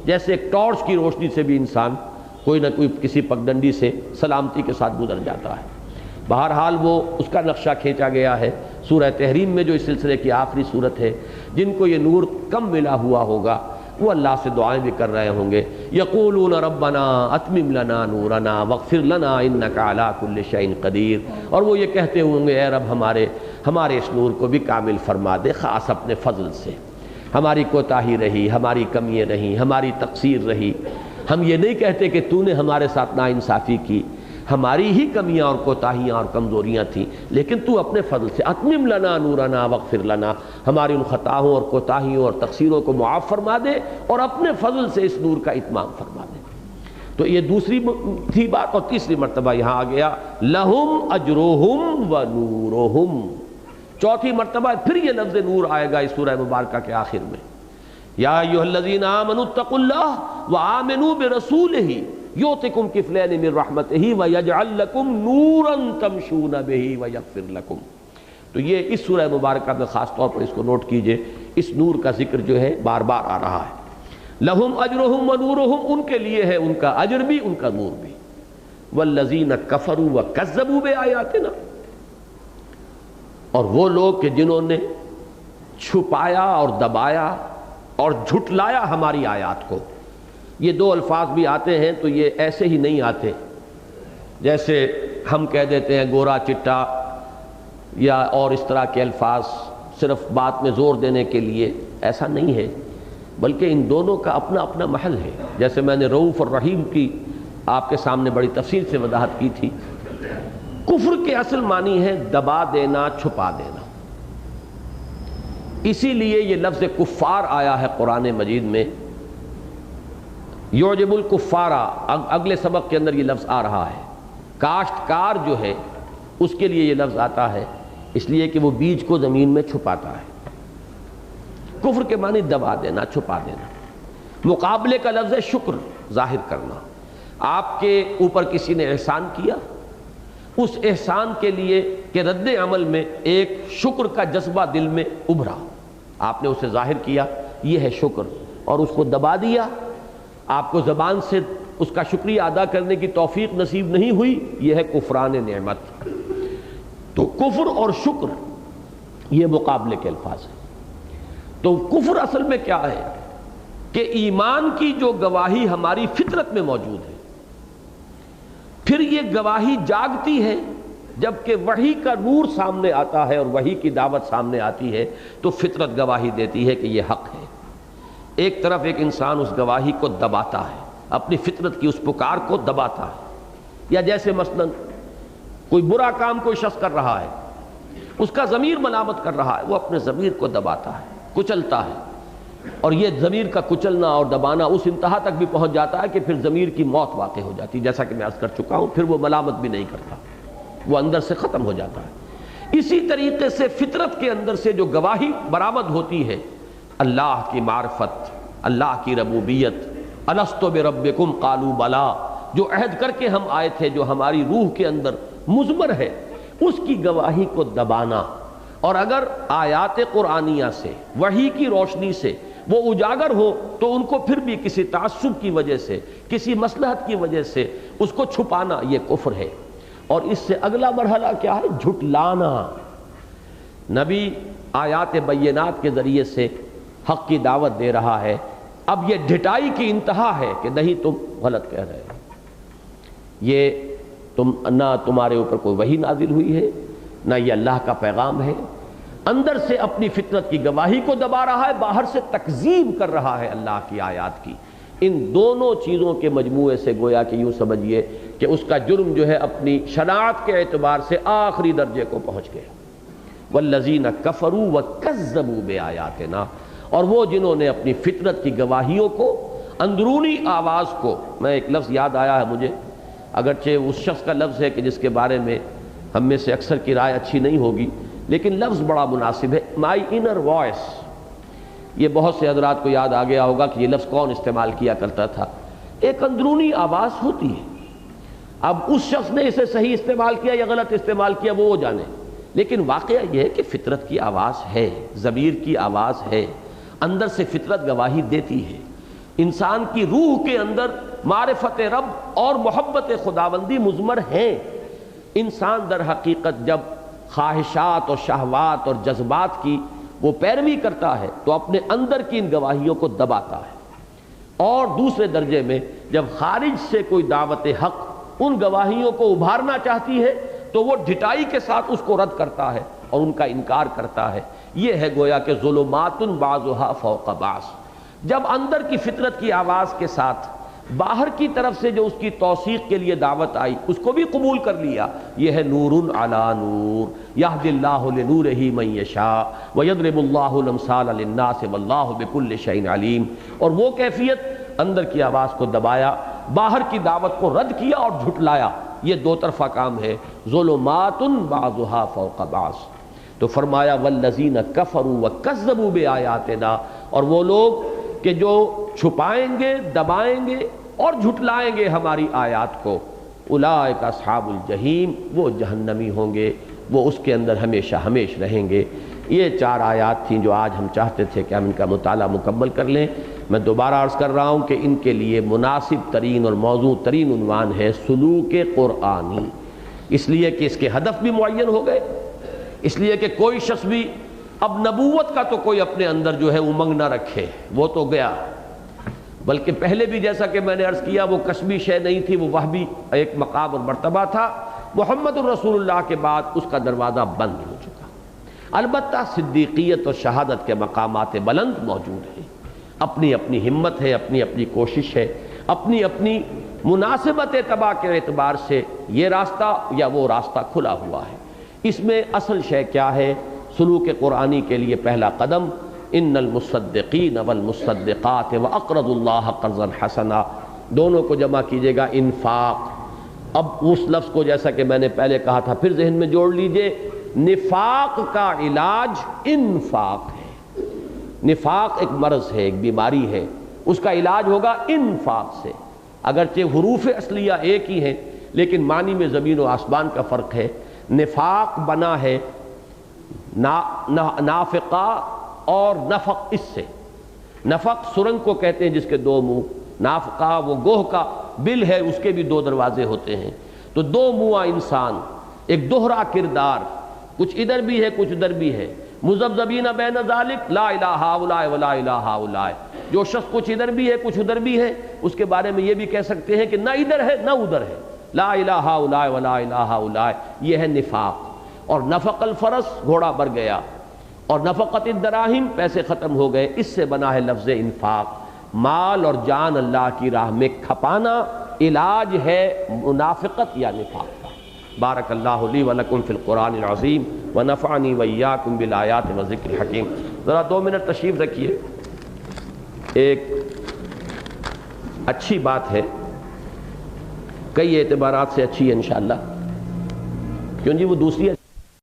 جیسے ایک ٹارچ کی روشنی سے بھی انسان کوئی نہ کوئی کسی پگڈنڈی سے سلامتی کے ساتھ گزر جاتا ہے۔ بہرحال وہ اس کا نقشہ کھینچا گیا ہے سورہ تحریم میں، جو اس سلسلے کی آخری صورت ہے۔ جن کو یہ نور کم ملا ہوا ہوگا وہ اللہ سے دعائیں بھی کر رہے ہوں گے، یقولون ربنا اتمم لنا نورنا واغفر لنا انک علی کل شیء قدیر، اور وہ یہ کہتے ہوں گے اے رب ہمارے اس نور کو بھی کامل فرما دے، خاص اپنے فضل سے۔ ہماری کوتاہی رہی، ہماری کمیاں رہی، ہماری تقصیر رہی، ہم یہ نہیں کہتے کہ تو نے ہمارے ساتھ ناانصافی کی، ہماری ہی کمیاں اور کوتاہیاں اور کمزوریاں تھیں، لیکن تو اپنے فضل سے اتمم لنا نورنا واغفر لنا، ہماری ان خطاؤں اور کوتاہیوں اور تقصیروں کو معاف فرما دے اور اپنے فضل سے اس نور کا اتمام فرما دے۔ تو یہ دوسری تھی بات، اور تیسری مرتبہ یہاں آ گیا لہم اجرہم و نورہم۔ چوتھی مرتبہ پھر یہ لفظ نور آئے گا اس سورہ مبارکہ کے آخر میں، یا ایھا الذین آمنوا اتقوا اللہ وآمنوا برسولہ یؤتکم کفلین من رحمتہ ویجعل لکم نورا تمشون بہ ویغفر لکم۔ تو یہ اس سورہ مبارکہ میں خاص طور پر اس کو نوٹ کیجئے، اس نور کا ذکر جو ہے بار بار آ رہا ہے۔ لہم اجرہم و نورہم، ان کے لیے ہے ان کا اجر بھی ان کا نور بھی۔ والذین کفروا وکذبوا بآیاتنا، اور وہ لوگ کہ جنہوں نے چھپایا اور دبایا اور جھٹلایا ہماری آیات کو۔ یہ دو الفاظ بھی آتے ہیں تو یہ ایسے ہی نہیں آتے، جیسے ہم کہہ دیتے ہیں گورا چٹا یا اور اس طرح کے الفاظ صرف بات میں زور دینے کے لیے، ایسا نہیں ہے، بلکہ ان دونوں کا اپنا اپنا محل ہے۔ جیسے میں نے رؤوف اور رحیم کی آپ کے سامنے بڑی تفصیل سے وضاحت کی تھی۔ کفر کے اصل معنی ہے دبا دینا، چھپا دینا، اسی لیے یہ لفظ کفار آیا ہے قرآن مجید میں، یعجب الکفارہ، اگلے سبق کے اندر یہ لفظ آ رہا ہے۔ کاشتکار جو ہے اس کے لیے یہ لفظ آتا ہے، اس لیے کہ وہ بیج کو زمین میں چھپاتا ہے۔ کفر کے معنی دبا دینا، چھپا دینا۔ مقابلے کا لفظ ہے شکر، ظاہر کرنا۔ آپ کے اوپر کسی نے احسان کیا، اس احسان کے لیے کہ رد عمل میں ایک شکر کا جذبہ دل میں ابھرا، آپ نے اسے ظاہر کیا، یہ ہے شکر، اور اس کو دبا دیا، آپ کو زبان سے اس کا شکریہ ادا کرنے کی توفیق نصیب نہیں ہوئی، یہ ہے کفران نعمت۔ تو کفر اور شکر یہ مقابلے کے الفاظ ہیں۔ تو کفر اصل میں کیا ہے کہ ایمان کی جو گواہی ہماری فطرت میں موجود ہے، پھر یہ گواہی جاگتی ہے جبکہ وحی کا نور سامنے آتا ہے اور وحی کی دعوت سامنے آتی ہے، تو فطرت گواہی دیتی ہے کہ یہ حق ہے۔ ایک طرف ایک انسان اس گواہی کو دباتا ہے، اپنی فطرت کی اس پکار کو دباتا ہے، یا جیسے مثلا کوئی برا کام کوئی شخص کر رہا ہے، اس کا ضمیر ملامت کر رہا ہے، وہ اپنے ضمیر کو دباتا ہے، کچلتا ہے، اور یہ ضمیر کا کچلنا اور دبانا اس انتہا تک بھی پہنچ جاتا ہے کہ پھر ضمیر کی موت واقع ہو جاتی ہے، جیسا کہ میں عرض کر چکا ہوں، پھر وہ ملامت بھی نہیں کرتا، وہ اندر سے ختم ہو جاتا ہے۔ اسی طریقے سے فطرت کے اندر سے جو گواہی برآمد ہوتی ہے، اللہ کی معرفت، اللہ کی ربوبیت، الستو بربکم قالوا بلا، جو عہد کر کے ہم آئے تھے، جو ہماری روح کے اندر مضمر ہے، اس کی گواہی کو دبانا، اور اگر آیات قرآنیہ سے، وحی کی روشنی سے وہ اجاگر ہو تو ان کو پھر بھی کسی تعصب کی وجہ سے، کسی مصلحت کی وجہ سے اس کو چھپانا یہ کفر ہے۔ اور اس سے اگلا مرحلہ کیا ہے؟ جھٹلانا۔ نبی آیات بینات کے ذریعے سے حق کی دعوت دے رہا ہے، اب یہ ڈھٹائی کی انتہا ہے کہ نہیں تم غلط کہہ رہے ہو، یہ نہ تمہارے اوپر کوئی وحی نازل ہوئی ہے، نہ یہ اللہ کا پیغام ہے۔ اندر سے اپنی فطرت کی گواہی کو دبا رہا ہے، باہر سے تکذیب کر رہا ہے اللہ کی آیات کی۔ ان دونوں چیزوں کے مجموعے سے گویا کہ یوں سمجھیے کہ اس کا جرم جو ہے اپنی شناعت کے اعتبار سے آخری درجے کو پہنچ گیا۔ والذین کفروا وکذبوا بآیاتنا، اور وہ جنہوں نے اپنی فطرت کی گواہیوں کو، اندرونی آواز کو، میں ایک لفظ یاد آیا ہے مجھے، اگرچہ اس شخص کا لفظ ہے کہ جس کے بارے میں ہم میں سے اکثر کی رائے اچھی نہیں ہوگی، لیکن لفظ بڑا مناسب ہے، مائی انر وائس۔ یہ بہت سے حضرات کو یاد آ گیا ہوگا کہ یہ لفظ کون استعمال کیا کرتا تھا۔ ایک اندرونی آواز ہوتی ہے، اب اس شخص نے اسے صحیح استعمال کیا یا غلط استعمال کیا وہ جانے، لیکن واقعہ یہ ہے کہ فطرت کی آواز ہے، ضمیر کی آواز ہے، اندر سے فطرت گواہی دیتی ہے۔ انسان کی روح کے اندر معرفت رب اور محبت خداوندی مضمر ہیں۔ انسان در حقیقت جب خواہشات اور شہوات اور جذبات کی وہ پیروی کرتا ہے تو اپنے اندر کی ان گواہیوں کو دباتا ہے، اور دوسرے درجے میں جب خارج سے کوئی دعوت حق ان گواہیوں کو ابھارنا چاہتی ہے تو وہ ڈھٹائی کے ساتھ اس کو رد کرتا ہے اور ان کا انکار کرتا ہے۔ یہ ہے گویا کہ ظلمات بعضها فوق بعض۔ جب اندر کی فطرت کی آواز کے ساتھ باہر کی طرف سے جو اس کی توثیق کے لیے دعوت آئی اس کو بھی قبول کر لیا، یہ ہے نور علی نور یہدی اللہ لنورہ من یشاء ویضرب اللہ الامثال للناس واللہ بکل شیء علیم۔ اور وہ کیفیت، اندر کی آواز کو دبایا، باہر کی دعوت کو رد کیا اور جھٹلایا، یہ دو طرفہ کام ہے، ظلمات بعضها فوق بعض۔ تو فرمایا والذین کفروا وکذبوا بآیاتنا، اور وہ لوگ کہ جو چھپائیں گے، دبائیں گے اور جھٹلائیں گے ہماری آیات کو، اولئک اصحاب الجحیم، وہ جہنمی ہوں گے، وہ اس کے اندر ہمیشہ ہمیش رہیں گے۔ یہ 4 آیات تھیں جو آج ہم چاہتے تھے کہ ہم ان کا مطالعہ مکمل کر لیں۔ میں دوبارہ عرض کر رہا ہوں کہ ان کے لیے مناسب ترین اور موضوع ترین عنوان ہے سلوک قرآنی، اس لیے کہ اس کے ہدف بھی معین ہو گئے، اس لیے کہ کوئی شخص بھی اب نبوت کا تو کوئی اپنے اندر جو ہے امنگ نہ رکھے، وہ تو گیا، بلکہ پہلے بھی جیسا کہ میں نے عرض کیا وہ کسبی شے نہیں تھی، وہ وہبی ایک مقام اور مرتبہ تھا۔ محمد الرسول اللہ کے بعد اس کا دروازہ بند ہو چکا، البتہ صدیقیت اور شہادت کے مقامات بلند موجود ہیں، اپنی اپنی ہمت ہے، اپنی اپنی کوشش ہے، اپنی اپنی مناسبت تباہ کے اعتبار سے یہ راستہ یا وہ راستہ کھلا ہوا ہے۔ اس میں اصل شے کیا ہے؟ سلوک قرآنی کے لیے پہلا قدم ان المصدقین والمصدقات واقرضوا اللہ قرضا حسنا، دونوں کو جمع کیجیے گا انفاق۔ اب اس لفظ کو جیسا کہ میں نے پہلے کہا تھا پھر ذہن میں جوڑ لیجئے، نفاق کا علاج انفاق ہے۔ نفاق ایک مرض ہے، ایک بیماری ہے، اس کا علاج ہوگا انفاق سے۔ اگرچہ حروف اصلیہ ایک ہی ہیں لیکن معنی میں زمین و آسمان کا فرق ہے۔ نفاق بنا ہے نافقہ اور نفق، اس سے نفق سرنگ کو کہتے ہیں جس کے 2 منہ، نافقہ وہ گوہ کا بل ہے، اس کے بھی 2 دروازے ہوتے ہیں۔ تو 2 منہ انسان، ایک دوہرا کردار، کچھ ادھر بھی ہے کچھ ادھر بھی ہے، مذبذبین بین ذالک لا الہ ہؤلاء ولا الہ ہؤلاء، جو شخص کچھ ادھر بھی ہے کچھ ادھر بھی ہے، اس کے بارے میں یہ بھی کہہ سکتے ہیں کہ نہ ادھر ہے نہ ادھر ہے، لا الہ ہؤلاء ولا الہ ہؤلاء، یہ ہے نفاق۔ اور نفق الفرس، گھوڑا مر گیا، اور نفقت الدراہم، پیسے ختم ہو گئے، اس سے بنا ہے لفظ انفاق۔ مال اور جان اللہ کی راہ میں کھپانا علاج ہے منافقت یا نفاق کا۔ بارک اللہ لی ولکم فی القرآن العظیم ونفعنی وإیاکم بالآیات والذکر الحکیم۔ ذرا 2 منٹ تشریف رکھیے، ایک اچھی بات ہے، کئی اعتبارات سے اچھی ہے انشاءاللہ، کیوں جی وہ دوسری